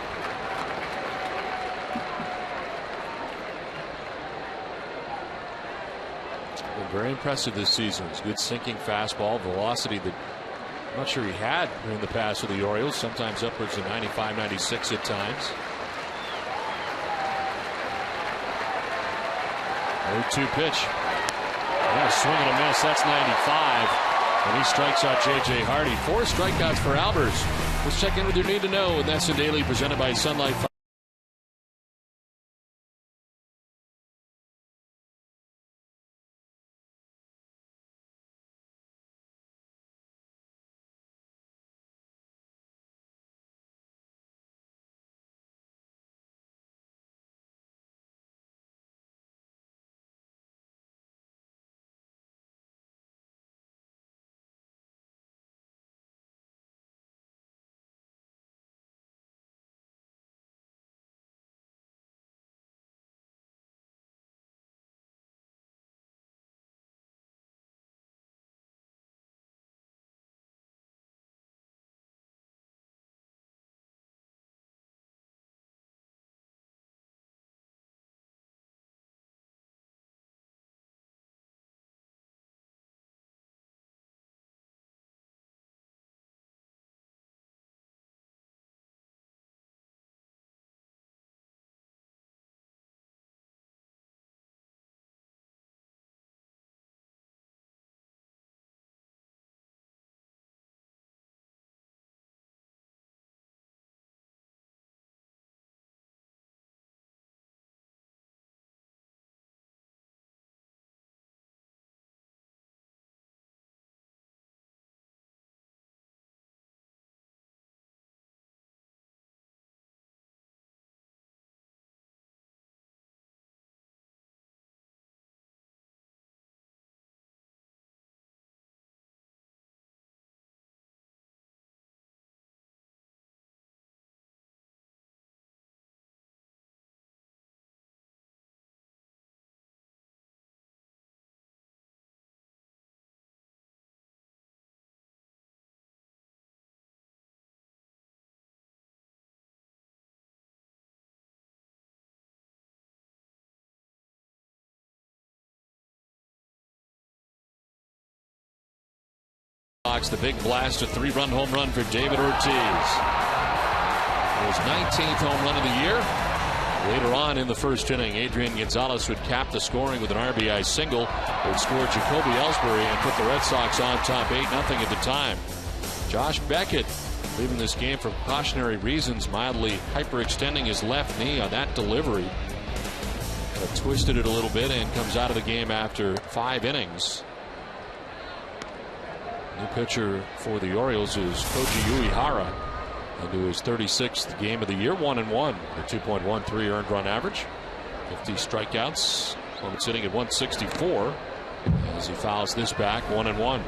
Very impressive this season. It's good sinking fastball, velocity that I'm not sure he had in the past with the Orioles, sometimes upwards of 95, 96 at times. 0-2 pitch. Yeah, swing and a miss. That's 95. And he strikes out J.J. Hardy. 4 strikeouts for Albers. Let's check in with your need to know, and that's the Daily presented by Sunlight. The big blast, a 3-run home run for David Ortiz. His 19th home run of the year. Later on in the first inning, Adrian Gonzalez would cap the scoring with an RBI single. Would score Jacoby Ellsbury and put the Red Sox on top 8-0 at the time. Josh Beckett leaving this game for precautionary reasons, mildly hyperextending his left knee on that delivery. Twisted it a little bit and comes out of the game after 5 innings. New pitcher for the Orioles is Koji Uehara, into his 36th game of the year, 1-1, a 2.13 earned run average, 50 strikeouts. Opponent sitting at 164 as he fouls this back, 1-1.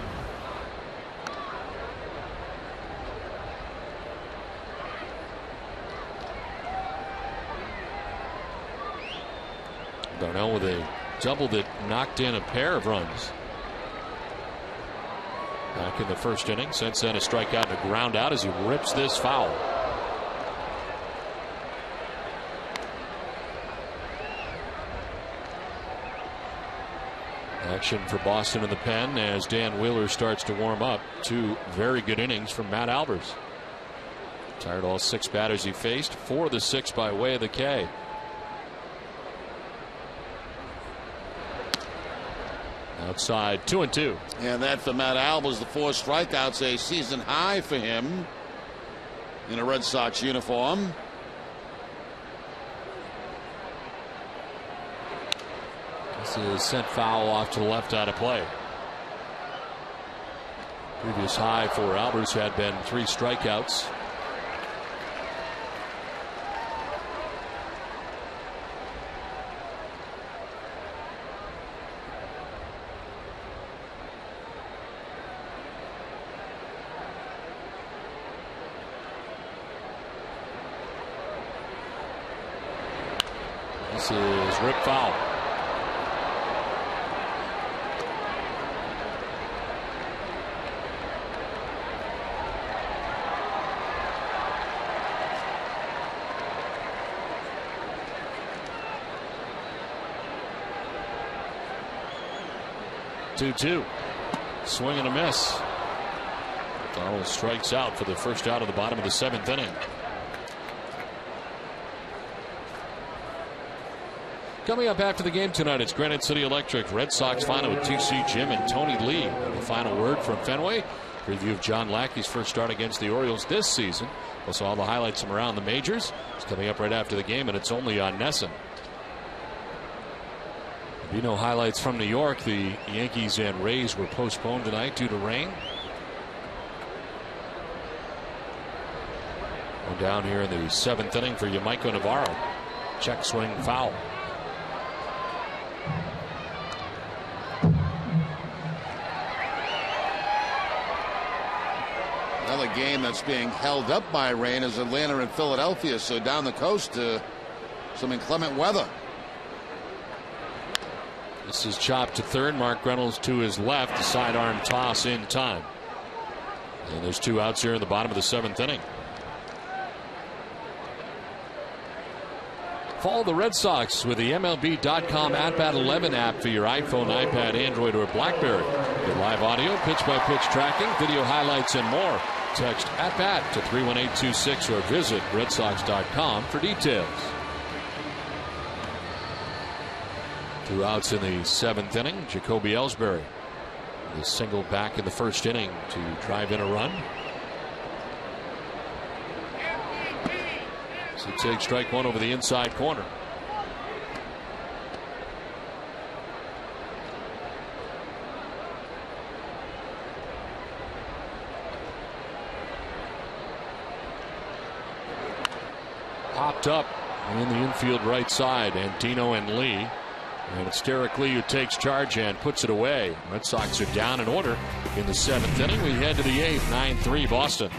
Darnell with a double that knocked in a pair of runs back in the first inning. Since then, a strikeout and a ground out as he rips this foul. Action for Boston in the pen as Dan Wheeler starts to warm up. 2 very good innings from Matt Albers. Tired all 6 batters he faced, 4 of the 6 by way of the K. Outside, 2-2. And that for Matt Albers, the 4 strikeouts, a season high for him in a Red Sox uniform. This is sent foul off to the left out of play. Previous high for Albers had been 3 strikeouts. This is rip foul. Two. Swing and a miss. Donald strikes out for the first out of the bottom of the 7th inning. Coming up after the game tonight, it's Granite City Electric Red Sox final with TC Jim and Tony Lee. And the final word from Fenway. Preview of John Lackey's first start against the Orioles this season. Also all the highlights from around the majors. It's coming up right after the game, and it's only on Nesson. There'll be no highlights from New York. The Yankees and Rays were postponed tonight due to rain. One down here in the 7th inning for Yamaiko Navarro. Check swing foul. Another game that's being held up by rain is Atlanta and Philadelphia. So down the coast, some inclement weather. This is chopped to third. Mark Reynolds to his left. The sidearm toss in time. And there's 2 outs here in the bottom of the 7th inning. Follow the Red Sox with the MLB.com At Bat 11 app for your iPhone, iPad, Android, or BlackBerry. Get live audio, pitch-by-pitch tracking, video highlights, and more. Text At Bat to 31826 or visit RedSox.com for details. 2 outs in the 7th inning. Jacoby Ellsbury with a single back in the 1st inning to drive in a run. So take strike 1 over the inside corner. Popped up in the infield right side, and Dino and Lee. And it's Derek Lee who takes charge and puts it away. Red Sox are down in order in the 7th inning. We head to the 8th, 9-3 Boston.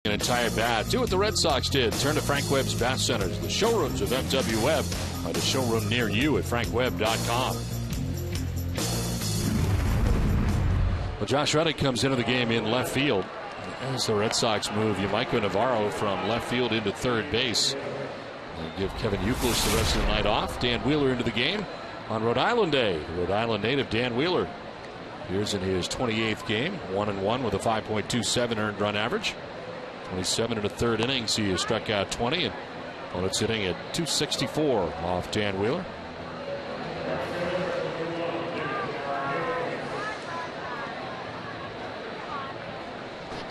An entire bat. Do what the Red Sox did. Turn to Frank Webb's Bat Centers. The showrooms of FW Webb are the showroom near you at frankwebb.com. Well, Josh Reddick comes into the game in left field as the Red Sox move Yamaiko Navarro from left field into third base. And give Kevin Youkilis the rest of the night off. Dan Wheeler into the game on Rhode Island Day. The Rhode Island native Dan Wheeler appears in his 28th game, 1-1 with a 5.27 earned run average. 27 in the 3rd innings. He has struck out 20, and opponent's hitting at 264 off Dan Wheeler.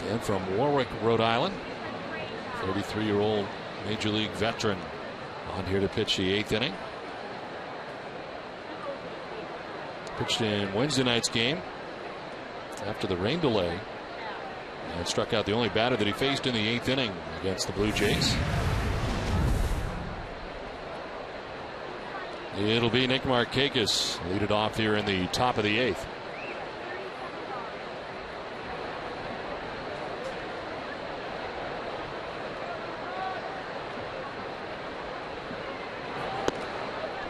Dan from Warwick, Rhode Island, 33-year-old Major League veteran, on here to pitch the 8th inning. Pitched in Wednesday night's game after the rain delay. And struck out the only batter that he faced in the 8th inning against the Blue Jays. It'll be Nick Markakis lead it off here in the top of the 8th.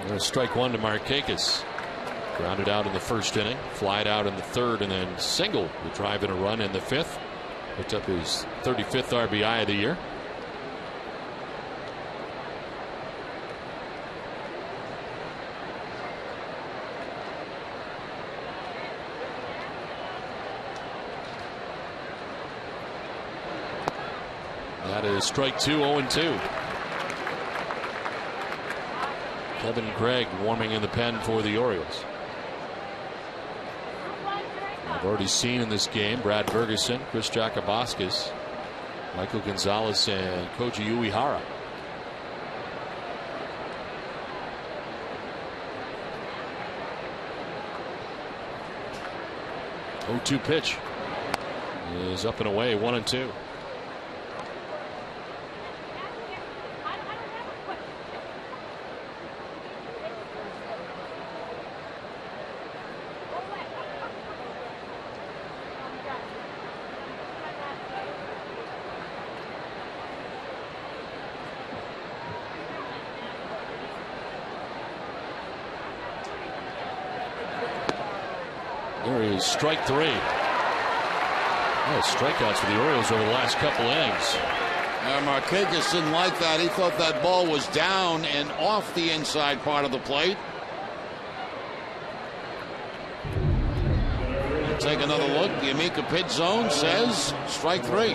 There's strike one to Markakis. Grounded out in the 1st inning, flied out in the 3rd, and then singled to drive in a run in the 5th. Picked up his 35th RBI of the year. That is strike 2, 0-2. Kevin Craig warming in the pen for the Orioles. I've already seen in this game Brad Ferguson, Chris Jacobaskis, Michael Gonzalez, and Koji Uehara. The 0-2 pitch is up and away, 1-2. There is strike 3. Strikeouts for the Orioles over the last couple innings. Markakis didn't like that. He thought that ball was down and off the inside part of the plate. We'll take another look. The Amica pitch zone says strike 3.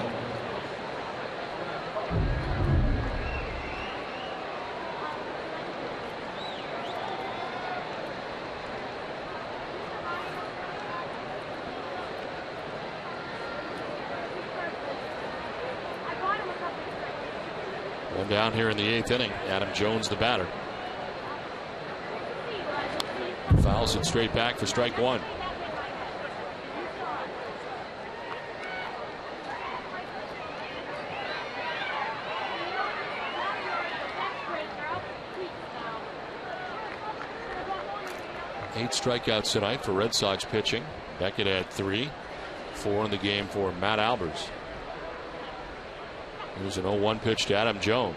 One down here in the 8th inning. Adam Jones, the batter. Fouls it straight back for strike 1. Eight strikeouts tonight for Red Sox pitching. Beckett had 3, 4 in the game for Matt Albers. Here's an 0-1 pitch to Adam Jones.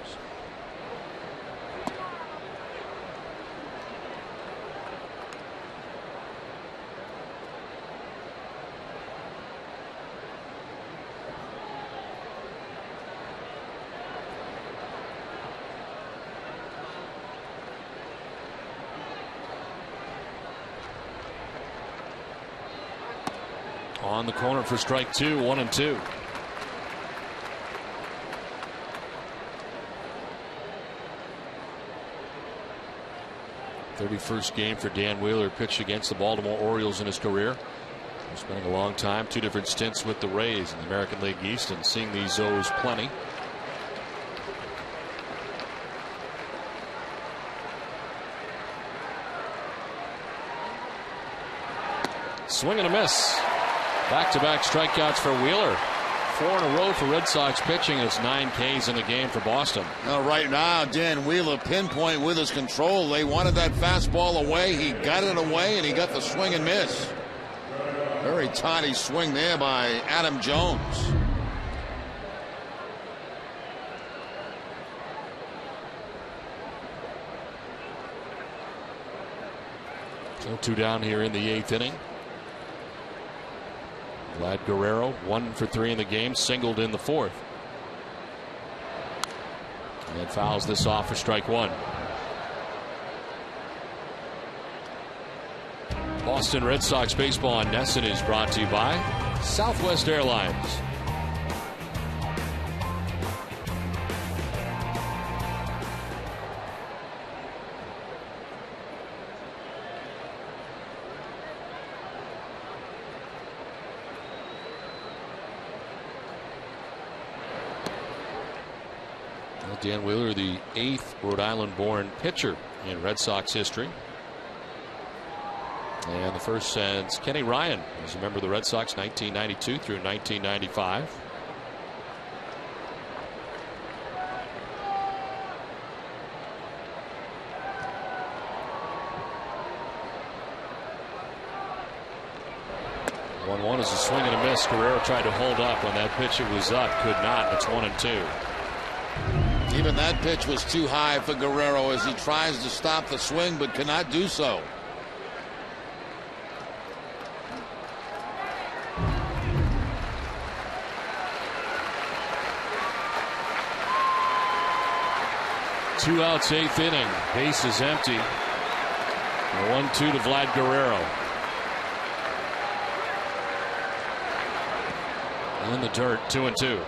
On the corner for strike 2, 1-2. First game for Dan Wheeler, pitched against the Baltimore Orioles in his career. He's spending a long time, 2 different stints with the Rays in the American League East, and seeing these O's plenty. Swing and a miss. Back-to-back strikeouts for Wheeler. 4 in a row for Red Sox pitching. It's 9 Ks in the game for Boston. Right now, Dan Wheeler pinpoint with his control. They wanted that fastball away. He got it away, and he got the swing and miss. Very tiny swing there by Adam Jones. So 2 down here in the 8th inning. Vlad Guerrero 1 for 3 in the game, singled in the 4th. And fouls this off for strike 1. Boston Red Sox baseball on NESN is brought to you by Southwest Airlines. Dan Wheeler, the 8th Rhode Island born pitcher in Red Sox history. And the first since Kenny Ryan was a member of the Red Sox 1992 through 1995. One is a swing and a miss. Guerrero tried to hold up when that pitch. It was up, could not. It's 1-2. Even that pitch was too high for Guerrero as he tries to stop the swing but cannot do so. Two outs, eighth inning. Base is empty. 1-2 to Vlad Guerrero. In the dirt, 2-2.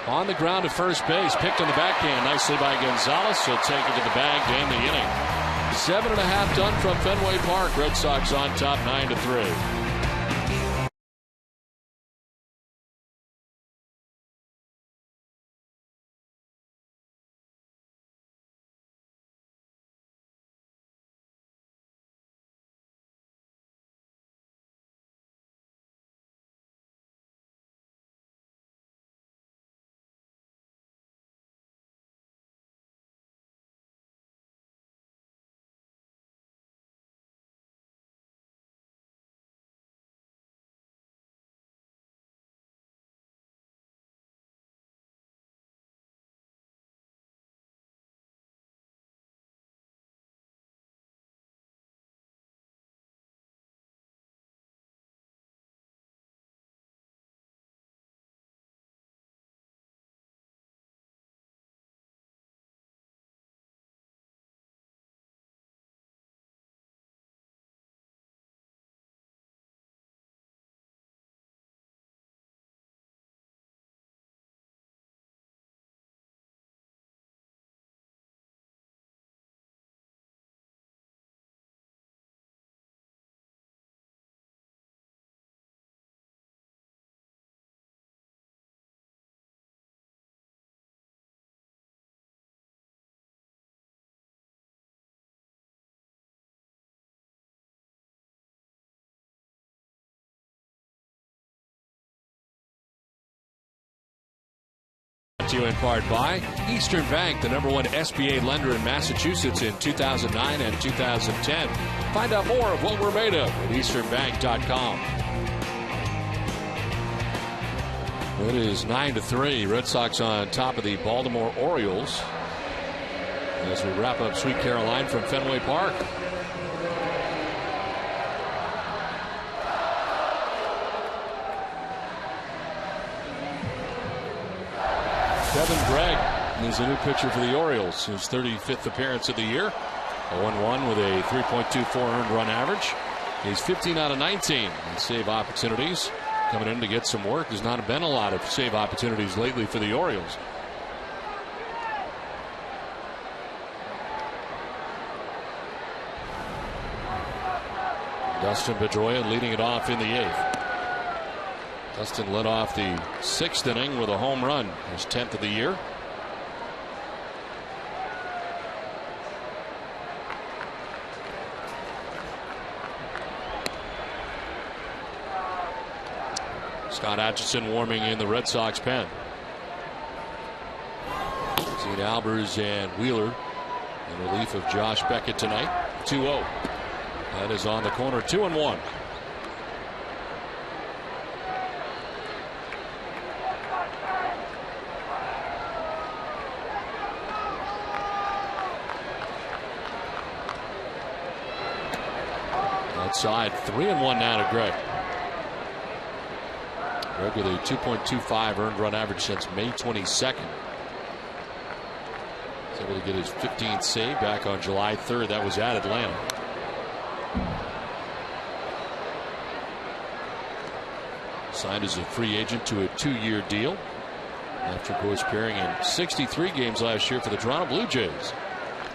On the ground at first base, picked on the backhand nicely by Gonzalez. He'll take it to the bag to end the inning. 7.5 done from Fenway Park. Red Sox on top 9-3. To you in part by Eastern Bank, the #1 SBA lender in Massachusetts in 2009 and 2010. Find out more of what we're made of at easternbank.com. It is 9-3. Red Sox on top of the Baltimore Orioles as we wrap up Sweet Caroline from Fenway Park. Kevin Gregg is a new pitcher for the Orioles, his 35th appearance of the year. A 1-1 with a 3.24 earned run average. He's 15 out of 19 in save opportunities. Coming in to get some work. There's not been a lot of save opportunities lately for the Orioles. Dustin Pedroia leading it off in the 8th. Dustin led off the 6th inning with a home run, his 10th of the year. Scott Atchison warming in the Red Sox pen. Zane Albers and Wheeler in relief of Josh Beckett tonight. 2-0. That is on the corner, 2-1. Outside, 3-1 now to Gregg. Gregg with a 2.25 earned run average since May 22nd. He's able to get his 15th save back on July 3rd. That was at Atlanta. Signed as a free agent to a 2-year deal after, of course, appearing in 63 games last year for the Toronto Blue Jays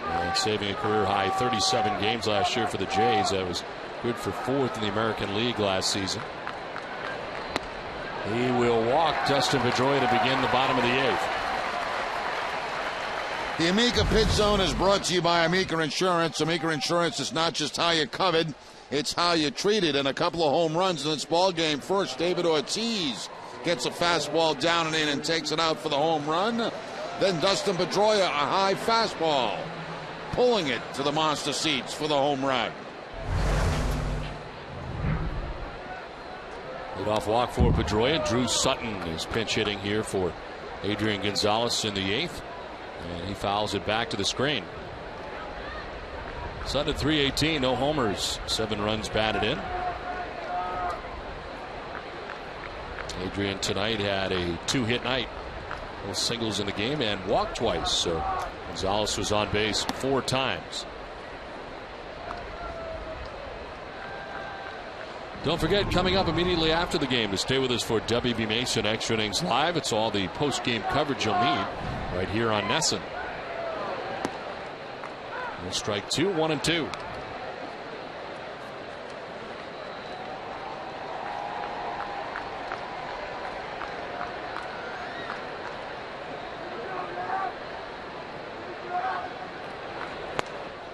and saving a career high 37 games last year for the Jays. That was good for 4th in the American League last season. He will walk Dustin Pedroia to begin the bottom of the 8th. The Amica Pitch Zone is brought to you by Amica Insurance. Amica Insurance is not just how you're covered, it's how you're treated. And a couple of home runs in this ball game. First, David Ortiz gets a fastball down and in and takes it out for the home run. Then Dustin Pedroia, a high fastball, pulling it to the monster seats for the home run. Leadoff walk for Pedroia. Drew Sutton is pinch hitting here for Adrian Gonzalez in the 8th. And he fouls it back to the screen. Sutton at 318, no homers, 7 runs batted in. Adrian tonight had a 2-hit night. No singles in the game and walked twice. So Gonzalez was on base 4 times. Don't forget, coming up immediately after the game, to stay with us for WB Mason Extra Innings Live. It's all the post-game coverage you'll need right here on NESN. We'll strike 2, 1 and 2.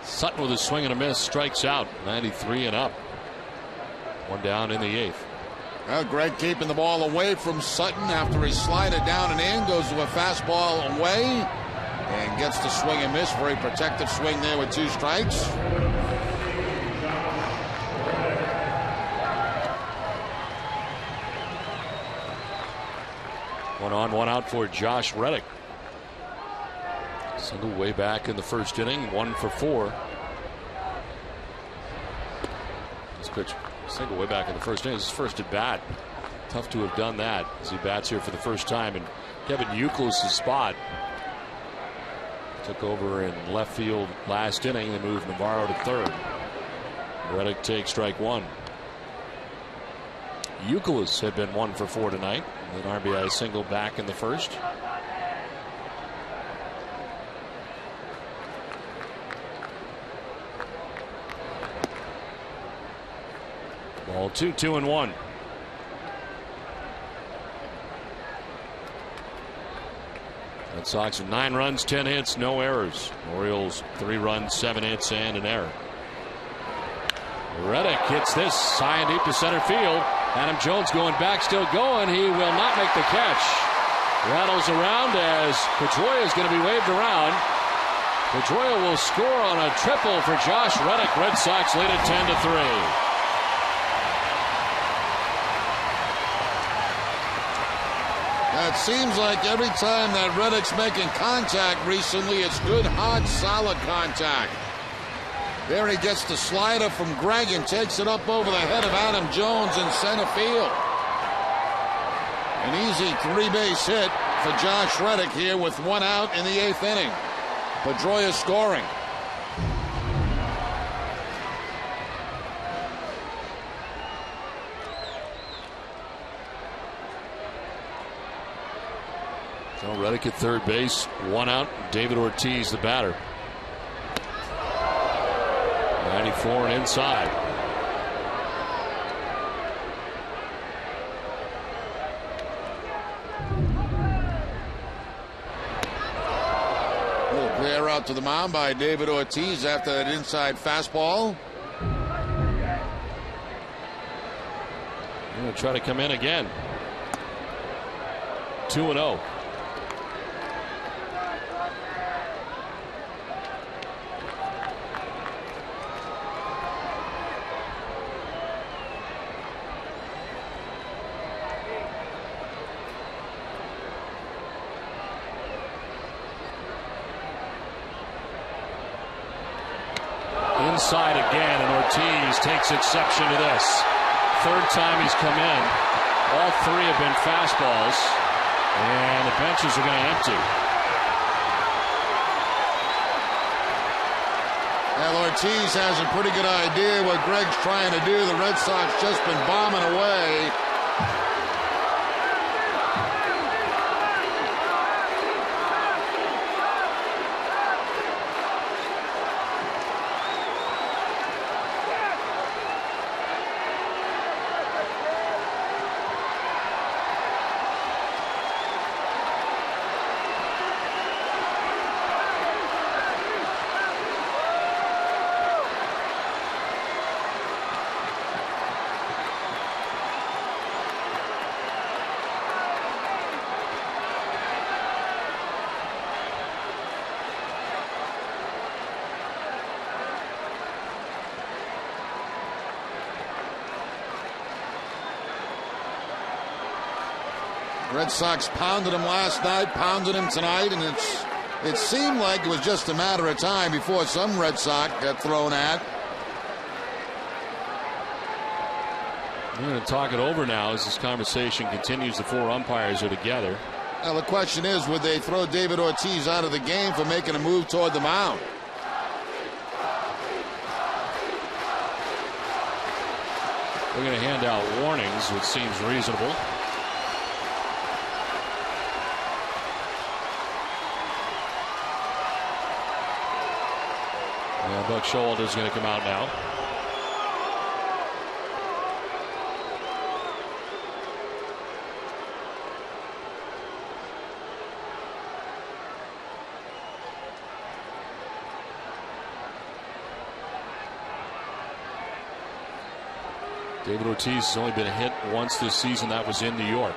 Sutton with a swing and a miss, strikes out. 93 and up. 1 down in the 8th. Well, Greg keeping the ball away from Sutton after he slid it down and in, goes to a fastball away and gets the swing and miss. Very protective swing there with 2 strikes. One on, 1 out for Josh Reddick. Single way back in the first inning, 1 for 4. This pitch. Single way back in the first inning. His first at bat. Tough to have done that as he bats here for the first time in Kevin Youkilis' spot. Took over in left field last inning. They moved Navarro to third. Reddick takes strike 1. Youkilis had been 1 for 4 tonight. An RBI single back in the first. Ball 2, 2 and 1. Red Sox have 9 runs, 10 hits, no errors. Orioles 3 runs, 7 hits, and an error. Reddick hits this high and deep to center field. Adam Jones going back, still going. He will not make the catch. Rattles around as Pedroia is going to be waved around. Pedroia will score on a triple for Josh Reddick. Red Sox lead it 10-3. It seems like every time that Reddick's making contact recently, it's good, hard, solid contact. There he gets the slider from Greg and takes it up over the head of Adam Jones in center field. An easy 3-base hit for Josh Reddick here with 1 out in the 8th inning. Pedroia scoring. So Reddick at third base, 1 out. David Ortiz, the batter. 94 and inside. A little clear out to the mound by David Ortiz after that inside fastball. Going to try to come in again. 2-0. Inside again, and Ortiz takes exception to this. Third time he's come in. All 3 have been fastballs, and the benches are going to empty. Well, Ortiz has a pretty good idea what Greg's trying to do. The Red Sox just been bombing away. Red Sox pounded him last night, pounded him tonight, and it seemed like it was just a matter of time before some Red Sox got thrown at. We're going to talk it over now as this conversation continues. The four umpires are together. Now the question is, would they throw David Ortiz out of the game for making a move toward the mound? We're going to hand out warnings, which seems reasonable. Yeah, Buck Showalter's going to come out now. David Ortiz has only been hit once this season. That was in New York.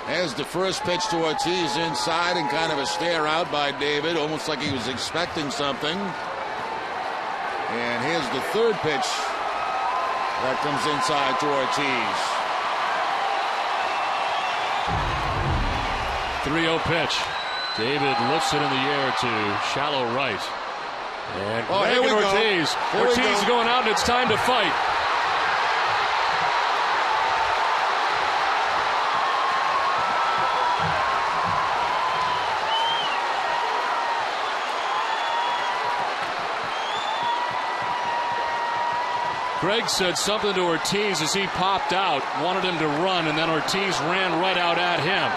There's the first pitch to Ortiz inside, and kind of a stare out by David, almost like he was expecting something. And here's the third pitch that comes inside to Ortiz. 3-0 pitch. David lifts it in the air to shallow right. And here we Ortiz. Go. Ortiz is going out, and it's time to fight. Greg said something to Ortiz as he popped out, wanted him to run, and then Ortiz ran right out at him.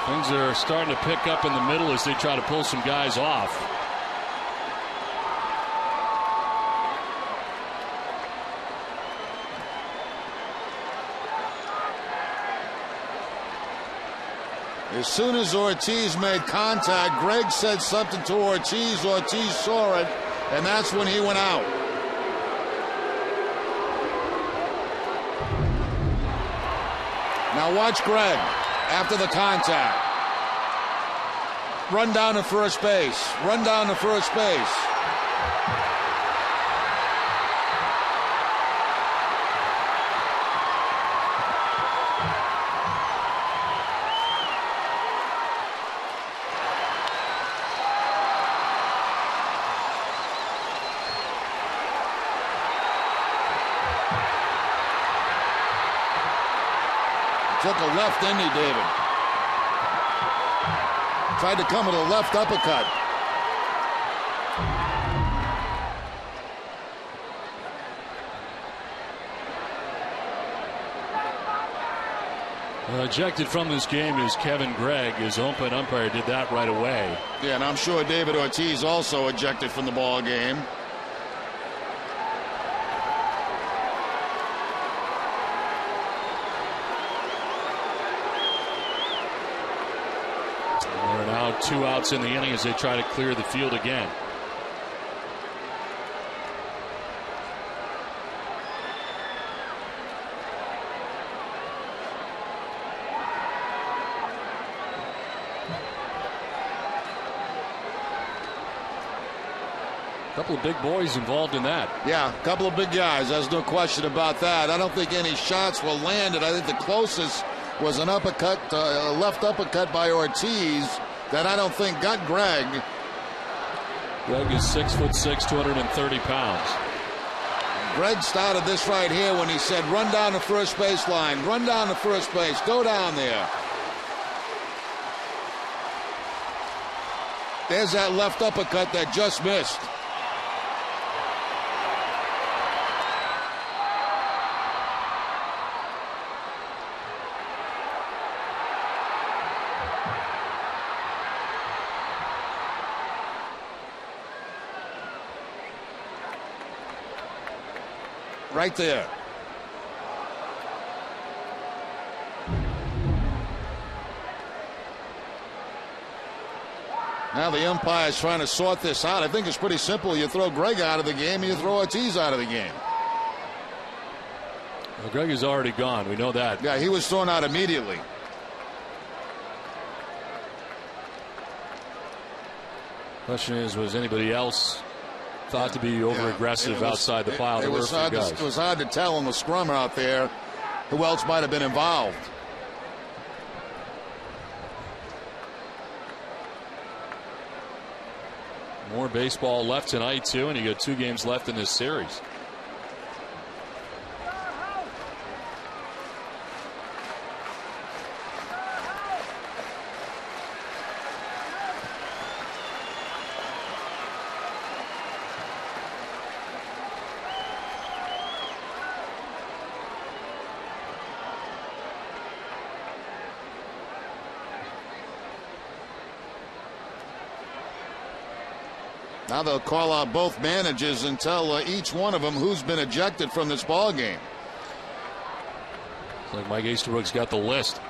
Things are starting to pick up in the middle as they try to pull some guys off. As soon as Ortiz made contact, Greg said something to Ortiz. Ortiz saw it, and that's when he went out. Now watch Greg after the contact. Run down to first base. Run down to first base. Took a left, didn't he, David? Tried to come with a left uppercut. Ejected from this game is Kevin Gregg. His open umpire did that right away. Yeah, and I'm sure David Ortiz also ejected from the ball game. There are now 2 outs in the inning as they try to clear the field again. A couple of big boys involved in that. Yeah, a couple of big guys. There's no question about that. I don't think any shots were landed. I think the closest was an uppercut, a left uppercut by Ortiz that I don't think got Gregg. Gregg is 6'6", 230 pounds. Gregg started this right here when he said, run down the first base line, run down the first base, go down there. There's that left uppercut that just missed. Right there. Now the umpire's trying to sort this out. I think it's pretty simple. You throw Greg out of the game, and you throw Ortiz out of the game. Well, Greg is already gone. We know that. Yeah, he was thrown out immediately. Question is, was anybody else thought to be over-aggressive outside the pile? It was hard to tell on the scrum out there who else might have been involved. More baseball left tonight, too, and you got 2 games left in this series. Now they'll call out both managers and tell each one of them who's been ejected from this ball game. It's like Mike Easterbrook's got the list.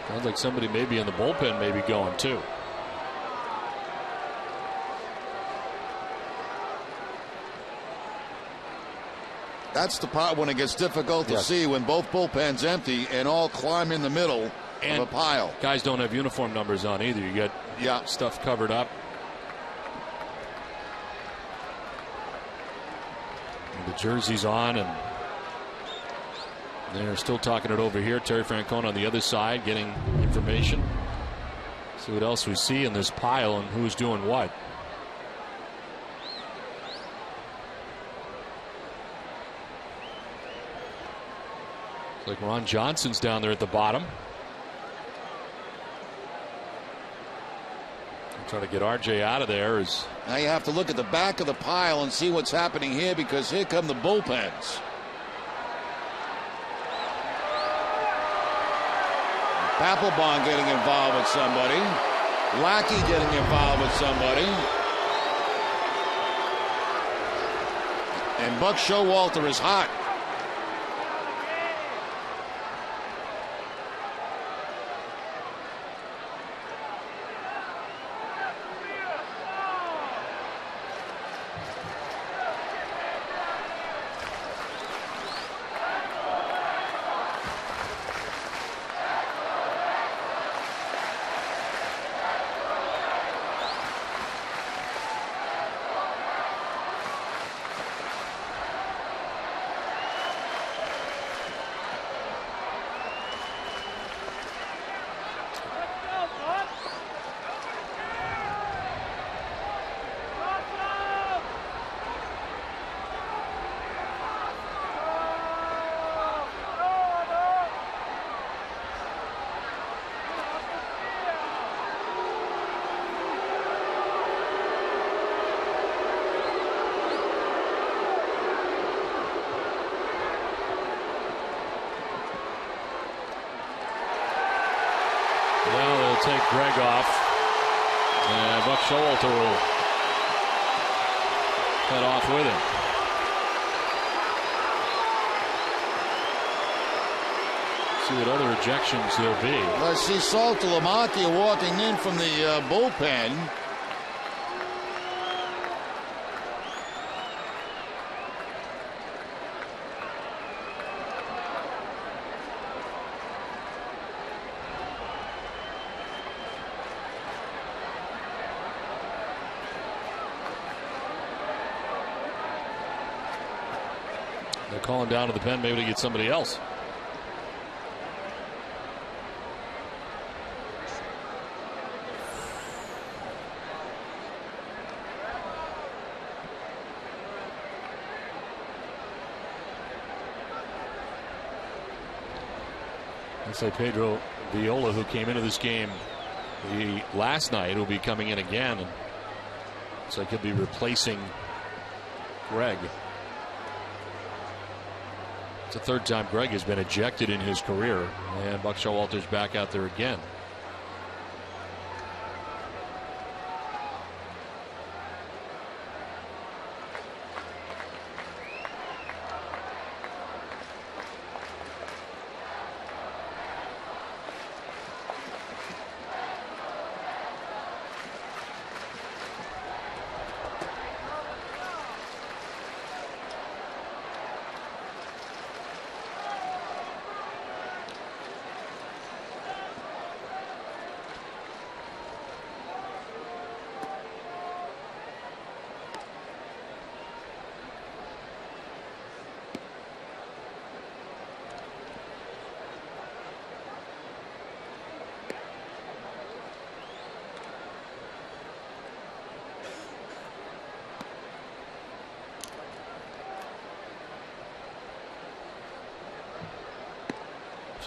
Sounds like somebody maybe in the bullpen may be going too. That's the part when it gets difficult to see, when both bullpens empty and all climb in the middle of a pile. Guys don't have uniform numbers on either. You get stuff covered up. And the jersey's on, and they're still talking it over here. Terry Francona on the other side getting information. See what else we see in this pile and who's doing what. Like Ron Johnson's down there at the bottom. I'm trying to get RJ out of there. Now you have to look at the back of the pile and see what's happening here, because here come the bullpens. Papelbon getting involved with somebody. Lackey getting involved with somebody. And Buck Showalter is hot. Take Greg off, and Buck Showalter will head off with him. See what other ejections there'll be. I see Saltalamacchia walking in from the bullpen. They're calling down to the pen, maybe to get somebody else. Let's say Pedro Viola, who came into this game last night, will be coming in again. And looks like he'll be replacing Greg. It's the third time Greg has been ejected in his career, and Buck Showalter's back out there again.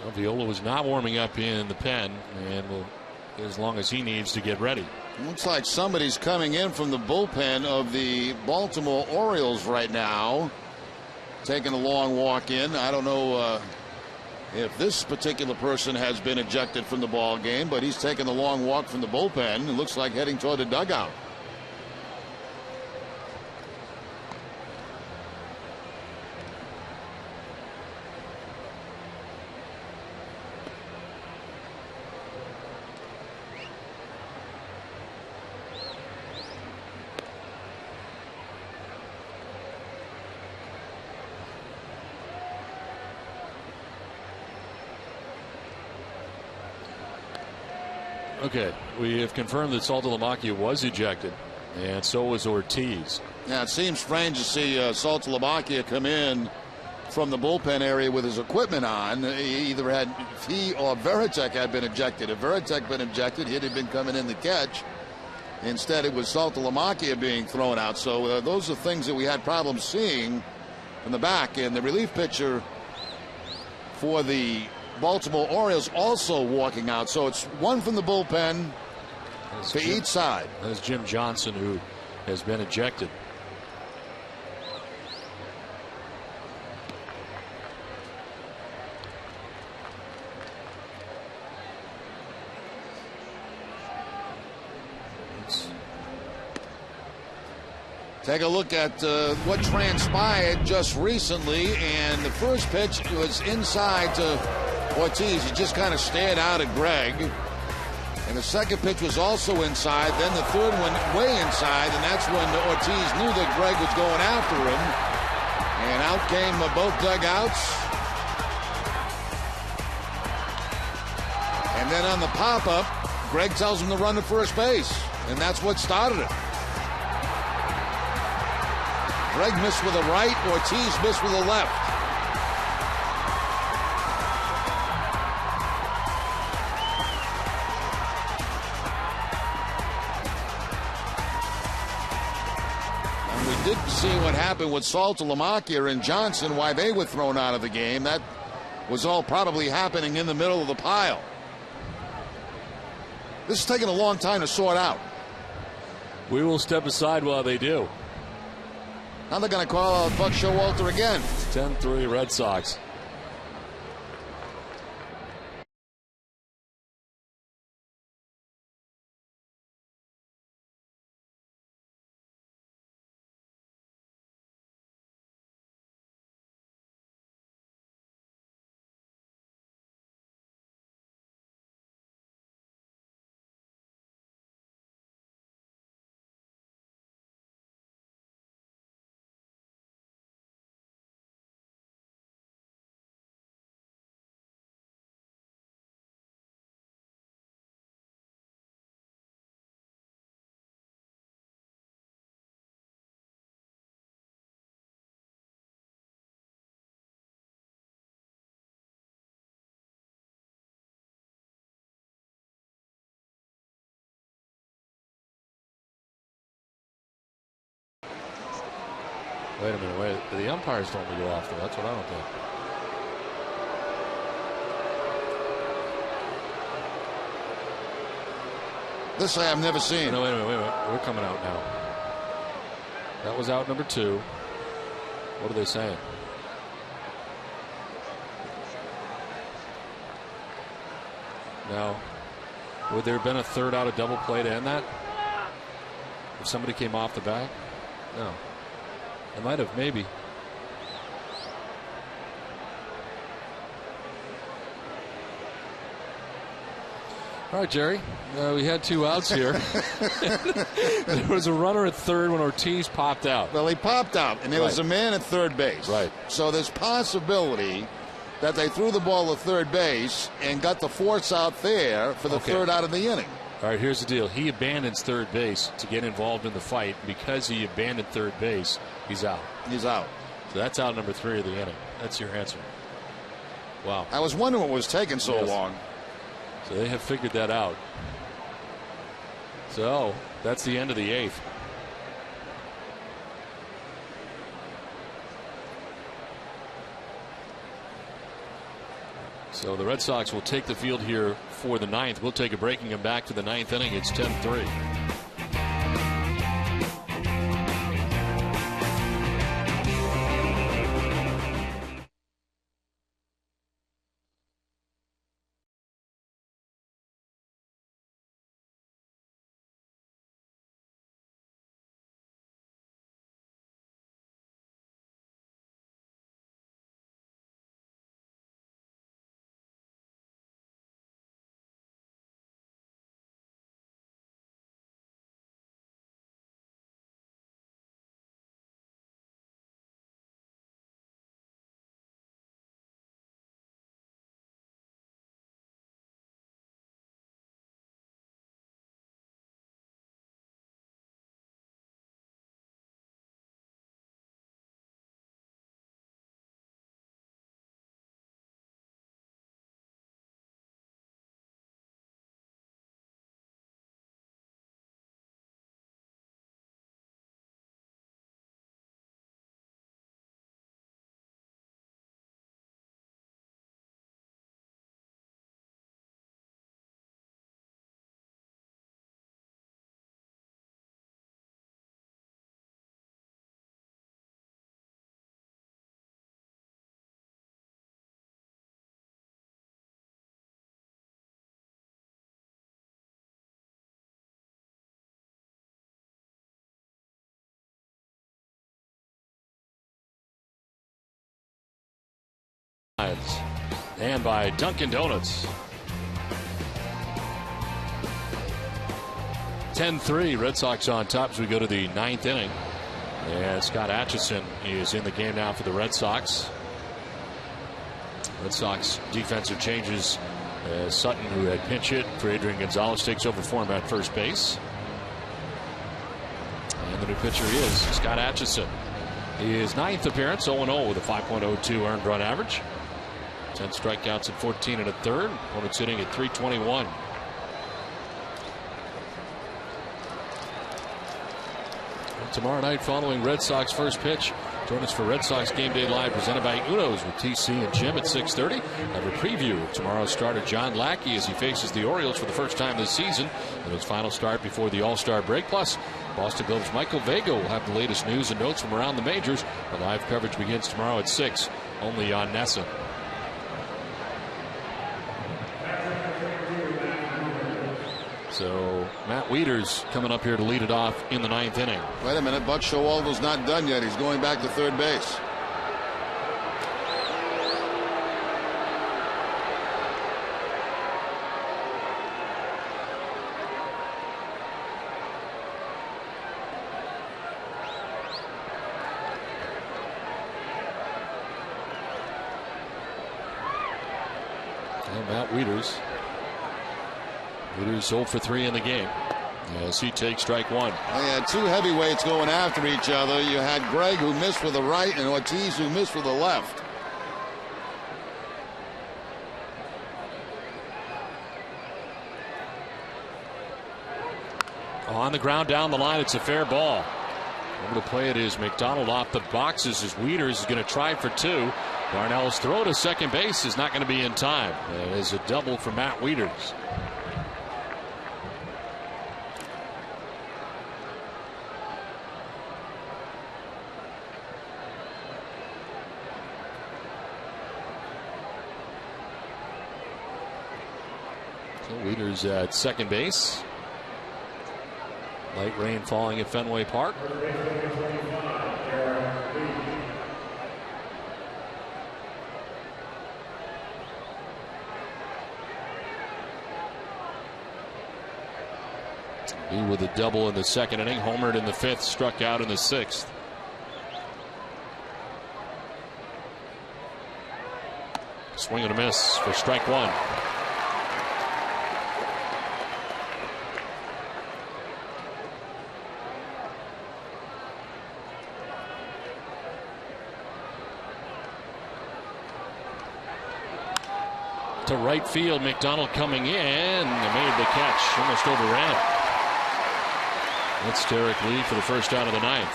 Well, Viola was not warming up in the pen, and will as long as he needs to get ready. Looks like somebody's coming in from the bullpen of the Baltimore Orioles right now, taking a long walk in. I don't know if this particular person has been ejected from the ball game, but he's taking a long walk from the bullpen. It looks like heading toward the dugout. Okay, we have confirmed that Saltalamacchia was ejected, and so was Ortiz. Yeah, it seems strange to see Saltalamacchia come in from the bullpen area with his equipment on. Either had he or Veritek had been ejected. If Veritek been ejected, he'd have been coming in to catch. Instead, it was Saltalamacchia being thrown out. So those are things that we had problems seeing from the back. And the relief pitcher for the Baltimore Orioles also walking out. So it's one from the bullpen for each side. That's Jim Johnson, who has been ejected. Take a look at what transpired just recently, and the first pitch was inside to Ortiz. He just kind of stared out at Greg. And the second pitch was also inside. Then the third one way inside, and that's when Ortiz knew that Greg was going after him. And out came both dugouts. And then on the pop-up, Greg tells him to run to first base. And that's what started it. Greg missed with a right, Ortiz missed with a left. And we did see what happened with Saltalamacchia and Johnson, why they were thrown out of the game. That was all probably happening in the middle of the pile. This is taking a long time to sort out. We will step aside while they do. Now they're going to call out Buck Showalter again. 10-3 Red Sox. Wait a minute, wait. The umpires told me to go off there. That's what I don't think. This I have never seen. No, wait a minute. We're coming out now. That was out number 2. What are they saying? Now, would there have been a third out of double play to end that? If somebody came off the back? No. It might have, maybe. All right, Jerry. We had 2 outs here. There was a runner at third when Ortiz popped out. Well, he popped out, and there was a man at third base. Right. So there's possibility that they threw the ball at third base and got the force out there for the third out of the inning. All right, here's the deal. He abandons third base to get involved in the fight. Because he abandoned third base, he's out. He's out. So that's out number 3 of the inning. That's your answer. Wow. I was wondering what was taking so long. So they have figured that out. So that's the end of the 8th. So the Red Sox will take the field here for the ninth. We'll take a break and come back to the ninth inning. It's 10-3. And by Dunkin' Donuts. 10-3, Red Sox on top as we go to the ninth inning. And Scott Atchison is in the game now for the Red Sox. Red Sox defensive changes. Sutton, who had pinch hit for Adrian Gonzalez, takes over for him at first base. And the new pitcher is Scott Atchison. His ninth appearance, 0-0 with a 5.02 earned run average. 10 strikeouts at 14 and a third. Opponent's hitting at 321. And tomorrow night, following Red Sox first pitch, join us for Red Sox Game Day Live presented by Uno's with TC and Jim at 6:30. Have a preview of tomorrow's starter John Lackey as he faces the Orioles for the first time this season in his final start before the All-Star break. Plus, Boston Globe's Michael Vega will have the latest news and notes from around the majors. The live coverage begins tomorrow at 6, only on NESN. So Matt Wieters coming up here to lead it off in the ninth inning. Wait a minute, Buck Showalter's not done yet. He's going back to third base. And Matt Wieters. Wieters 0 for 3 in the game as he takes strike one. They had two heavyweights going after each other. You had Gregg, who missed with the right, and Ortiz, who missed with the left. On the ground down the line, it's a fair ball. Over to play it is McDonald off the boxes as Wieters is going to try for two. Darnell's throw to second base is not going to be in time. It is a double for Matt Wieters. Wieters at second base. Light rain falling at Fenway Park. He with a double in the second inning, homered in the fifth, struck out in the sixth. Swing and a miss for strike one. To right field, McDonald coming in and made the catch, almost overran it. That's Derek Lee for the first out of the ninth.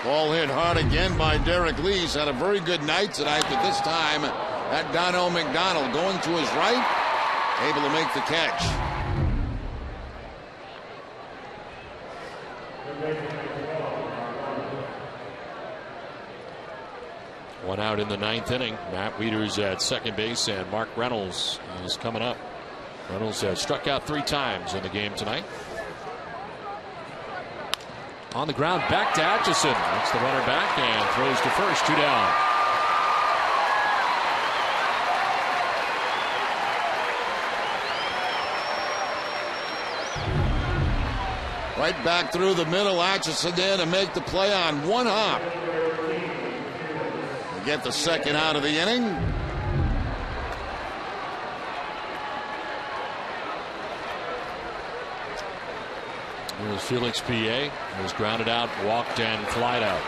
Ball hit hard again by Derek Lee. He's had a very good night tonight, but this time That Dono McDonald going to his right, able to make the catch. One out in the ninth inning. Matt Wieters at second base, and Mark Reynolds is coming up. Reynolds has struck out 3 times in the game tonight. On the ground, back to Atchison. That's the runner back and throws to first. 2 down. Right back through the middle. Atchison there to make the play on 1 hop. Get the second out of the inning. Here's Felix P.A. was grounded out, walked, and flied out.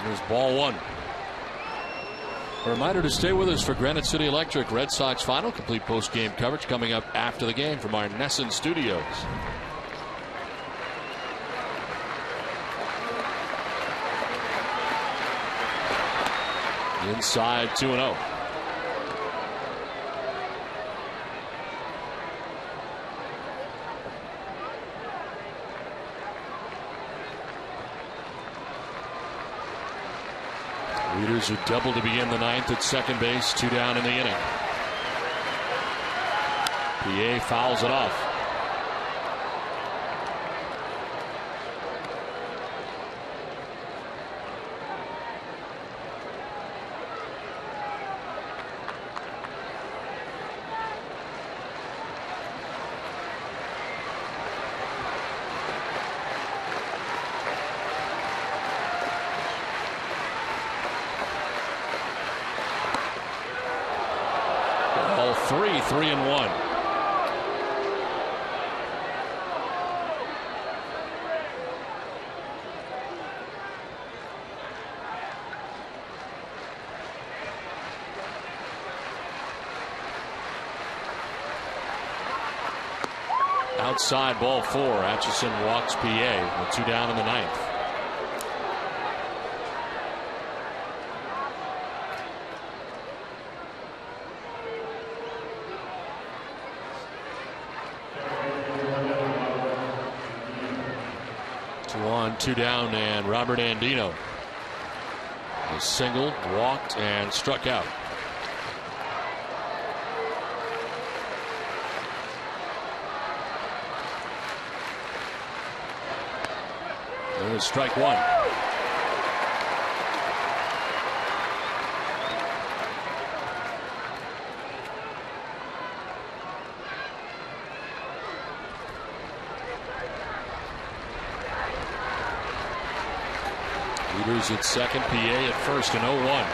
Here's ball 1. A reminder to stay with us for Granite City Electric Red Sox final. Complete post-game coverage coming up after the game from our Nesson studios. Inside 2-0. Wieters who doubled to begin the ninth at second base. 2 down in the inning. PA fouls it off. Ball 3, 3-1. Outside, ball 4. Atchison walks PA with 2 down in the ninth. Two on, 2 down, and Robert Andino. A single, walked, and struck out. There's strike 1. Wieters at second, PA at first, and 0-1.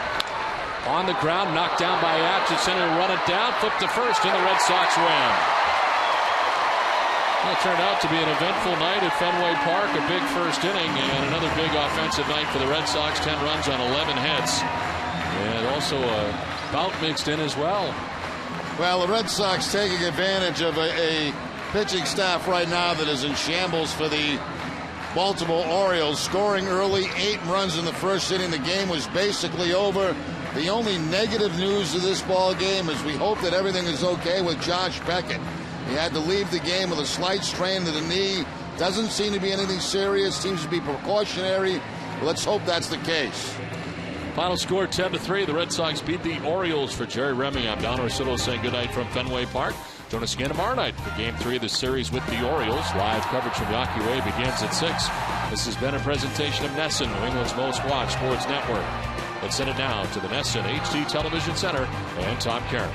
On the ground, knocked down by Atchison, and run it down, flip to first, and the Red Sox win. It turned out to be an eventful night at Fenway Park, a big first inning, and another big offensive night for the Red Sox. 10 runs on 11 hits, and also a bout mixed in as well. Well, the Red Sox taking advantage of a pitching staff right now that is in shambles for the Baltimore Orioles, scoring early, 8 runs in the first inning. The game was basically over. The only negative news of this ball game is we hope that everything is okay with Josh Beckett. He had to leave the game with a slight strain to the knee. Doesn't seem to be anything serious. Seems to be precautionary. Let's hope that's the case. Final score 10-3. The Red Sox beat the Orioles. For Jerry Remy, I'm Don Orsillo saying goodnight from Fenway Park. Join us again tomorrow night for Game 3 of the series with the Orioles. Live coverage from Yawkey Way begins at 6. This has been a presentation of Nesson, New England's most watched sports network. Let's send it now to the Nesson HD Television Center and Tom Karen.